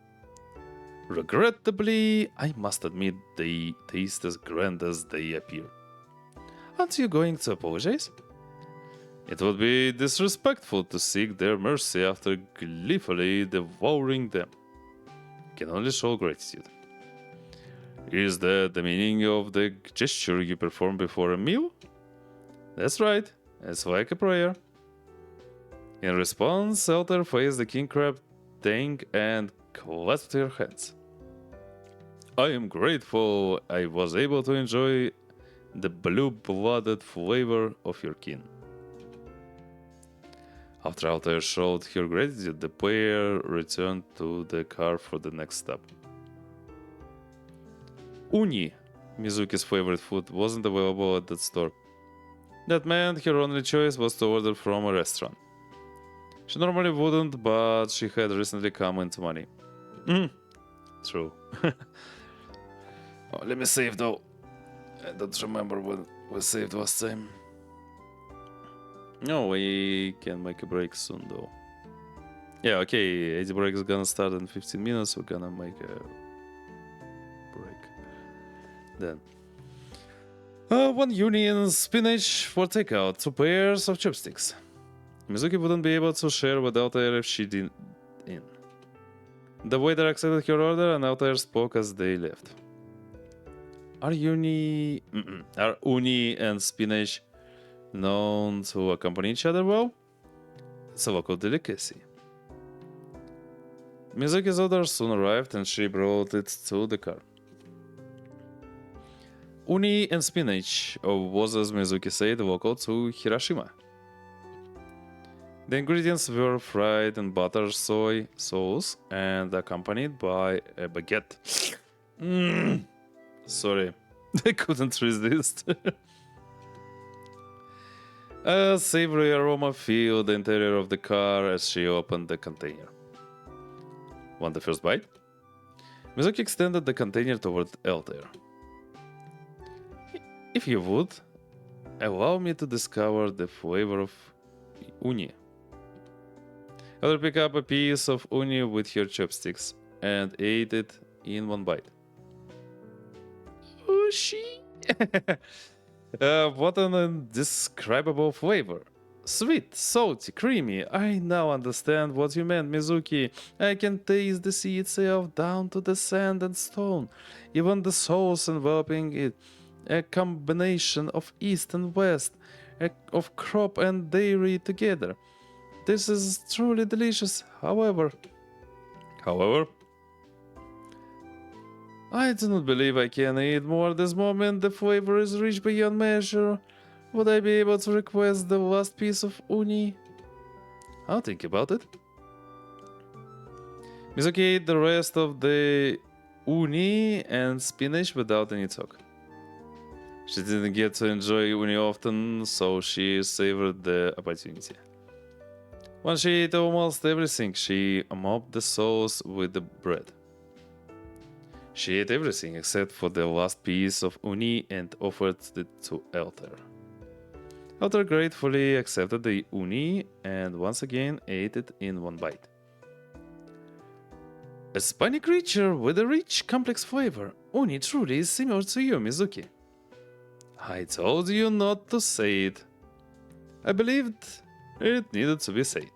Regrettably, I must admit they taste as grand as they appear. Aren't you going to apologize? It would be disrespectful to seek their mercy after gleefully devouring them. You can only show gratitude. Is that the meaning of the gesture you perform before a meal? That's right, it's like a prayer. In response, Altair faced the king crab thing and clasped her hands. I am grateful I was able to enjoy the blue-blooded flavor of your kin. After Altair showed her gratitude, the pair returned to the car for the next stop. Uni, Mizuki's favorite food, wasn't available at that store. That meant her only choice was to order from a restaurant. She normally wouldn't, but she had recently come into money. True. Oh, let me save though. I don't remember when we saved last time. No, we can make a break soon though. Yeah, okay, 80 break is gonna start in 15 minutes. We're gonna make a break. Then. 1 uni and spinach for takeout, 2 pairs of chopsticks. Mizuki wouldn't be able to share with Altair if she didn't in. The waiter accepted her order and Altair spoke as they left. Are uni and spinach known to accompany each other well? It's a local delicacy. Mizuki's order soon arrived and she brought it to the car. Uni and spinach was, as Mizuki said, local to Hiroshima. The ingredients were fried in butter soy sauce and accompanied by a baguette. Sorry, I couldn't resist. A savory aroma filled the interior of the car as she opened the container. Want the first bite? Mizuki extended the container toward Altair. If you would, allow me to discover the flavor of uni. Altair picked up a piece of uni with her chopsticks and ate it in one bite. Ushi! What an indescribable flavor. Sweet, salty, creamy. I now understand what you meant, Mizuki. I can taste the sea itself down to the sand and stone, even the sauce enveloping it. A combination of east and west, of crop and dairy together. This is truly delicious. However, I do not believe I can eat more this moment. The flavor is rich beyond measure. Would I be able to request the last piece of uni? I'll think about it. Mizuki ate the rest of the uni and spinach without any talk. She didn't get to enjoy uni often, so she savored the opportunity. When she ate almost everything, she mopped the sauce with the bread. She ate everything except for the last piece of uni and offered it to Elter. Elter gratefully accepted the uni and once again ate it in one bite. A spiny creature with a rich, complex flavor, uni truly is similar to you, Mizuki. I told you not to say it. I believed it needed to be said.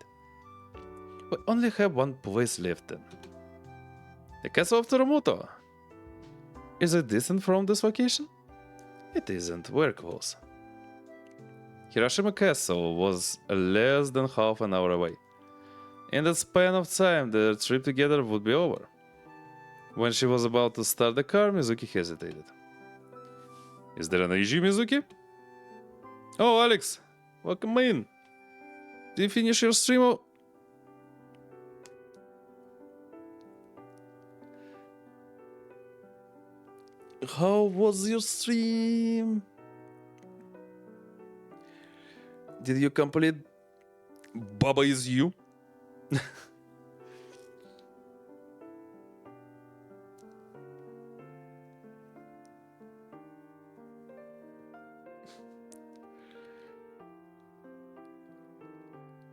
We only have one place left then. The castle of Toromoto. Is it distant from this location? It isn't. We're close. Hiroshima Castle was less than half an hour away. In that span of time, their trip together would be over. When she was about to start the car, Mizuki hesitated. Is there an issue, Mizuki? Oh, Alex, welcome in. Did you finish your stream? How was your stream? Did you complete Baba Is You?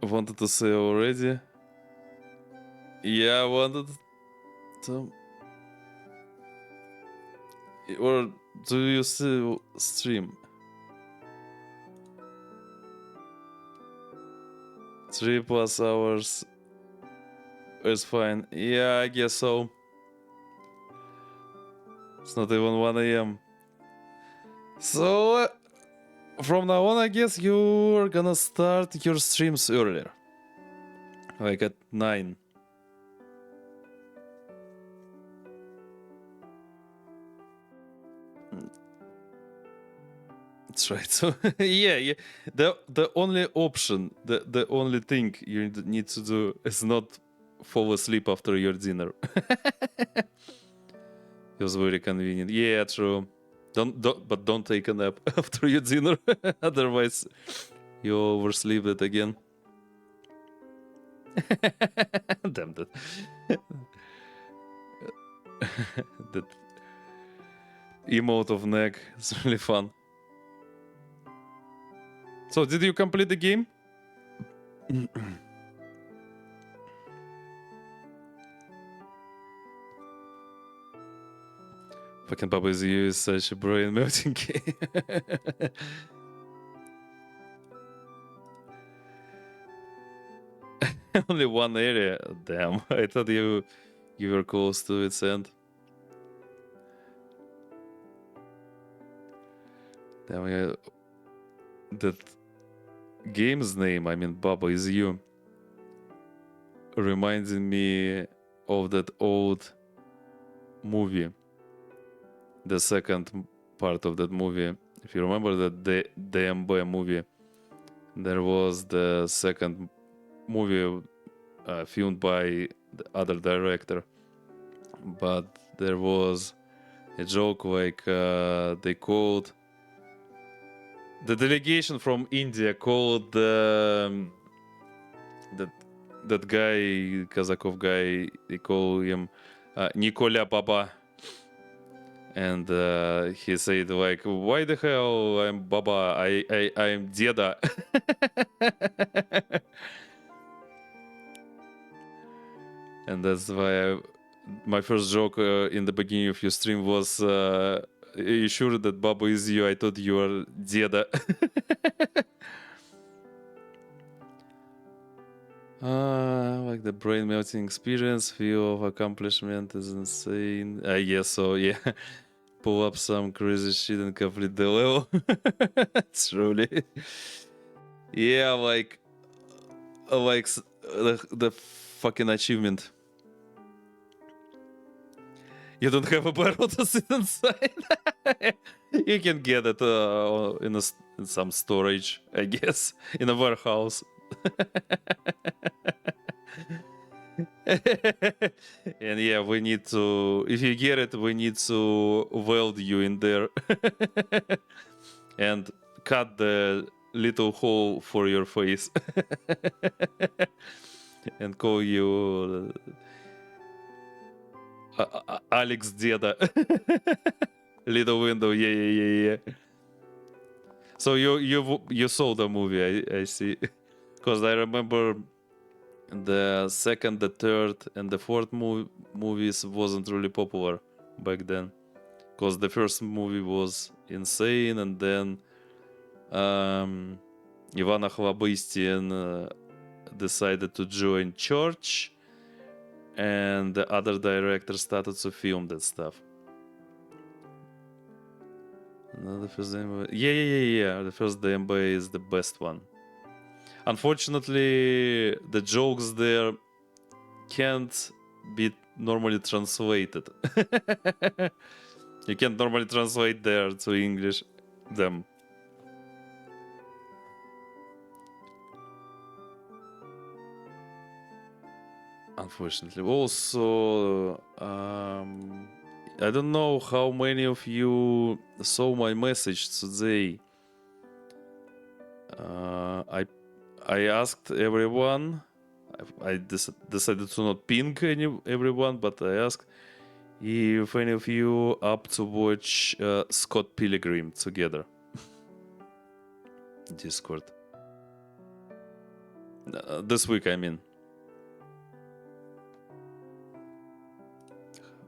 Wanted to say already. Yeah, I wanted to. Or do you still stream? 3+ hours is fine. Yeah, I guess so. It's not even 1 a.m. So, from now on, I guess you're gonna start your streams earlier. Like at 9. That's right. So yeah. The only option, the only thing you need to do is not fall asleep after your dinner. It was very convenient. Yeah, true. Don't take a nap after your dinner. Otherwise, you oversleep it again. Damn that. That emote of neck is really fun. So, did you complete the game? Fucking Baba Is You is such a brain melting game. Only one area. Damn, I thought you were close to its end. Damn, yeah. That game's name, I mean Baba Is You, reminding me of that old movie. The second part of that movie. If you remember that the DMB movie, there was the second movie filmed by the other director, but there was a joke like they called the delegation from India called that guy, Kazakov guy, they call him Nikola Baba. And he said like, why the hell I'm Baba? I'm Deda. And that's why my first joke in the beginning of your stream was, are you sure that Baba is you? I thought you were Deda. Like the brain melting experience, feel of accomplishment is insane. I guess so, yeah. Pull up some crazy shit and complete the level. Truly. Yeah, like the fucking achievement. You don't have a barrel to sit inside. You can get it in some storage, I guess, in a warehouse. And yeah, we need to. If you get it, we need to weld you in there and cut the little hole for your face and call you Alex Deda. Little window, yeah. So you saw the movie, I see, because I remember the second, the third, and the fourth movies wasn't really popular back then, because the first movie was insane, and then Ivan Охлобыстин decided to join church, and the other director started to film that stuff. No, the first DMB. Yeah. The first DMB is the best one. Unfortunately, the jokes there can't be normally translated. You can't normally translate there to English them. Unfortunately. Also, I don't know how many of you saw my message today. I asked everyone. I decided to not ping everyone, but I asked if any of you up to watch Scott Pilgrim together. Discord. This week, I mean.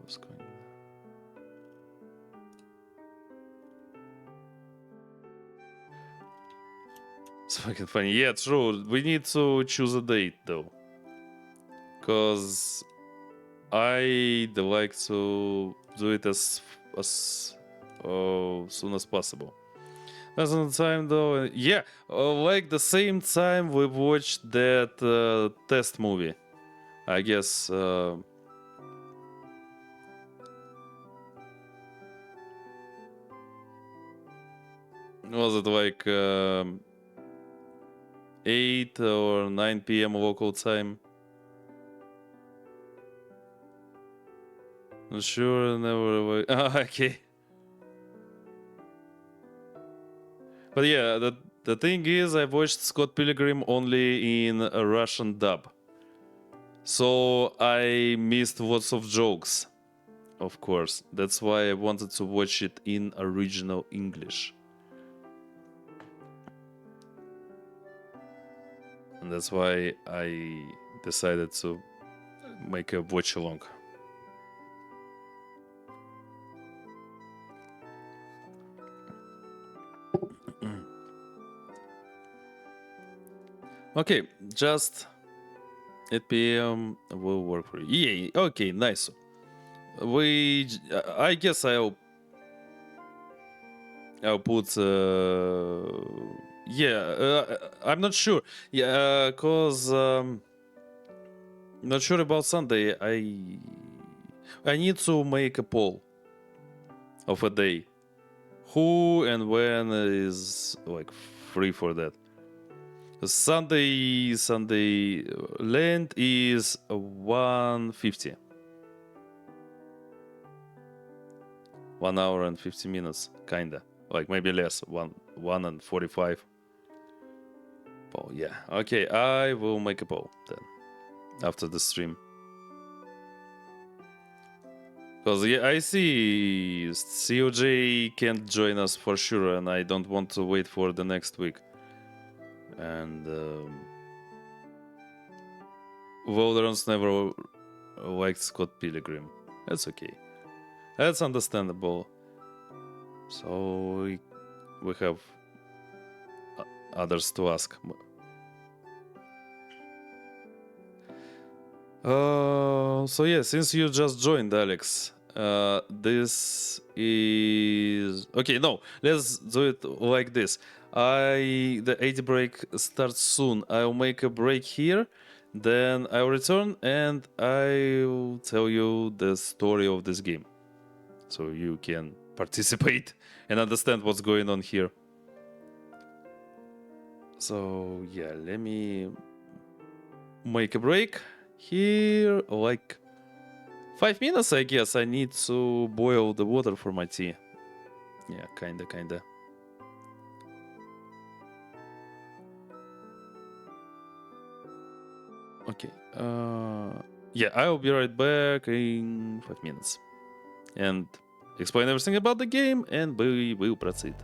How's going? It's fucking funny. Yeah, true. We need to choose a date though, cause I'd like to do it as soon as possible. As on time though, yeah, like the same time we watched that test movie. I guess was it like 8 or 9 p.m. local time? Not sure, never. Okay. But yeah, the thing is, I watched Scott Pilgrim only in a Russian dub, so I missed lots of jokes. Of course, that's why I wanted to watch it in original English. And that's why I decided to make a watch along. Okay, just 8 p.m. will work for you. Yeah, okay, nice. I guess I'll put I'm not sure. Yeah, cause not sure about Sunday. I need to make a poll of a day. Who and when is like free for that? Sunday land is 1:50. 1 hour and 50 minutes, kinda. Like maybe less, 1 and 45. Poll, yeah. Okay, I will make a poll then after the stream. Because yeah, I see COJ can't join us for sure, and I don't want to wait for the next week. And Voldrons never liked Scott Pilgrim. That's okay. That's understandable. So we have others to ask. So yeah, since you just joined, Alex, this is okay. No, let's do it like this. The 80 break starts soon. I'll make a break here, then I'll return and I'll tell you the story of this game. so you can participate and understand what's going on here. So yeah, let me make a break here, like 5 minutes, I guess. I need to boil the water for my tea. Yeah, kinda. Okay. Yeah, I'll be right back in 5 minutes and explain everything about the game, and we will proceed.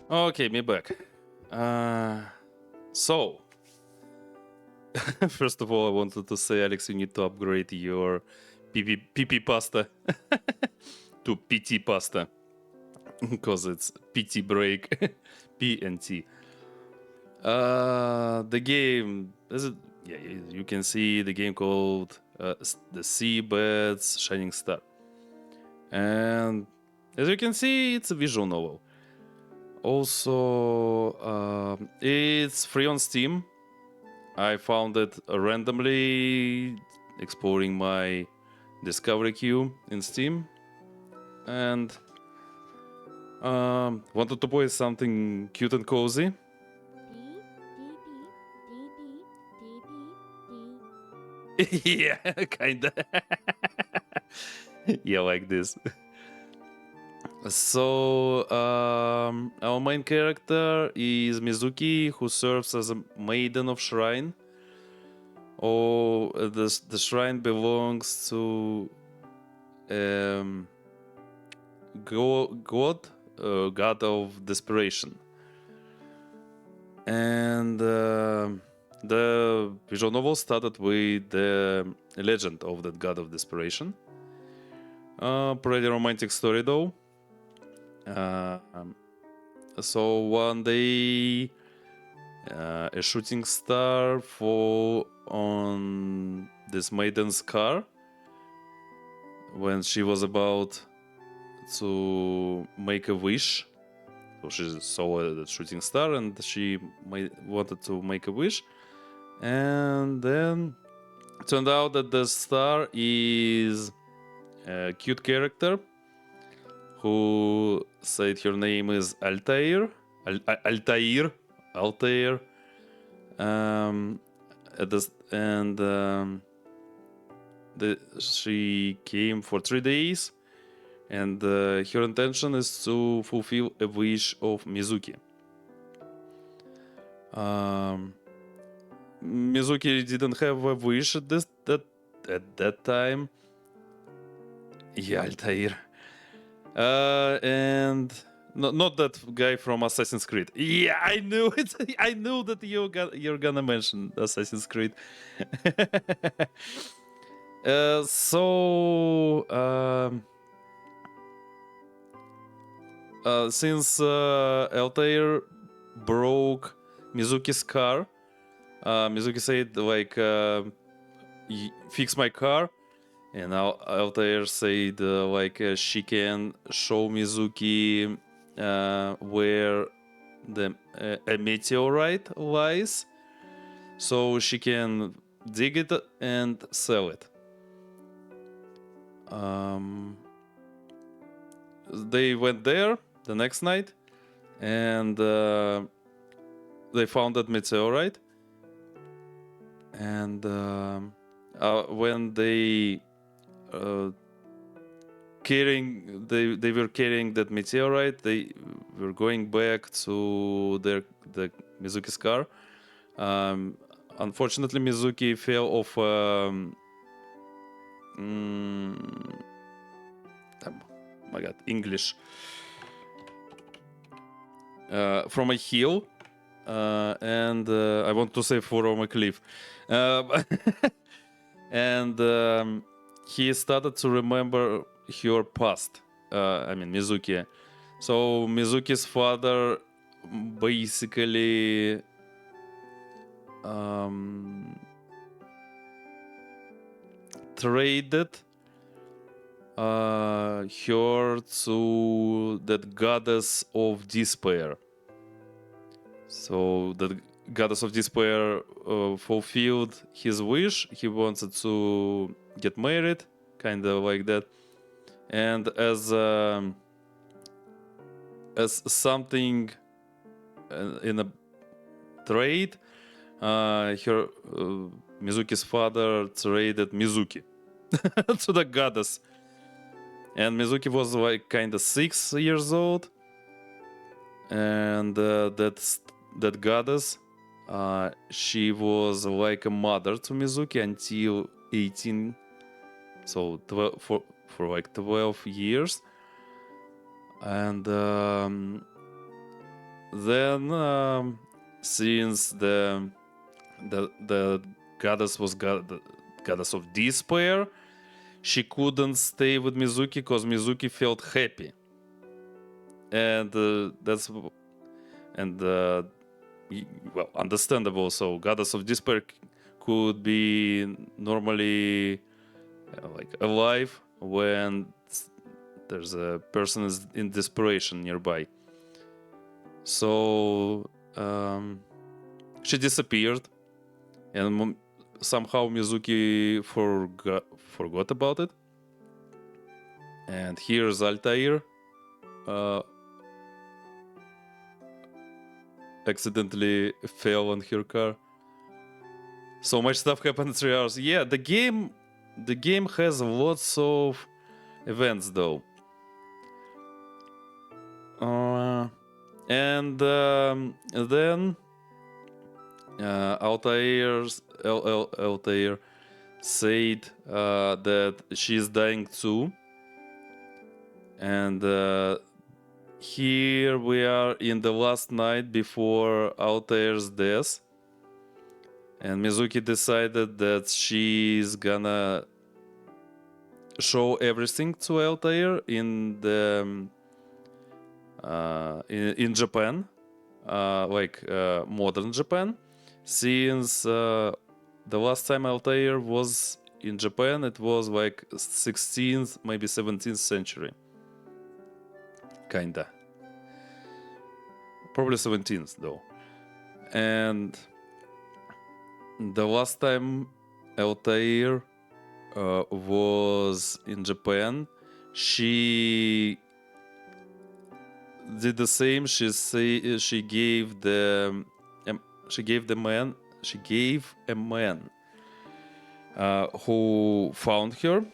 Okay, me back. So, first of all, I wanted to say, Alex, you need to upgrade your PP pasta to PT pasta because it's PT break, P and T. The game is it? Yeah, you can see the game called the Seabed's Shining Star, and as you can see, it's a visual novel. Also, it's free on Steam. I found it randomly exploring my discovery queue in Steam, and wanted to play something cute and cozy. Yeah, kinda. Yeah, like this. So, our main character is Mizuki, who serves as a maiden of shrine. Oh, the shrine belongs to god of desperation. And the visual novel started with the legend of that god of desperation. Pretty romantic story though. So one day, a shooting star fall on this maiden's car when she was about to make a wish. So she saw the shooting star and she wanted to make a wish, and then it turned out that the star is a cute character who said her name is Altair. Altair. Um, she came for 3 days, and her intention is to fulfill a wish of Mizuki. Mizuki didn't have a wish at that time. Yeah, Altair. And not that guy from Assassin's Creed. Yeah, I knew it. I knew that you're gonna mention Assassin's Creed. Since Altair broke Mizuki's car, Mizuki said like, "Fix my car," and Altair said like she can show Mizuki where the a meteorite lies, so she can dig it and sell it. They went there the next night, and they found that meteorite. And when they were carrying that meteorite, they were going back to the Mizuki's car. Unfortunately, Mizuki fell off. Oh my god, English. From a hill, and I want to say from a cliff. And he started to remember her past. I mean, Mizuki. So Mizuki's father basically traded her to that goddess of despair. So the goddess of despair fulfilled his wish. He wanted to get married, kind of like that. And as something in a trade, her Mizuki's father traded Mizuki to the goddess. And Mizuki was like kind of 6 years old, and that goddess, she was like a mother to Mizuki until 18, so 12, for like 12 years. And then since the goddess was the goddess of despair, she couldn't stay with Mizuki because Mizuki felt happy, and well, understandable. So goddess of despair could be normally like alive when there's a person is in desperation nearby. So she disappeared, and somehow Mizuki forgot about it. And here's Altair accidentally fell on her car. So much stuff happened in 3 hours. Yeah, the game has lots of events though. And then Altair said that she's dying too. And here we are in the last night before Altair's death. And Mizuki decided that she's gonna show everything to Altair in the in Japan, like modern Japan, since the last time Altair was in Japan, it was like 16th, maybe 17th century, kinda, probably 17th though. And the last time Altair was in Japan, she did the same. She gave a man who found her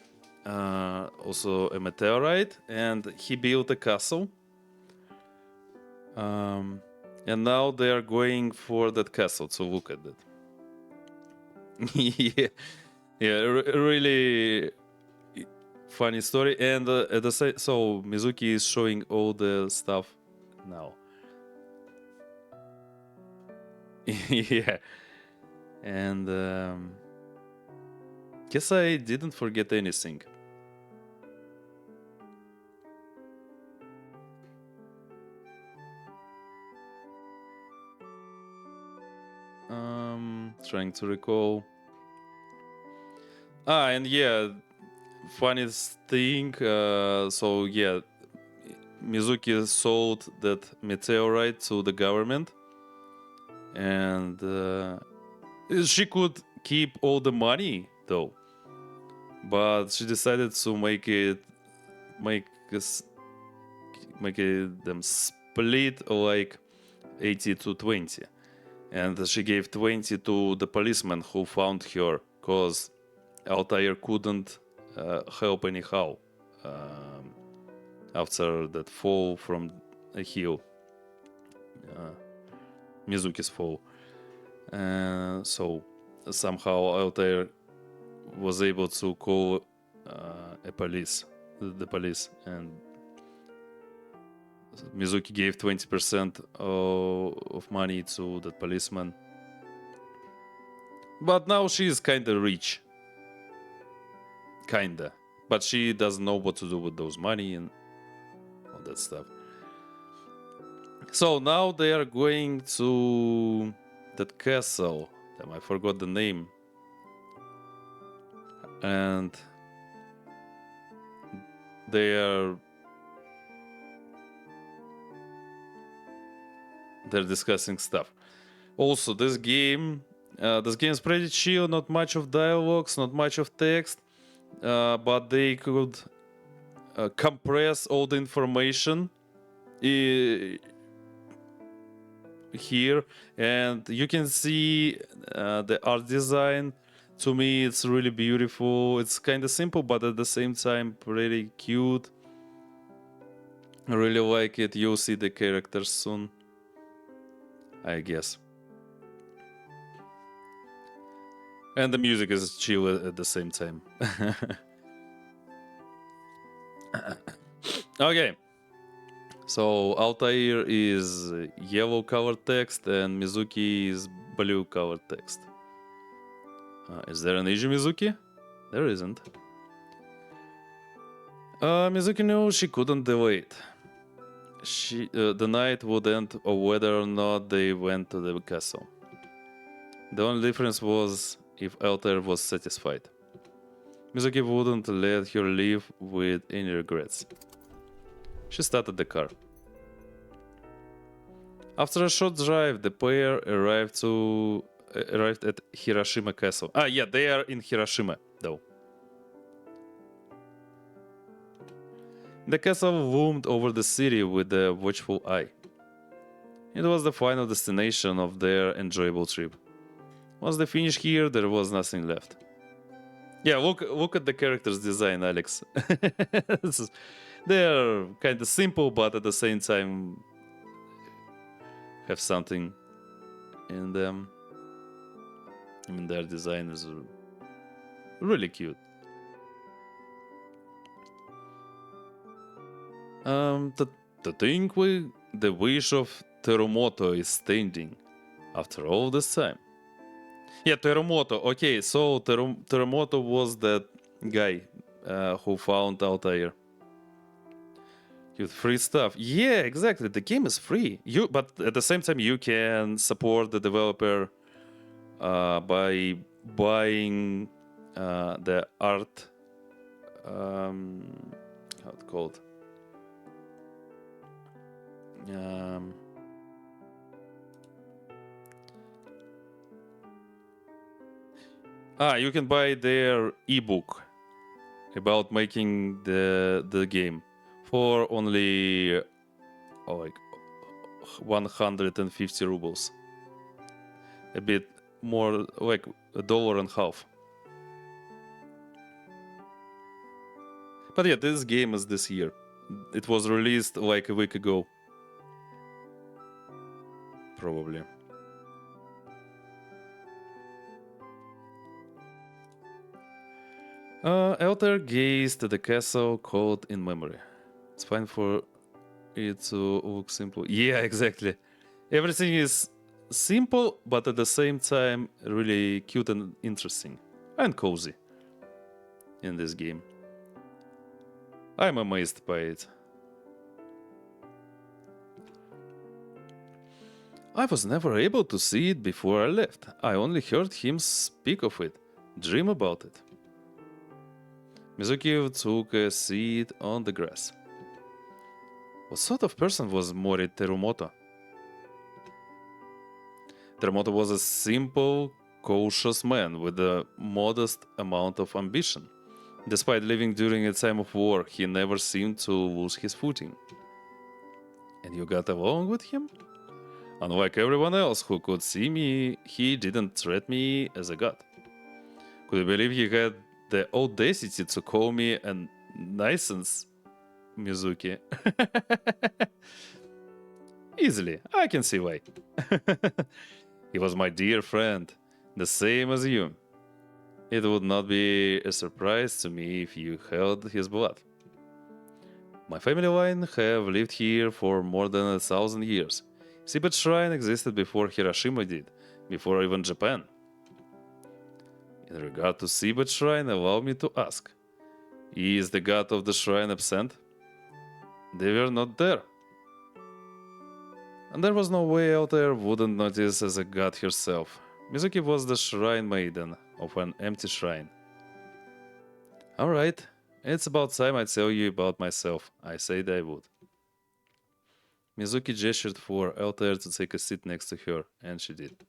also a meteorite, and he built a castle. And now they are going for that castle to look at it. Really funny story. And so Mizuki is showing all the stuff now. Yeah, and guess I didn't forget anything. Trying to recall. And yeah, funniest thing. So yeah, Mizuki sold that meteorite to the government, and she could keep all the money though, but she decided to make them split like 80 to 20. And she gave 20 to the policeman who found her, because Altair couldn't help anyhow after that fall from a hill, Mizuki's fall. So somehow Altair was able to call the police, and Mizuki gave 20% of money to that policeman. But now she is kinda rich. Kinda. But she doesn't know what to do with those money and all that stuff. So now they are going to that castle. Damn, I forgot the name. And they're discussing stuff. Also, this game is pretty chill. Not much of dialogues, not much of text, but they could compress all the information here, and you can see the art design. To me, it's really beautiful. It's kind of simple, but at the same time, pretty cute. I really like it. You'll see the characters soon, I guess. And the music is chill at the same time. Okay. So Altair is yellow colored text and Mizuki is blue colored text. Is there an Asian Mizuki? There isn't. Mizuki knew she couldn't delay it. The night would end whether or not they went to the castle. The only difference was if Altair was satisfied. Mizuki wouldn't let her leave with any regrets. She started the car. After a short drive, the pair arrived at Hiroshima Castle. Yeah, they are in Hiroshima, though. The castle loomed over the city with a watchful eye. It was the final destination of their enjoyable trip. Once they finished here, there was nothing left. Yeah, look at the characters' design, Alex. They're kind of simple, but at the same time have something in them. I mean, their design is really cute. The wish of Terumoto is standing after all this time. Yeah, Terumoto. Okay, so Terumoto was that guy who found Altair. With free stuff. Yeah, exactly. The game is free. But at the same time, you can support the developer by buying the art. How it's called? You can buy their ebook about making the game for only like 150 rubles. A bit more, like $1.50. But yeah, this game is this year. It was released like a week ago. Probably. Altair gazed at the castle caught in memory. It's fine for it to look simple. Yeah, exactly. Everything is simple, but at the same time really cute and interesting. And cozy in this game. I'm amazed by it. I was never able to see it before I left. I only heard him speak of it, dream about it. Mizuki took a seat on the grass. What sort of person was Mori Terumoto? Terumoto was a simple, cautious man with a modest amount of ambition. Despite living during a time of war, he never seemed to lose his footing. And you got along with him? Unlike everyone else who could see me, he didn't treat me as a god. Could you believe he had the audacity to call me a nuisance, Mizuki? Easily, I can see why. He was my dear friend, the same as you. It would not be a surprise to me if you held his blood. My family line have lived here for more than 1,000 years. Seabed Shrine existed before Hiroshima did, before even Japan. In regard to Seabed Shrine, allow me to ask, is the god of the shrine absent? They were not there. And there was no way Altair wouldn't notice as a god herself. Mizuki was the shrine maiden of an empty shrine. Alright, it's about time I tell you about myself. I said I would. Mizuki gestured for Altair to take a seat next to her, and she did.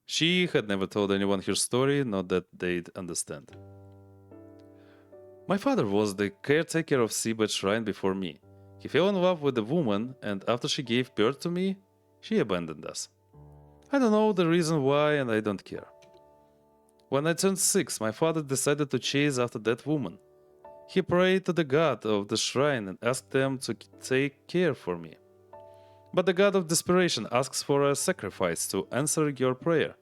She had never told anyone her story, not that they'd understand. My father was the caretaker of Seabed Shrine before me. He fell in love with a woman, and after she gave birth to me, she abandoned us. I don't know the reason why, and I don't care. When I turned 6, my father decided to chase after that woman. He prayed to the god of the shrine and asked them to take care for me. But the god of desperation asks for a sacrifice to answer your prayer.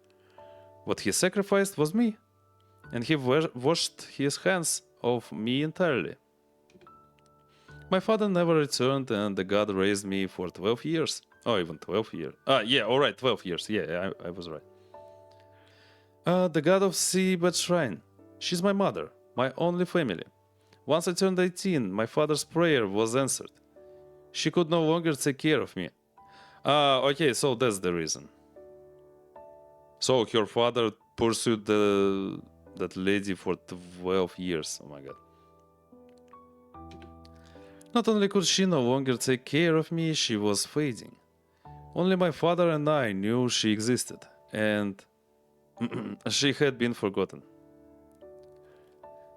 What he sacrificed was me, and he washed his hands of me entirely. My father never returned, and the god raised me for 12 years. Oh, even 12 years. Yeah, alright, 12 years. Yeah, I was right. The god of Seabed Shrine. She's my mother, my only family. Once I turned 18, my father's prayer was answered. She could no longer take care of me. Okay, so that's the reason. So her father pursued that lady for 12 years. Oh my god. Not only could she no longer take care of me, she was fading. Only my father and I knew she existed, and she had been forgotten.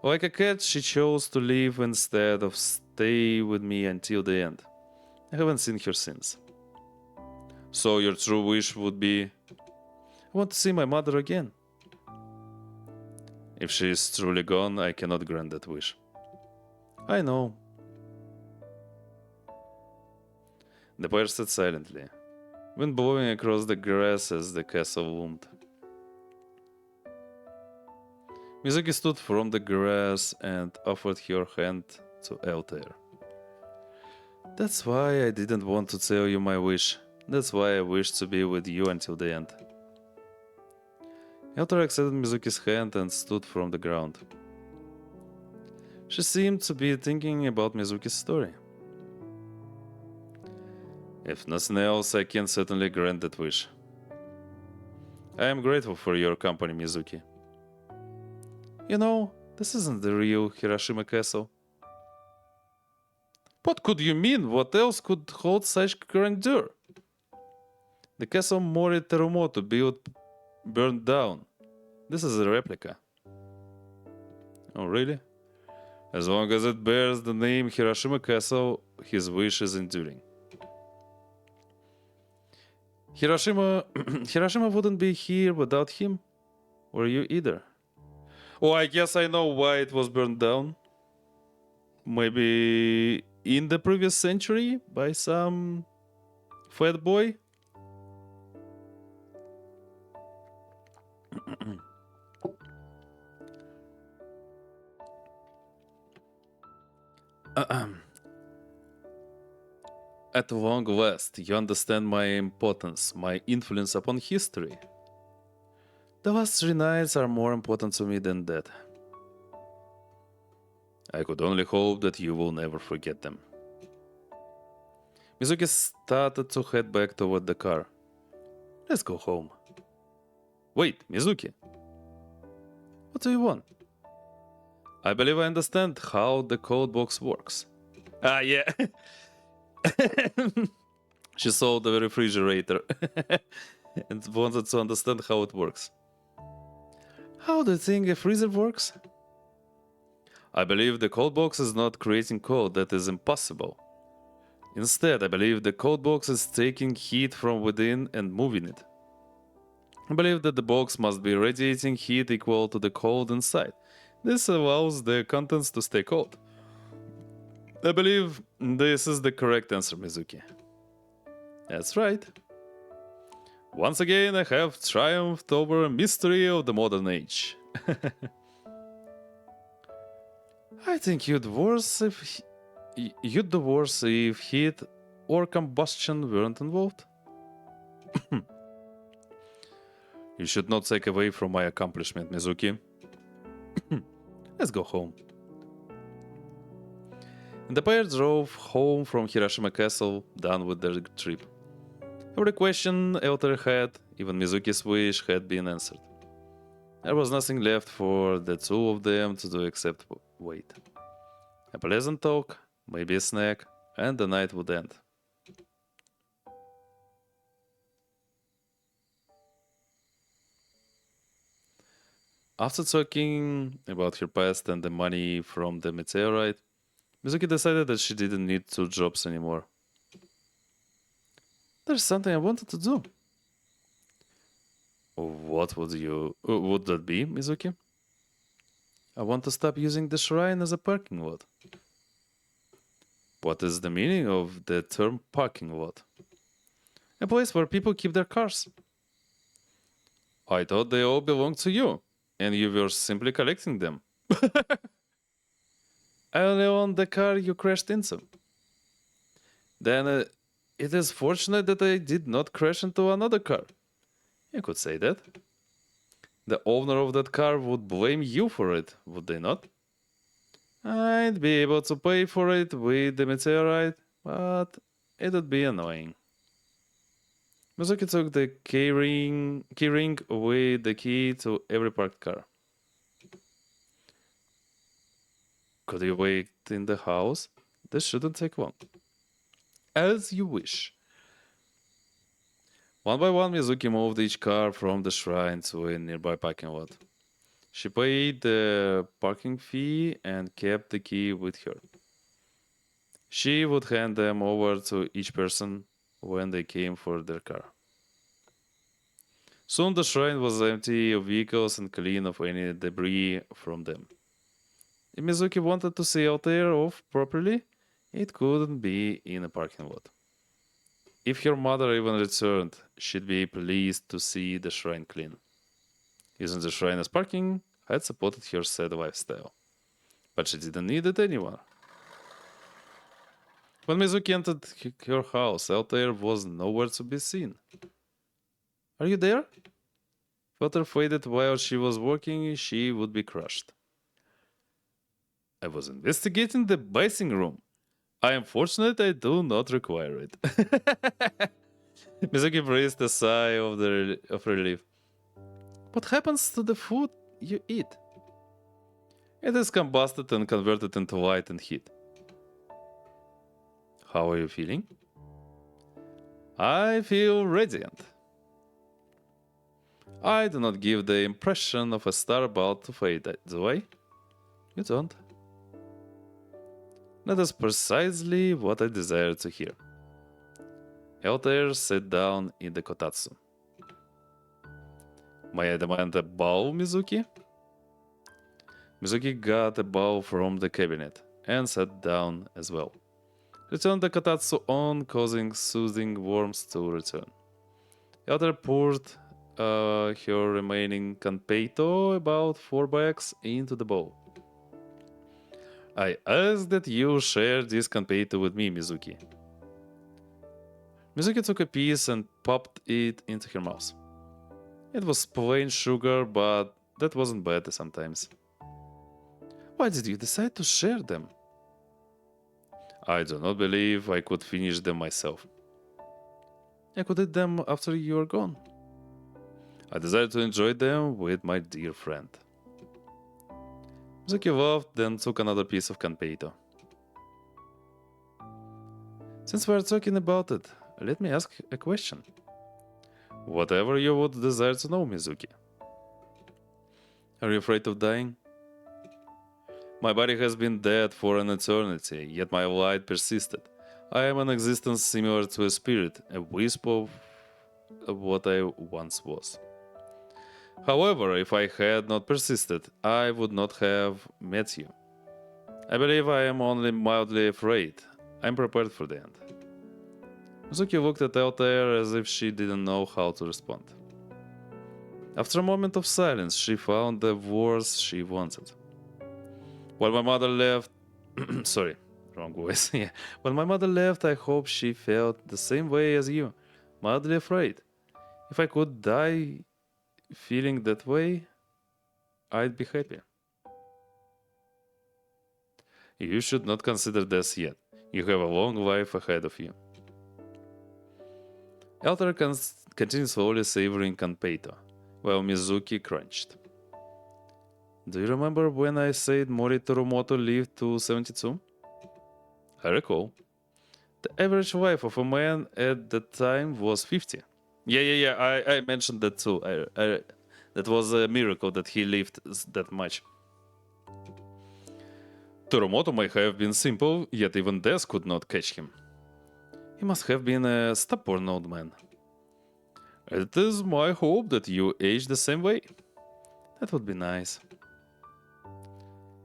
Like a cat, she chose to leave instead of stay with me until the end. I haven't seen her since. So your true wish would be, I want to see my mother again. If she is truly gone, I cannot grant that wish. I know. The pair sat silently, wind blowing across the grass as the castle loomed. Mizuki stood from the grass and offered her hand to Altair. That's why I didn't want to tell you my wish. That's why I wished to be with you until the end. Altair accepted Mizuki's hand and stood from the ground. She seemed to be thinking about Mizuki's story. If nothing else, I can certainly grant that wish. I am grateful for your company, Mizuki. You know, this isn't the real Hiroshima Castle. What could you mean? What else could hold such grandeur? The castle Mori Terumoto built burned down. This is a replica. Oh, really? As long as it bears the name Hiroshima Castle, his wish is enduring. Hiroshima wouldn't be here without him, or you either. Oh, I guess I know why it was burned down. Maybe in the previous century by some fat boy? At long last, you understand my importance, my influence upon history. The last 3 nights are more important to me than that. I could only hope that you will never forget them. Mizuki started to head back toward the car. Let's go home. Wait, Mizuki. What do you want? I believe I understand how the code box works. Yeah. She saw the refrigerator and wanted to understand how it works. How do you think a freezer works? I believe the code box is not creating code, that is impossible. Instead, I believe the code box is taking heat from within and moving it. I believe that the box must be radiating heat equal to the cold inside. This allows the contents to stay cold. I believe this is the correct answer, Mizuki. That's right. Once again, I have triumphed over a mystery of the modern age. I think you'd do worse if heat or combustion weren't involved. You should not take away from my accomplishment, Mizuki. Let's go home. And the pair drove home from Hiroshima Castle, done with their trip. Every question Altair had, even Mizuki's wish, had been answered. There was nothing left for the two of them to do except wait. A pleasant talk, maybe a snack, and the night would end. After talking about her past and the money from the meteorite, Mizuki decided that she didn't need 2 jobs anymore. There's something I wanted to do. What would that be, Mizuki? I want to stop using the shrine as a parking lot. What is the meaning of the term parking lot? A place where people keep their cars. I thought they all belonged to you, and you were simply collecting them. I only own the car you crashed into. Then it is fortunate that I did not crash into another car. You could say that. The owner of that car would blame you for it, would they not? I'd be able to pay for it with the meteorite, but it would be annoying. Mizuki took the keyring with the key to every parked car. Could you wait in the house? This shouldn't take long. As you wish. One by one, Mizuki moved each car from the shrine to a nearby parking lot. She paid the parking fee and kept the key with her. She would hand them over to each person when they came for their car. Soon the shrine was empty of vehicles and clean of any debris from them. If Mizuki wanted to see Altair off properly, it couldn't be in a parking lot. If her mother even returned, she'd be pleased to see the shrine clean. Using the shrine as parking had supported her sad lifestyle, but she didn't need it anymore. When Mizuki entered her house, Altair was nowhere to be seen. Are you there? Water faded while she was working, she would be crushed. I was investigating the basing room. I am fortunate I do not require it. Mizuki breathed a sigh of relief. What happens to the food you eat? It is combusted and converted into light and heat. How are you feeling? I feel radiant. I do not give the impression of a star about to fade, do I? You don't. That is precisely what I desire to hear. Altair sat down in the kotatsu. May I demand a bow, Mizuki? Mizuki got a bow from the cabinet and sat down as well. Returned the kotatsu on, causing soothing warmth to return. Altair poured her remaining kanpeito, about 4 bags, into the bowl. I ask that you share this kanpeito with me, Mizuki. Mizuki took a piece and popped it into her mouth. It was plain sugar, but that wasn't bad sometimes. Why did you decide to share them? I do not believe I could finish them myself. I could eat them after you are gone. I desire to enjoy them with my dear friend. Mizuki laughed, then took another piece of kanpeito. Since we are talking about it, let me ask a question. Whatever you would desire to know, Mizuki. Are you afraid of dying? My body has been dead for an eternity, yet my light persisted. I am an existence similar to a spirit, a wisp of what I once was. However, if I had not persisted, I would not have met you. I believe I am only mildly afraid. I am prepared for the end. Mizuki looked at Altair as if she didn't know how to respond. After a moment of silence, she found the words she wanted. When my mother left... Sorry, wrong voice. Yeah. When my mother left, I hope she felt the same way as you, mildly afraid. If I could die feeling that way, I'd be happy. You should not consider death yet. You have a long life ahead of you. Altair continued slowly savoring kanpeito, while Mizuki crunched. Do you remember when I said Mori Toromoto lived to 72? I recall. The average life of a man at that time was 50. Yeah, I mentioned that too. That was a miracle that he lived that much. Toromoto may have been simple, yet even death could not catch him. He must have been a stubborn old man. It is my hope that you age the same way. That would be nice.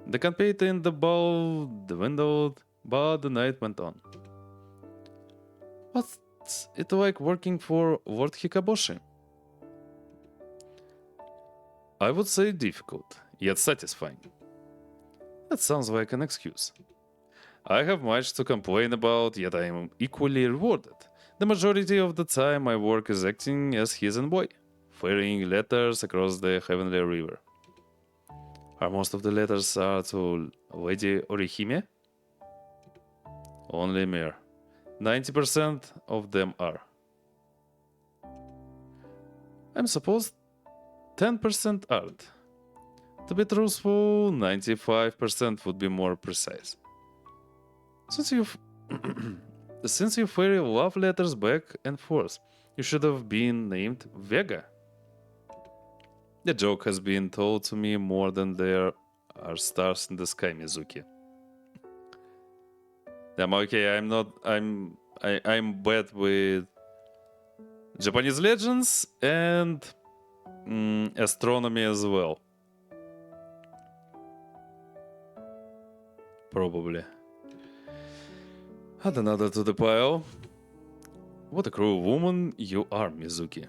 The kanpeito in the bowl dwindled, but the night went on. What's it like working for Lord Hikaboshi? I would say difficult, yet satisfying. That sounds like an excuse. I have much to complain about, yet I am equally rewarded. The majority of the time, my work is acting as his envoy, ferrying letters across the heavenly river. Are most of the letters to Lady Orihime? Only mere. 90% of them are. I'm supposed 10% aren't. To be truthful, 95% would be more precise. Since you since you ferry love letters back and forth, you should have been named Vega. The joke has been told to me more than there are stars in the sky, Mizuki. I'm okay. I'm bad with Japanese legends and astronomy as well. Probably. Add another to the pile. What a cruel woman you are, Mizuki.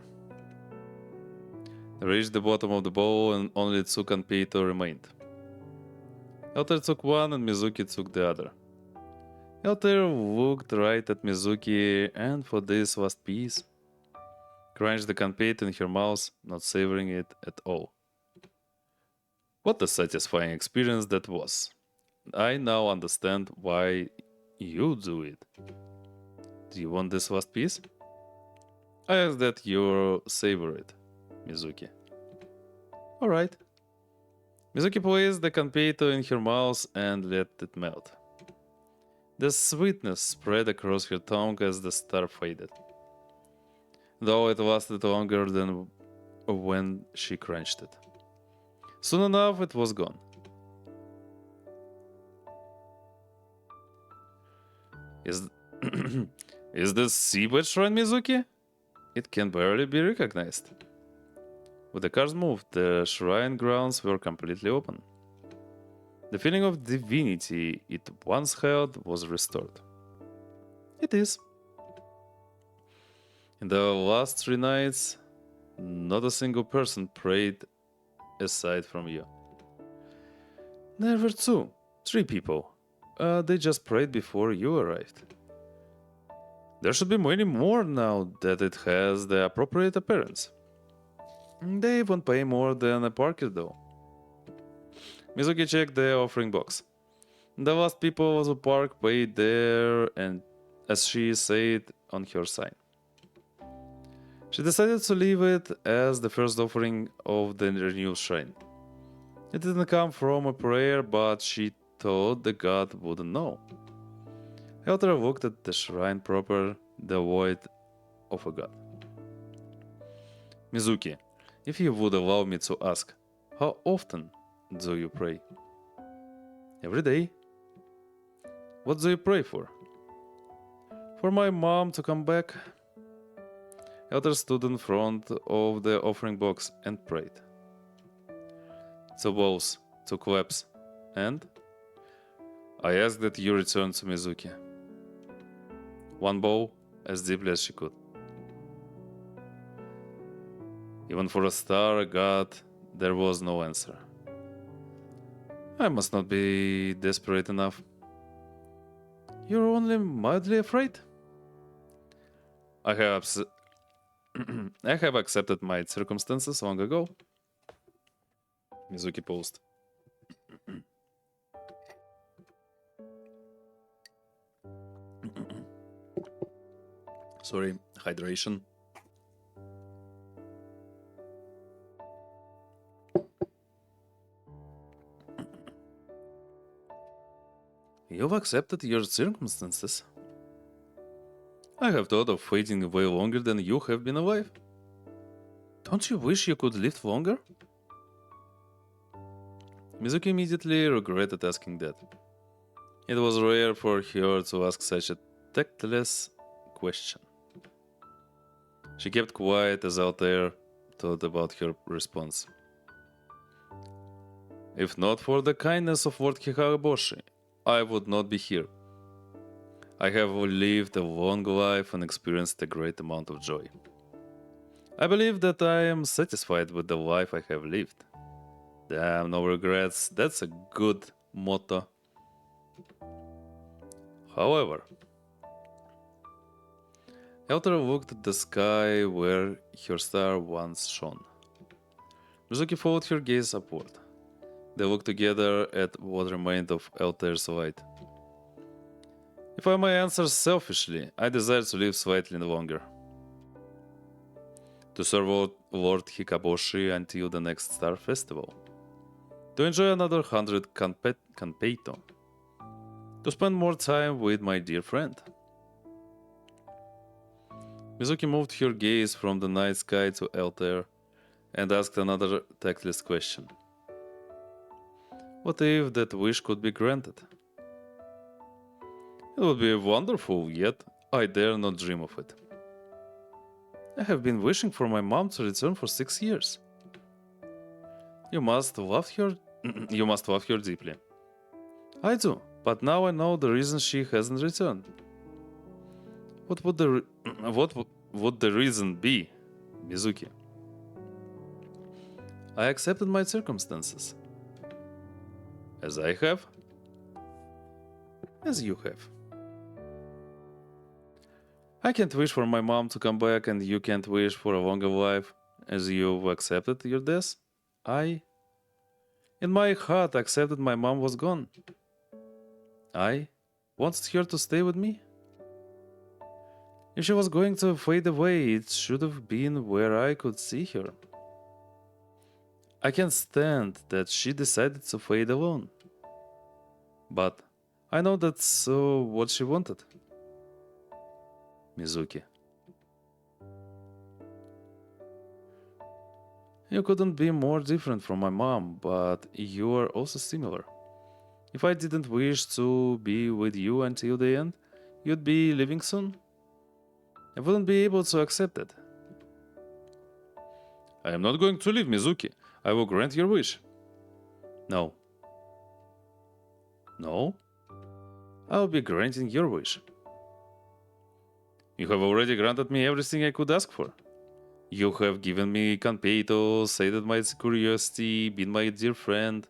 Reached the bottom of the bowl and only Tsuka and Peito remained. Elter took one and Mizuki took the other. Elter looked right at Mizuki and for this last piece, crunched the kanpeit in her mouth, not savoring it at all. What a satisfying experience that was. I now understand why you do it. Do you want this last piece? I ask that you savor it, Mizuki. Alright. Mizuki placed the kanpeito in her mouth and let it melt. The sweetness spread across her tongue as the star faded, though it lasted longer than when she crunched it. Soon enough, it was gone. Is is this Seabed shrine, Mizuki? It can barely be recognized. With the cars moved, the shrine grounds were completely open. The feeling of divinity it once held was restored. It is. In the last 3 nights, not a single person prayed aside from you. There were 3 people. They just prayed before you arrived. There should be many more now that it has the appropriate appearance. They won't pay more than a parker though. Mizuki checked the offering box. The last people who park paid there, and as she said on her sign. She decided to leave it as the first offering of the renewed shrine. It didn't come from a prayer, but she thought the god wouldn't know. Elter looked at the shrine proper, devoid of a god. Mizuki, if you would allow me to ask, how often do you pray? Every day. What do you pray for? For my mom to come back? Elder stood in front of the offering box and prayed. 2 bowls, 2 claps, and I asked that you return to Mizuki. 1 bow, as deeply as she could. Even for a star, a god, there was no answer. I must not be desperate enough. You're only mildly afraid? I have accepted my circumstances long ago. Mizuki paused. Sorry, hydration. You've accepted your circumstances. I have thought of fading away longer than you have been alive. Don't you wish you could live longer? Mizuki immediately regretted asking that. It was rare for her to ask such a tactless question. She kept quiet as Altair thought about her response. If not for the kindness of Lord Hikariboshi, I would not be here. I have lived a long life and experienced a great amount of joy. I believe that I am satisfied with the life I have lived. Damn, no regrets, that's a good motto. However, Elter looked at the sky where her star once shone. Mizuki followed her gaze upward. They looked together at what remained of Elter's light. If I may answer selfishly, I desire to live slightly longer. To serve Lord Hikaboshi until the next Star Festival. To enjoy another 100 kanpeito. To spend more time with my dear friend. Mizuki moved her gaze from the night sky to Altair and asked another tactless question. What if that wish could be granted? It would be wonderful, yet I dare not dream of it. I have been wishing for my mom to return for 6 years. You must love her. You must love her deeply. I do, but now I know the reason she hasn't returned. What would the reason be, Mizuki? I accepted my circumstances. As I have? As you have. I can't wish for my mom to come back and you can't wish for a longer life as you've accepted your death. I, in my heart, accepted my mom was gone. I wanted her to stay with me. If she was going to fade away, it should have been where I could see her. I can't stand that she decided to fade alone. But I know that's what she wanted. Mizuki. You couldn't be more different from my mom, but you are also similar. If I didn't wish to be with you until the end, you'd be leaving soon. I wouldn't be able to accept it. I am not going to leave, Mizuki. I will grant your wish. No. No? I will be granting your wish. You have already granted me everything I could ask for. You have given me Kanpeito, sated my curiosity, been my dear friend.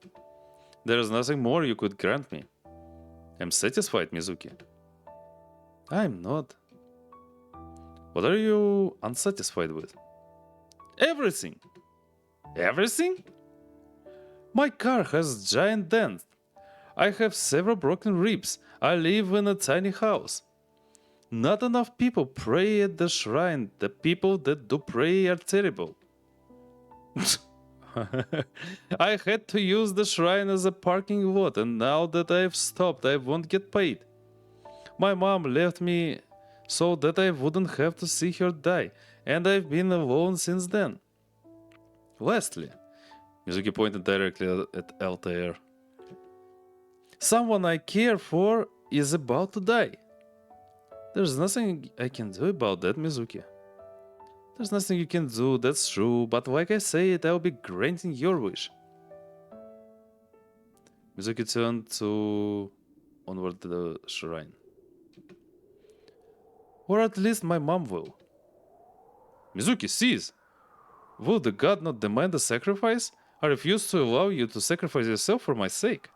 There is nothing more you could grant me. I'm satisfied, Mizuki. I'm not. What are you unsatisfied with? Everything! Everything? My car has giant dents. I have several broken ribs. I live in a tiny house. Not enough people pray at the shrine. The people that do pray are terrible. I had to use the shrine as a parking lot, and now that I've stopped, I won't get paid. My mom left me so that I wouldn't have to see her die, and I've been alone since then. Lastly, Mizuki pointed directly at Altair. Someone I care for is about to die. There's nothing I can do about that, Mizuki. There's nothing you can do, that's true, but like I said, I'll be granting your wish. Mizuki turned onward to the shrine. Or at least my mom will. Mizuki, cease! Will the god not demand a sacrifice? I refuse to allow you to sacrifice yourself for my sake.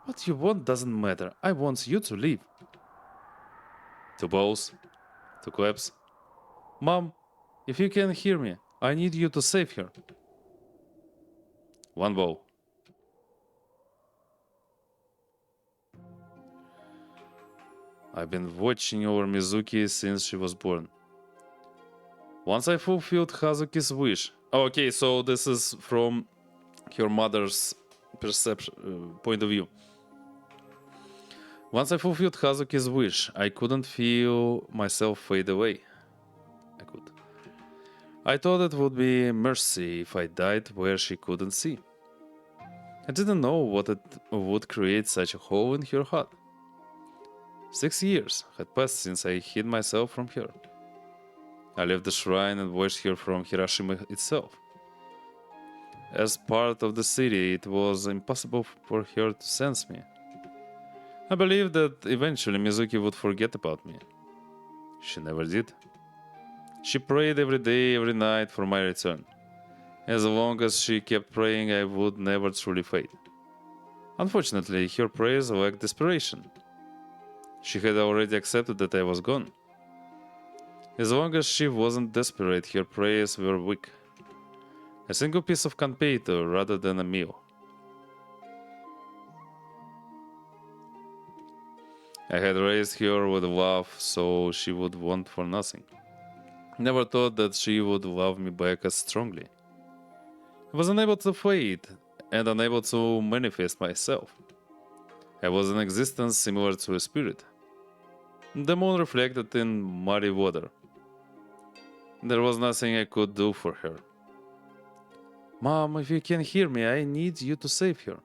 What you want doesn't matter. I want you to live. 2 bows. 2 claps. Mom, if you can hear me, I need you to save her. 1 bow. I've been watching over Mizuki since she was born. Once I fulfilled Hazuki's wish. Okay, so this is from her mother's point of view. Once I fulfilled Hazuki's wish, I couldn't feel myself fade away. I thought it would be mercy if I died where she couldn't see. I didn't know what it would create such a hole in her heart. 6 years had passed since I hid myself from her. I left the shrine and watched her from Hiroshima itself. As part of the city, it was impossible for her to sense me. I believed that eventually Mizuki would forget about me. She never did. She prayed every day, every night for my return. As long as she kept praying, I would never truly fade. Unfortunately, her prayers lacked desperation. She had already accepted that I was gone. As long as she wasn't desperate, her prayers were weak. A single piece of confeito rather than a meal. I had raised her with love, so she would want for nothing. Never thought that she would love me back as strongly. I was unable to fade and unable to manifest myself. I was an existence similar to a spirit. The moon reflected in muddy water. There was nothing I could do for her. Mom, if you can hear me, I need you to save her.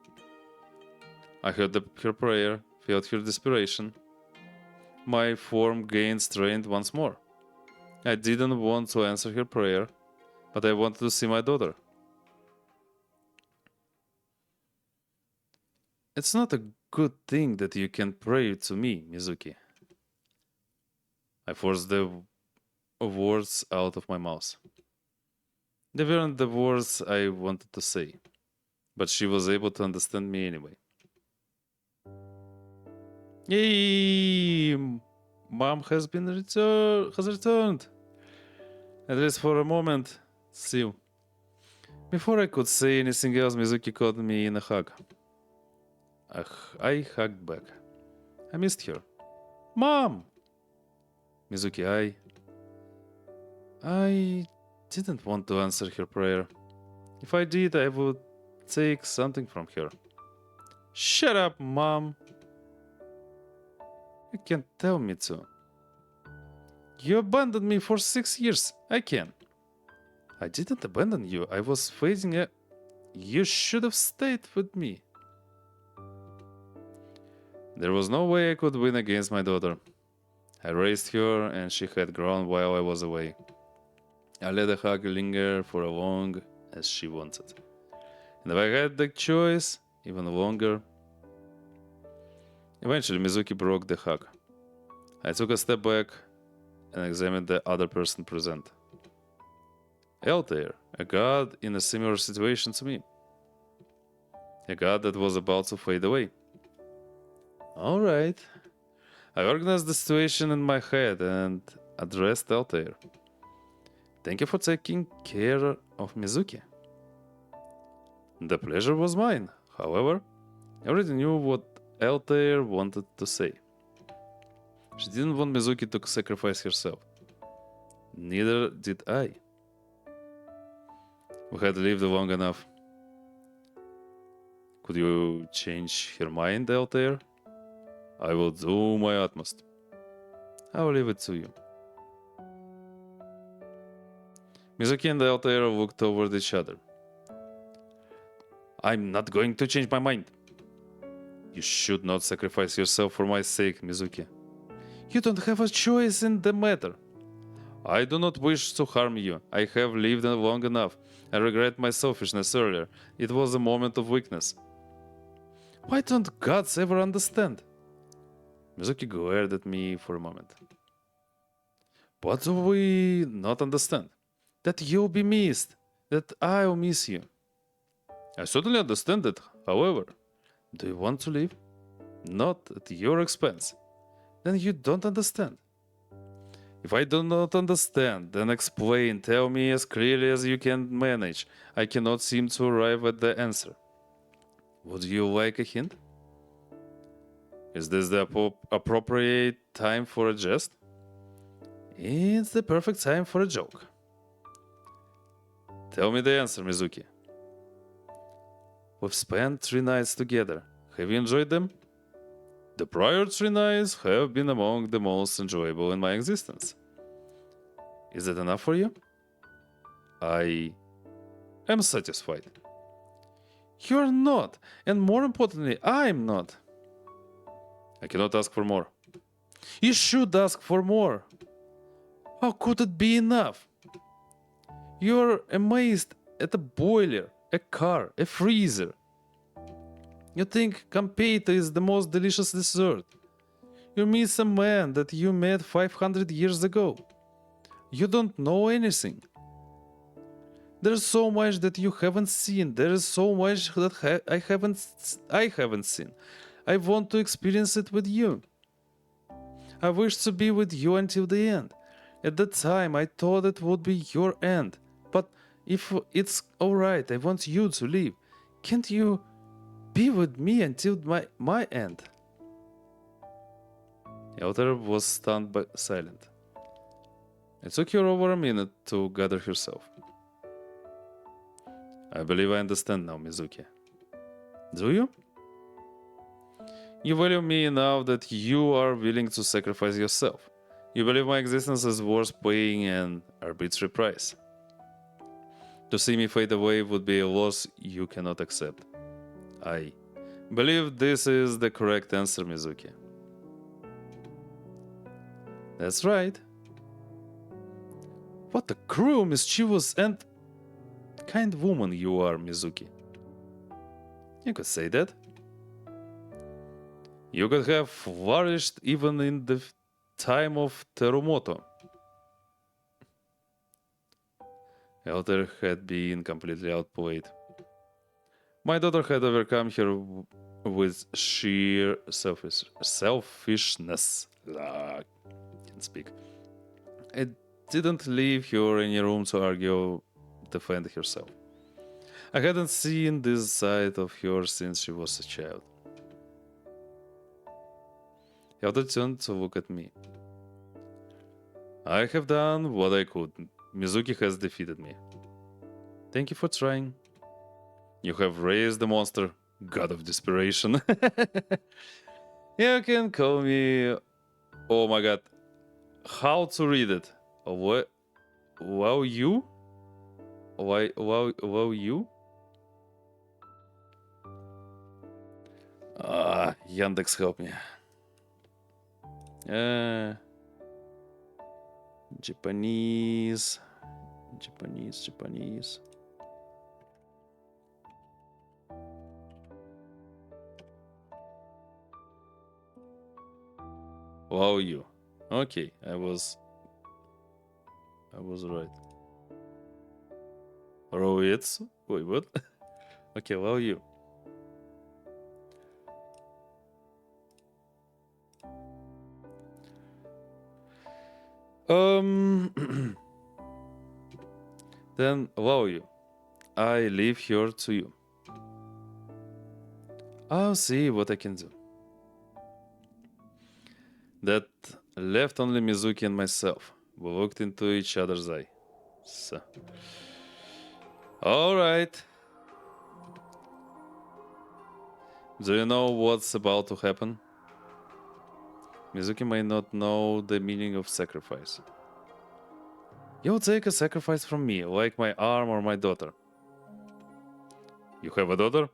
I heard her prayer, felt her desperation. My form gained strength once more. I didn't want to answer her prayer, but I wanted to see my daughter. It's not a good thing that you can pray to me, Mizuki. I forced the words out of my mouth. They weren't the words I wanted to say, but she was able to understand me anyway. Yay! Mom has returned. At least for a moment, still. Before I could say anything else, Mizuki caught me in a hug. I hugged back. I missed her. Mom! Mizuki, I didn't want to answer her prayer. If I did, I would take something from her. Shut up, Mom! You can't tell me to. You abandoned me for 6 years. I can. I didn't abandon you. I was facing a... You should have stayed with me. There was no way I could win against my daughter. I raised her and she had grown while I was away. I let the hug linger for as long as she wanted. And if I had the choice, even longer. Eventually, Mizuki broke the hug. I took a step back and examined the other person present. Altair, a god in a similar situation to me. A god that was about to fade away. Alright. I organized the situation in my head and addressed Altair. Thank you for taking care of Mizuki. The pleasure was mine. However, I already knew what Altair wanted to say. She didn't want Mizuki to sacrifice herself. Neither did I. We had lived long enough. Could you change her mind, Altair? I will do my utmost. I will leave it to you. Mizuki and Altair looked toward each other. I'm not going to change my mind. You should not sacrifice yourself for my sake, Mizuki. You don't have a choice in the matter. I do not wish to harm you. I have lived long enough. I regret my selfishness earlier. It was a moment of weakness. Why don't gods ever understand? Mizuki glared at me for a moment. What do we not understand? That you'll be missed. That I'll miss you. I certainly understand that. However, do you want to leave? Not at your expense. Then you don't understand. If I do not understand, then explain. Tell me as clearly as you can manage. I cannot seem to arrive at the answer. Would you like a hint? Is this the appropriate time for a jest? It's the perfect time for a joke. Tell me the answer, Mizuki. We've spent 3 nights together. Have you enjoyed them? The prior 3 nights have been among the most enjoyable in my existence. Is that enough for you? I am satisfied. You're not, and more importantly, I'm not. I cannot ask for more. You should ask for more. How could it be enough? You're amazed at a boiler, a car, a freezer. You think Campeta is the most delicious dessert. You miss a man that you met 500 years ago. You don't know anything. There's so much that you haven't seen. There is so much that I haven't seen. I want to experience it with you. I wish to be with you until the end. At the time, I thought it would be your end. But if it's alright, I want you to leave. Can't you be with me until my end? Elder was stunned but silent. It took her over a minute to gather herself. I believe I understand now, Mizuki. Do you? You value me enough that you are willing to sacrifice yourself. You believe my existence is worth paying an arbitrary price. To see me fade away would be a loss you cannot accept. I believe this is the correct answer, Mizuki. That's right. What a cruel, mischievous, and kind woman you are, Mizuki. You could say that. You could have flourished even in the time of Terumoto. Elder had been completely outplayed. My daughter had overcome her with sheer selfishness. Can't speak. It didn't leave her any room to argue, defend herself. I hadn't seen this side of her since she was a child. Elder turned to look at me. I have done what I could. Mizuki has defeated me. Thank you for trying. You have raised the monster, god of desperation. You can call me... Oh my god. How to read it? What? Wow, you? Why? Wow, you? Yandex, help me. Japanese. Wow, you. Okay, I was right. Roitsu? Wait, what? Okay, wow, you. Then allow you. I leave here to you. I'll see what I can do. That left only Mizuki and myself. We looked into each other's eye. So. Alright. Do you know what's about to happen? Mizuki may not know the meaning of sacrifice. You'll take a sacrifice from me, like my arm or my daughter. You have a daughter?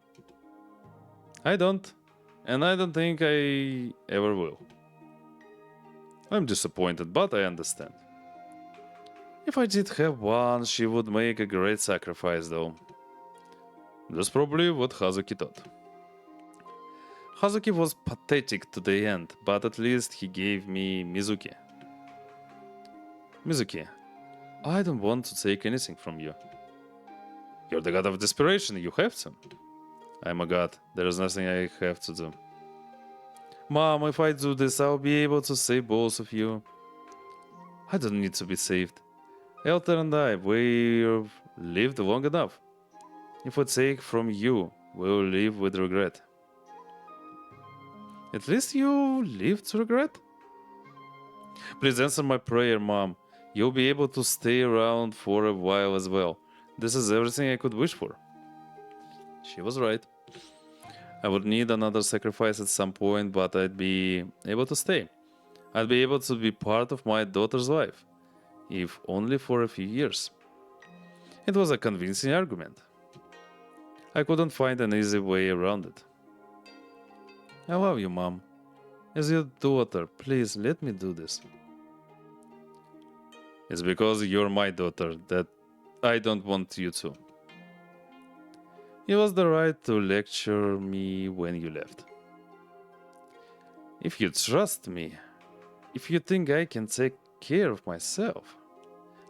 I don't. And I don't think I ever will. I'm disappointed, but I understand. If I did have one, she would make a great sacrifice, though. That's probably what Hazuki thought. Hazuki was pathetic to the end, but at least he gave me Mizuki. Mizuki, I don't want to take anything from you. You're the god of desperation, you have to. I'm a god, there is nothing I have to do. Mom, if I do this, I'll be able to save both of you. I don't need to be saved. Elter and I, we've lived long enough. If I take from you, we'll live with regret. At least you live to regret? Please answer my prayer, Mom. You'll be able to stay around for a while as well. This is everything I could wish for. She was right. I would need another sacrifice at some point, but I'd be able to stay. I'd be able to be part of my daughter's life, if only for a few years. It was a convincing argument. I couldn't find an easy way around it. I love you, Mom. As your daughter, please let me do this. It's because you're my daughter that I don't want you to. It was the right to lecture me when you left. If you trust me, if you think I can take care of myself,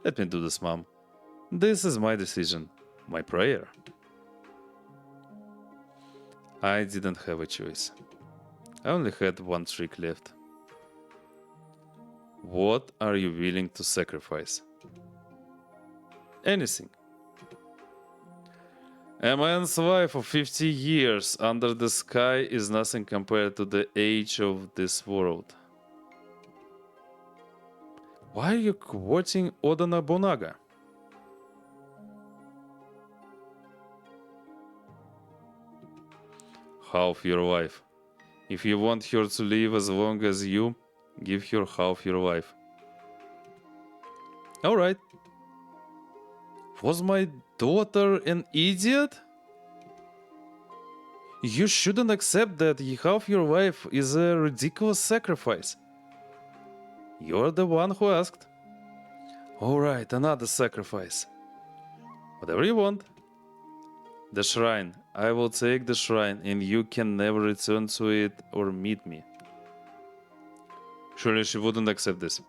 let me do this, Mom. This is my decision, my prayer. I didn't have a choice. I only had one trick left. What are you willing to sacrifice? Anything. A man's life of 50 years under the sky is nothing compared to the age of this world. Why are you quoting Oda Nobunaga? Half your life. If you want her to live as long as you, give her half your life. Alright. Was my daughter an idiot? You shouldn't accept that half your life is a ridiculous sacrifice. You're the one who asked. Alright, another sacrifice. Whatever you want. The shrine. I will take the shrine and you can never return to it or meet me. Surely she wouldn't accept this.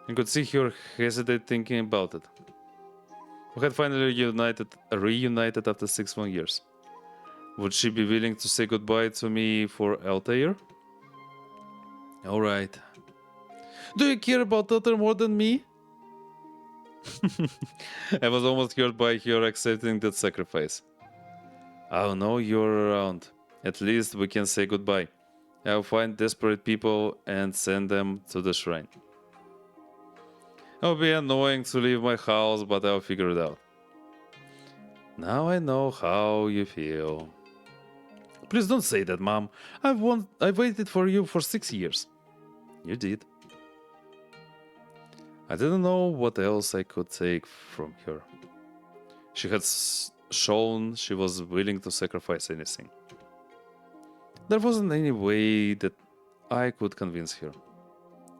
You could see her hesitate thinking about it. We had finally reunited after 6 long years. Would she be willing to say goodbye to me for Altair? Alright. Do you care about Altair more than me? I was almost hurt by her accepting that sacrifice. I'll know you're around. At least we can say goodbye. I'll find desperate people and send them to the shrine. It'll be annoying to leave my house, but I'll figure it out. Now I know how you feel. Please don't say that, Mom. I waited for you for 6 years. You did. I didn't know what else I could take from her. She had shown she was willing to sacrifice anything. There wasn't any way that I could convince her.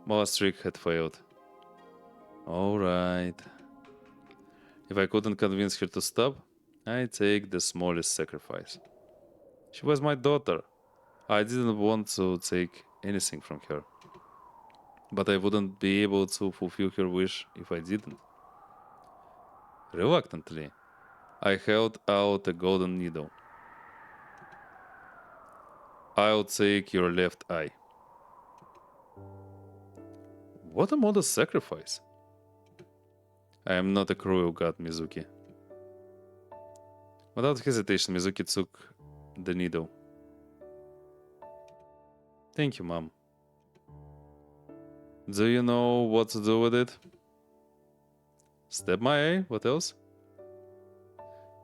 My last trick had failed. Alright. If I couldn't convince her to stop, I'd take the smallest sacrifice. She was my daughter. I didn't want to take anything from her. But I wouldn't be able to fulfill her wish if I didn't. Reluctantly, I held out a golden needle. I'll take your left eye. What a modest sacrifice. I am not a cruel god, Mizuki. Without hesitation, Mizuki took the needle. Thank you, Mom. Do you know what to do with it? Stab my eye? What else?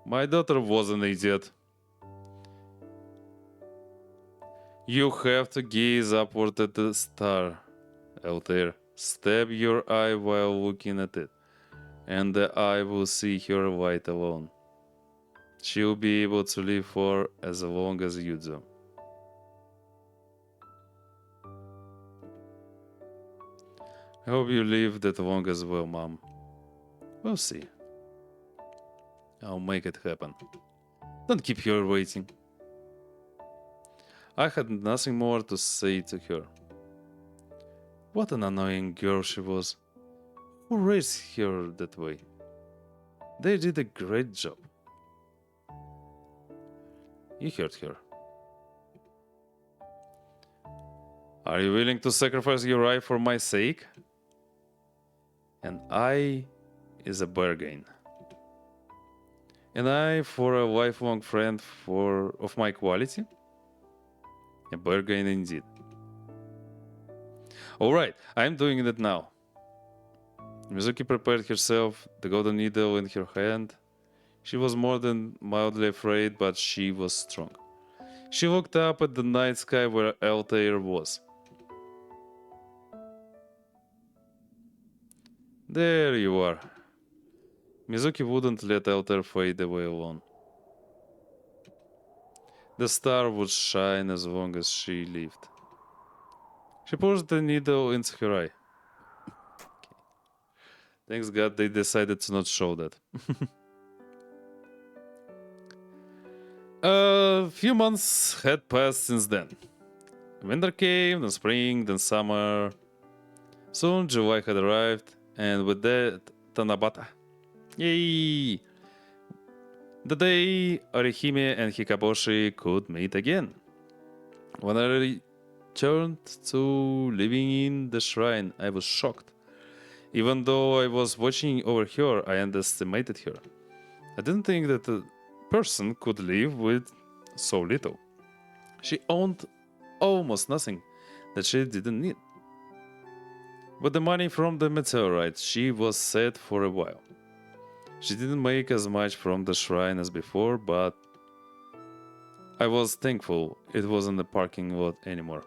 My daughter was an idiot. You have to gaze upward at the star, Altair. Stab your eye while looking at it, and the eye will see her light alone. She'll be able to live for as long as you do. I hope you live that long as well, Mom. We'll see. I'll make it happen. Don't keep her waiting. I had nothing more to say to her. What an annoying girl she was. Who raised her that way? They did a great job. You heard her. Are you willing to sacrifice your eye for my sake? An eye is a bargain. An eye for a lifelong friend of my quality? A bargain indeed. Alright, I'm doing it now. Mizuki prepared herself, the golden needle in her hand. She was more than mildly afraid, but she was strong. She looked up at the night sky where Altair was. There you are. Mizuki wouldn't let Altair fade away alone. The star would shine as long as she lived. She pushed the needle into her eye. Okay. Thanks God they decided to not show that. A few months had passed since then. Winter came, then spring, then summer. Soon July had arrived, and with that, Tanabata. Yay! The day Orihime and Hikaboshi could meet again. When I returned to living in the shrine, I was shocked. Even though I was watching over her, I underestimated her. I didn't think that a person could live with so little. She owned almost nothing that she didn't need. With the money from the meteorite, she was set for a while. She didn't make as much from the shrine as before, but I was thankful it wasn't a parking lot anymore.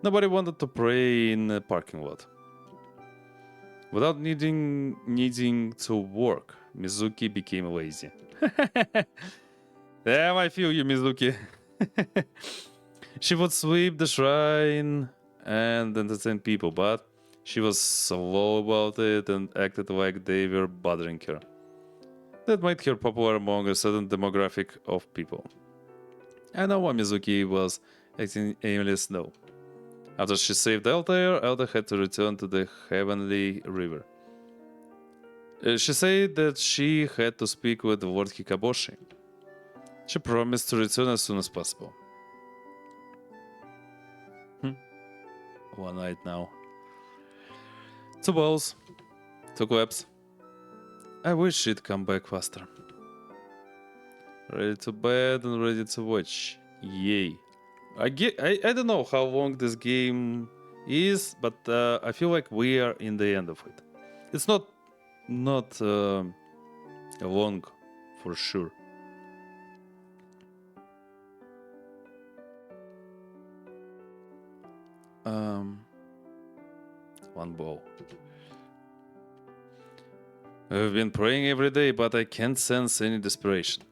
Nobody wanted to pray in a parking lot. Without needing to work, Mizuki became lazy. Damn, I feel you, Mizuki. She would sweep the shrine and entertain people, but she was slow about it and acted like they were bothering her. That made her popular among a certain demographic of people. I know why Mizuki was acting aimless now. After she saved Altair, Altair had to return to the Heavenly River. She said that she had to speak with Lord Hikaboshi. She promised to return as soon as possible. One night now. 2 balls, 2 claps. I wish she'd come back faster. Ready to bed and ready to watch. Yay. I don't know how long this game is, but I feel like we are in the end of it. It's not long for sure. One ball. I've been praying every day, but I can't sense any desperation.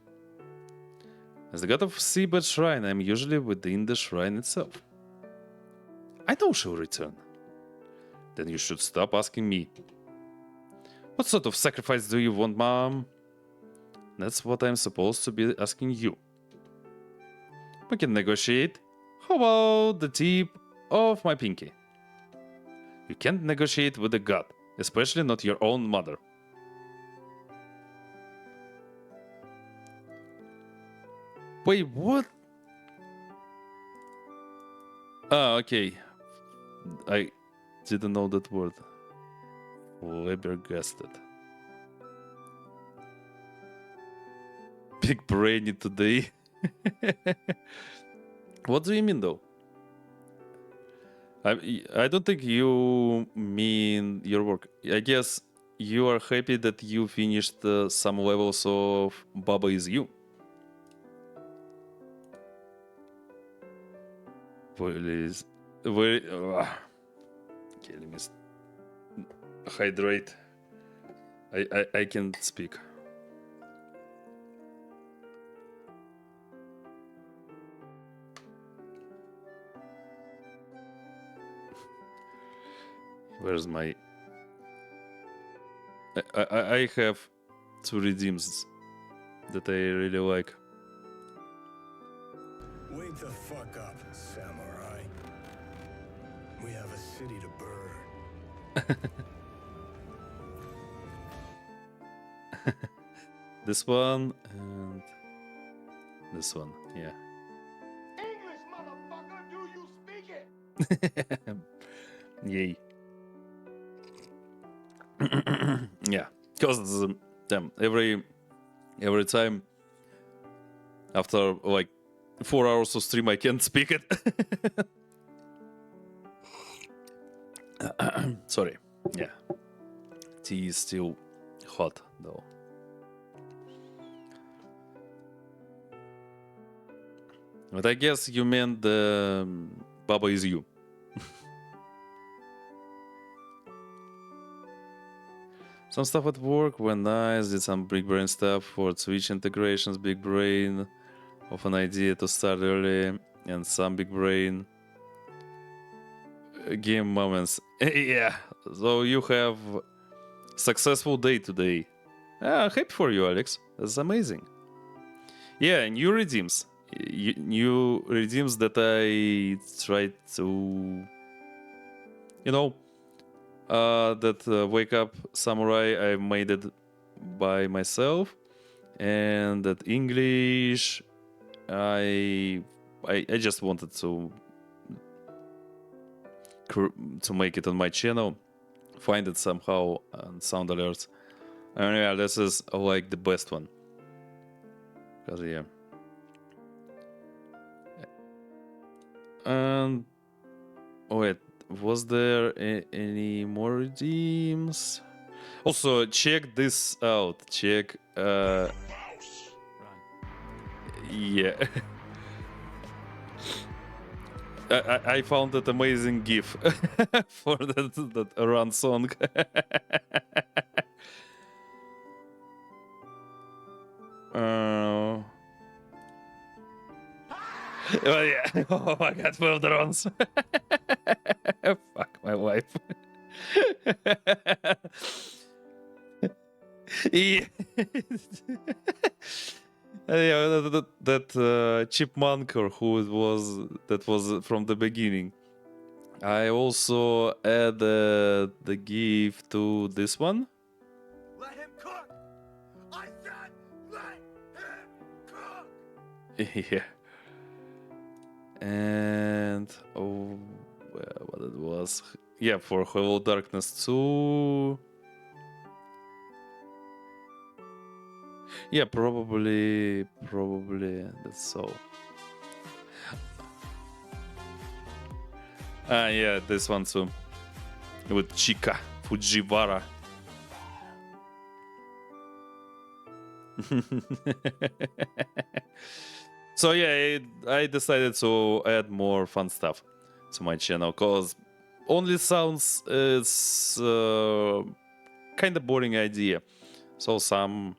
As the god of Seabed Shrine, I'm usually within the shrine itself. I know she'll return. Then you should stop asking me. What sort of sacrifice do you want, Mom? That's what I'm supposed to be asking you. We can negotiate. How about the tip of my pinky? You can't negotiate with a god, especially not your own mother. Wait, what? Ah, okay. I didn't know that word. Flabbergasted. Big brainy today. What do you mean, though? I don't think you mean your work. I guess you are happy that you finished some levels of Baba Is You. Please. Okay, let me hydrate. I can't speak. Where's my... I have 2 redeems that I really like.
Wake the fuck up, samurai. We have a city to burn.
This one and this one, yeah.
English, motherfucker, do you speak it?
Yay. Yeah, because damn, every time after like 4 hours of stream I can't speak it. Sorry. Yeah. Tea is still hot though. But I guess you meant the Baba Is You. Some stuff at work went nice, did some big brain stuff for Switch integrations, big brain of an idea to start early, and some big brain game moments. Yeah, so you have successful day today. Happy for you, Alex. That's amazing. Yeah, new redeems. New redeems that I tried to... You know, that Wake Up Samurai, I made it by myself, and that English, I just wanted to make it on my channel, find it somehow on sound alerts, and yeah, this is like the best one. Cause yeah, and wait, was there any more redeems? Also, check this out. Check. Yeah. I found that amazing GIF for that run song. Oh yeah. Oh my god, 12 drones. Fuck my wife. Yeah. Yeah, that chipmunk or who it was that was from the beginning. I also added the GIF to this one.
Let him cook! I said let him cook!
Yeah. And oh, well, what it was? Yeah, for Hello Darkness 2. Yeah, probably that's so. Ah, yeah, this one too. With Chica Fujiwara. So yeah, I decided to add more fun stuff to my channel, cause only sounds is kind of boring idea. So some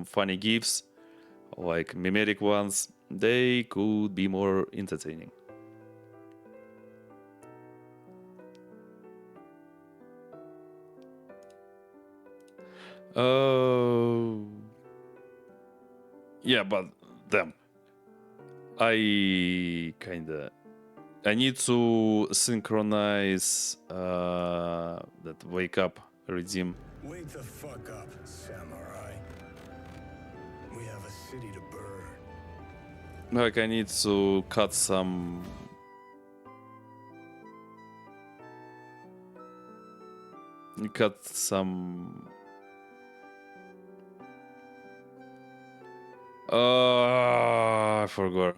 funny gifs, like mimetic ones, they could be more entertaining. Yeah, but damn, I need to synchronize that wake up redeem.
Wake the fuck up, samurai. We have a city to burn.
Like I need to cut some. I forgot.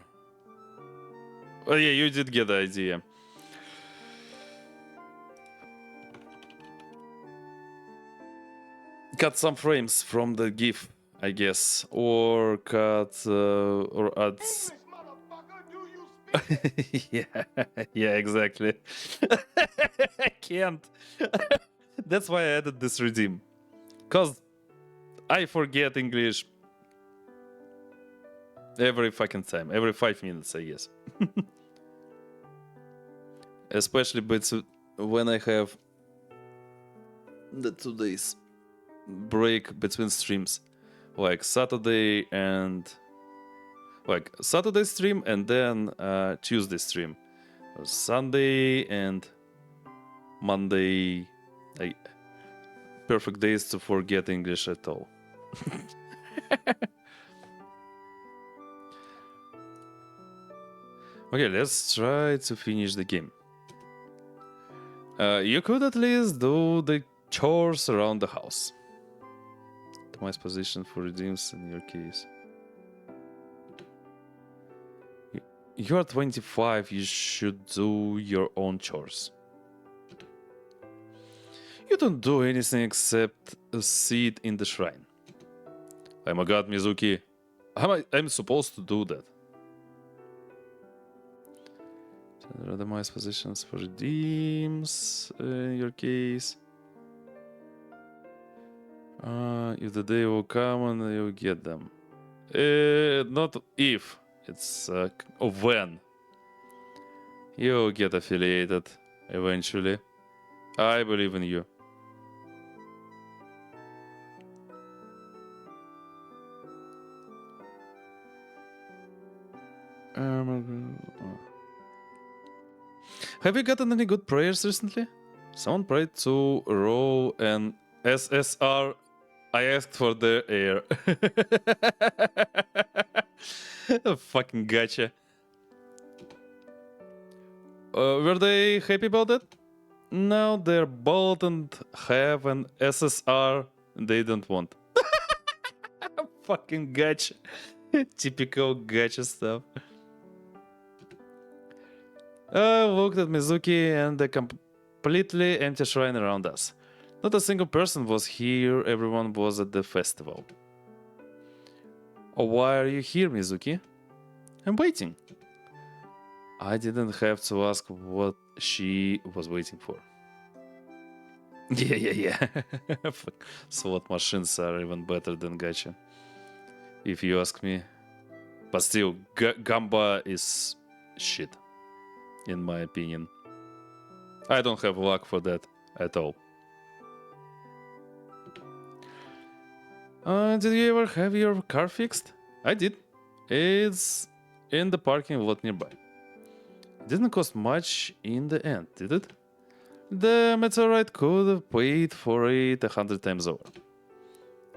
Oh yeah, you did get the idea. Cut some frames from the GIF, I guess, or cut or add. Yeah, yeah, exactly. I can't. That's why I added this redeem, cause I forget English every fucking time, every 5 minutes, I guess. Especially when I have the 2 days break between streams, like Saturday stream and then Tuesday stream, Sunday and Monday, perfect days to forget English at all. Okay, let's try to finish the game. You could at least do the chores around the house. Optimize position for redeems in your case. You're 25, you should do your own chores. You don't do anything except sit in the shrine. Oh my god, Mizuki. I'm supposed to do that. Randomize positions for redeems in your case. If the day will come and you'll get them. Not if, it's when. You'll get affiliated eventually. I believe in you. Have you gotten any good prayers recently? Someone prayed to roll an SSR I asked for the air. Fucking gotcha. Were they happy about that? No, they're bold and have an SSR they don't want. Fucking gotcha. Typical gotcha stuff. I looked at Mizuki and the completely empty shrine around us. Not a single person was here, everyone was at the festival. Oh, why are you here, Mizuki? I'm waiting. I didn't have to ask what she was waiting for. Yeah. Fuck. Slot machines are even better than gacha, if you ask me. But still, Gamba is shit, in my opinion. I don't have luck for that at all. Did you ever have your car fixed? I did. It's in the parking lot nearby. Didn't cost much in the end, did it? The meteorite could have paid for it 100 times over.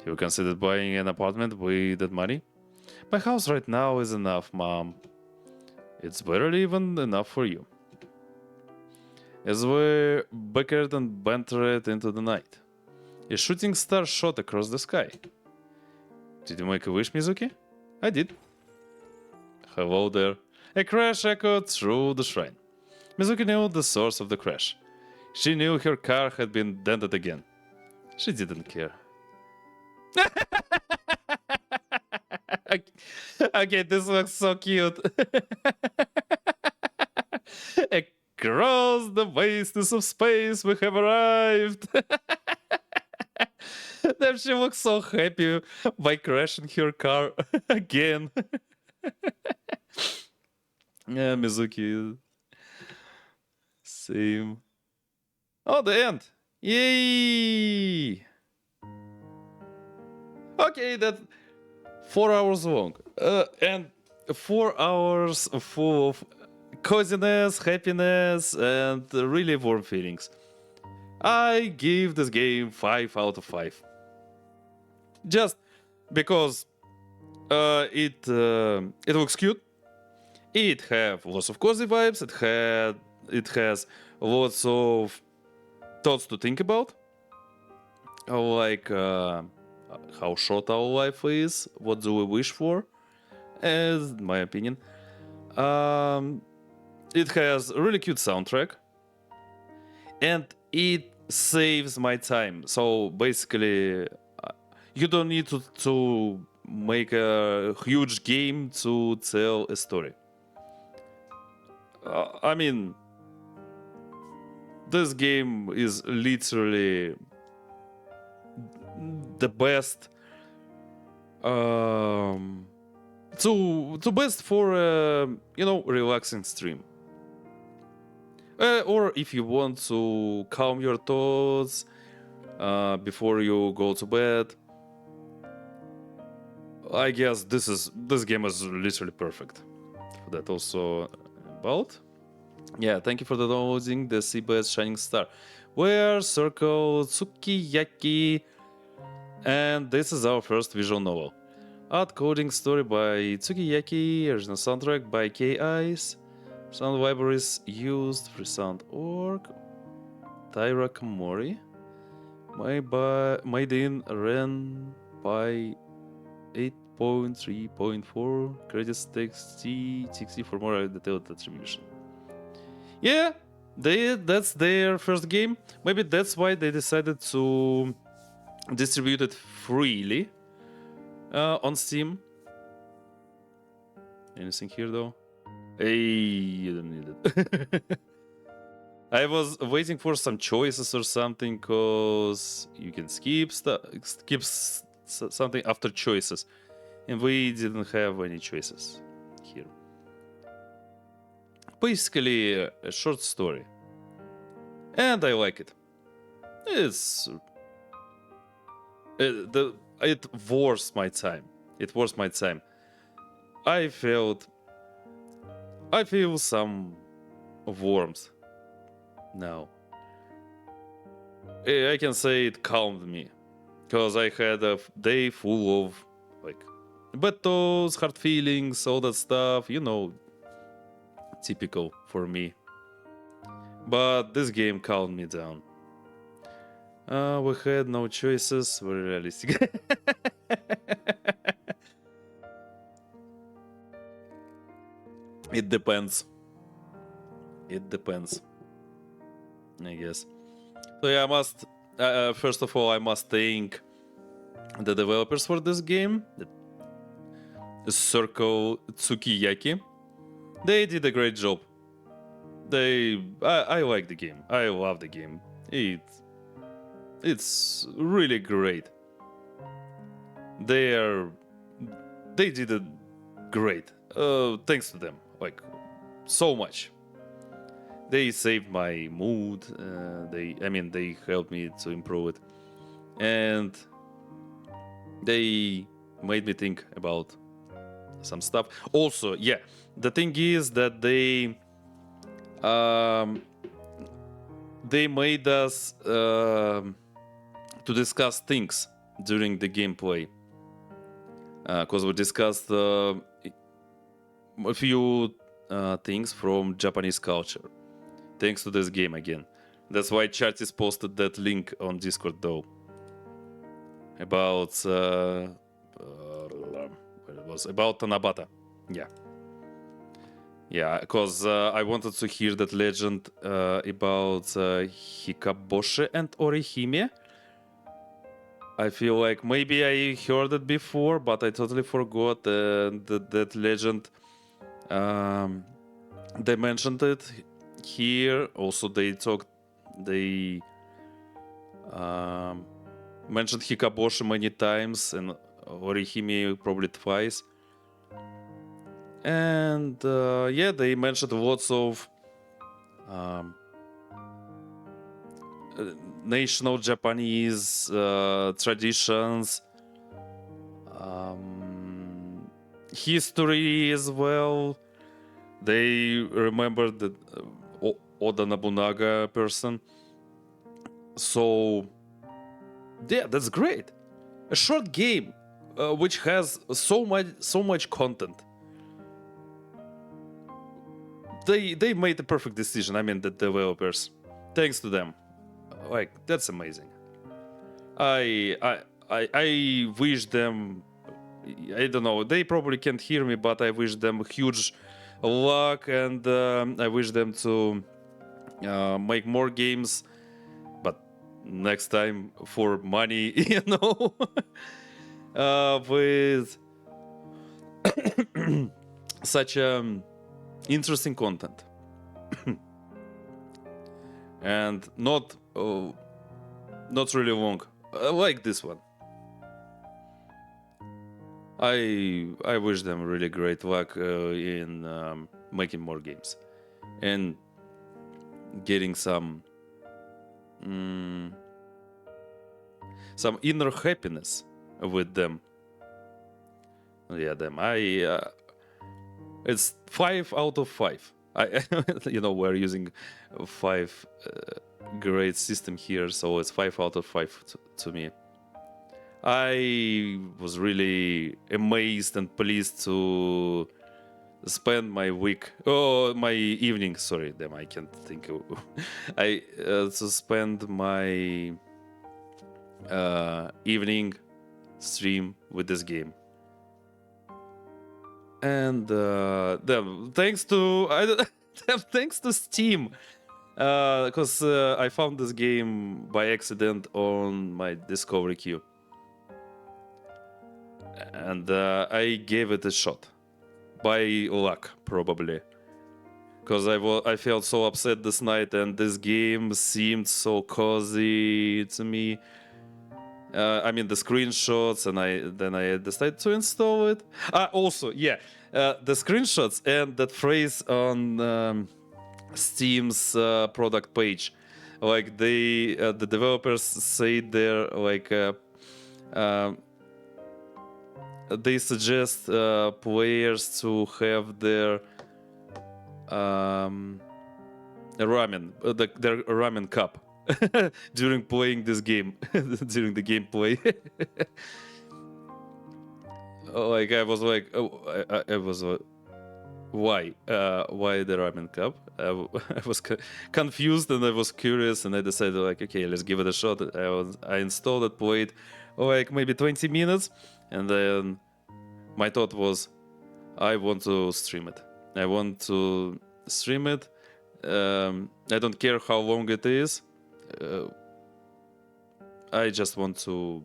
You considered buying an apartment with that money? My house right now is enough, Mom. It's barely even enough for you. As we bickered and bantered into the night, a shooting star shot across the sky. Did you make a wish, Mizuki? I did. Hello there. A crash echoed through the shrine. Mizuki knew the source of the crash. She knew her car had been dented again. She didn't care. Okay, this looks so cute. Across the vastness of space, we have arrived. Damn, she looks so happy by crashing her car again. Yeah, Mizuki. Same. Oh, the end. Yay! Okay, that's 4 hours long. And 4 hours full of coziness, happiness, and really warm feelings. I give this game 5 out of 5. Just because it looks cute. It have lots of cozy vibes. It has lots of thoughts to think about, like how short our life is, what do we wish for, as my opinion. It has a really cute soundtrack, and it saves my time. So basically, you don't need to make a huge game to tell a story. I mean, this game is literally the best to best for relaxing stream, or if you want to calm your thoughts before you go to bed. I guess this game is literally perfect for that. Also about, yeah, thank you for the downloading the Seabed Shining Star. Where Circle Tsukiyaki, and this is our first visual novel. Art coding story by Tsukiyaki, original soundtrack by K-Ice, sound libraries used Freesound.org, Taira Kamori, made in Ren by 8.3.4, credits text TXT for more detailed attribution. Yeah, that's their first game. Maybe that's why they decided to distribute it freely on Steam. Anything here though? Hey, you don't need it. I was waiting for some choices or something, cause you can skip something after choices, and we didn't have any choices here. Basically, a short story, and I like it. It worth my time. It worth my time. I feel some warmth now. I can say it calmed me. because I had a day full of like bad thoughts, hard feelings, all that stuff. You know, typical for me. But this game calmed me down. We had no choices. Very realistic. It depends. It depends, I guess. So yeah, I must. First of all, I must thank the developers for this game, the Circle Tsukiyaki. They did a great job. I like the game. I love the game. It's really great. They did it great. Thanks to them, like so much. They saved my mood. They helped me to improve it, and they made me think about some stuff. Also, yeah, the thing is that they made us to discuss things during the gameplay, because we discussed a few things from Japanese culture. Thanks to this game again. That's why Chartis posted that link on Discord though. About what it was about Tanabata. Yeah, because I wanted to hear that legend about Hikaboshi and Orihime. I feel like maybe I heard it before, but I totally forgot that legend. They mentioned it here. Also, they mentioned Hikaboshi many times and Orihime probably twice. And yeah, they mentioned lots of national Japanese traditions, history as well. They remembered the Oda Nobunaga person. So yeah, that's great. A short game which has so much content. They made the perfect decision. I mean, the developers. Thanks to them. Like, that's amazing. I wish them. I don't know. They probably can't hear me, but I wish them huge luck, and I wish them to make more games. But next time for money, you know, with such interesting content. And not really long, like this one. I wish them really great luck in making more games and getting some inner happiness with them. Yeah, them. It's 5 out of 5. We're using 5 grade system here, so it's 5 out of 5 to me. I was really amazed and pleased to spend my evening. Sorry, damn, I can't think of. To spend my evening stream with this game. And thanks to thanks to Steam, because I found this game by accident on my discovery queue, and I gave it a shot by luck, probably, because I felt so upset this night, and this game seemed so cozy to me. I mean the screenshots, and I decided to install it. Also, yeah, the screenshots and that phrase on Steam's product page, like the developers say there, like they suggest players to have their ramen, their ramen cup during playing this game, during the gameplay. Like I was like, oh, I was why the ramen cup? I was confused and I was curious, and I decided like, okay, let's give it a shot. I installed it, played like maybe 20 minutes, and then my thought was, I want to stream it. I want to stream it. I don't care how long it is. I just want to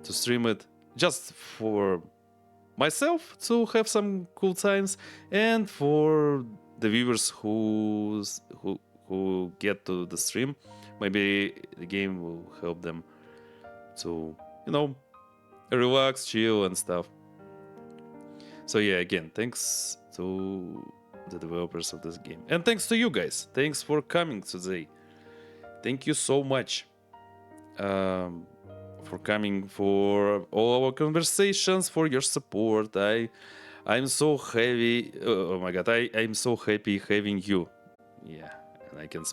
stream it just for myself to have some cool times, and for the viewers who get to the stream. Maybe the game will help them to, you know, relax, chill, and stuff. So yeah, again, thanks to the developers of this game, and thanks to you guys. Thanks for coming today. Thank you so much for coming, for all our conversations, for your support. I'm so happy. Oh my god, I'm so happy having you. Yeah, and I can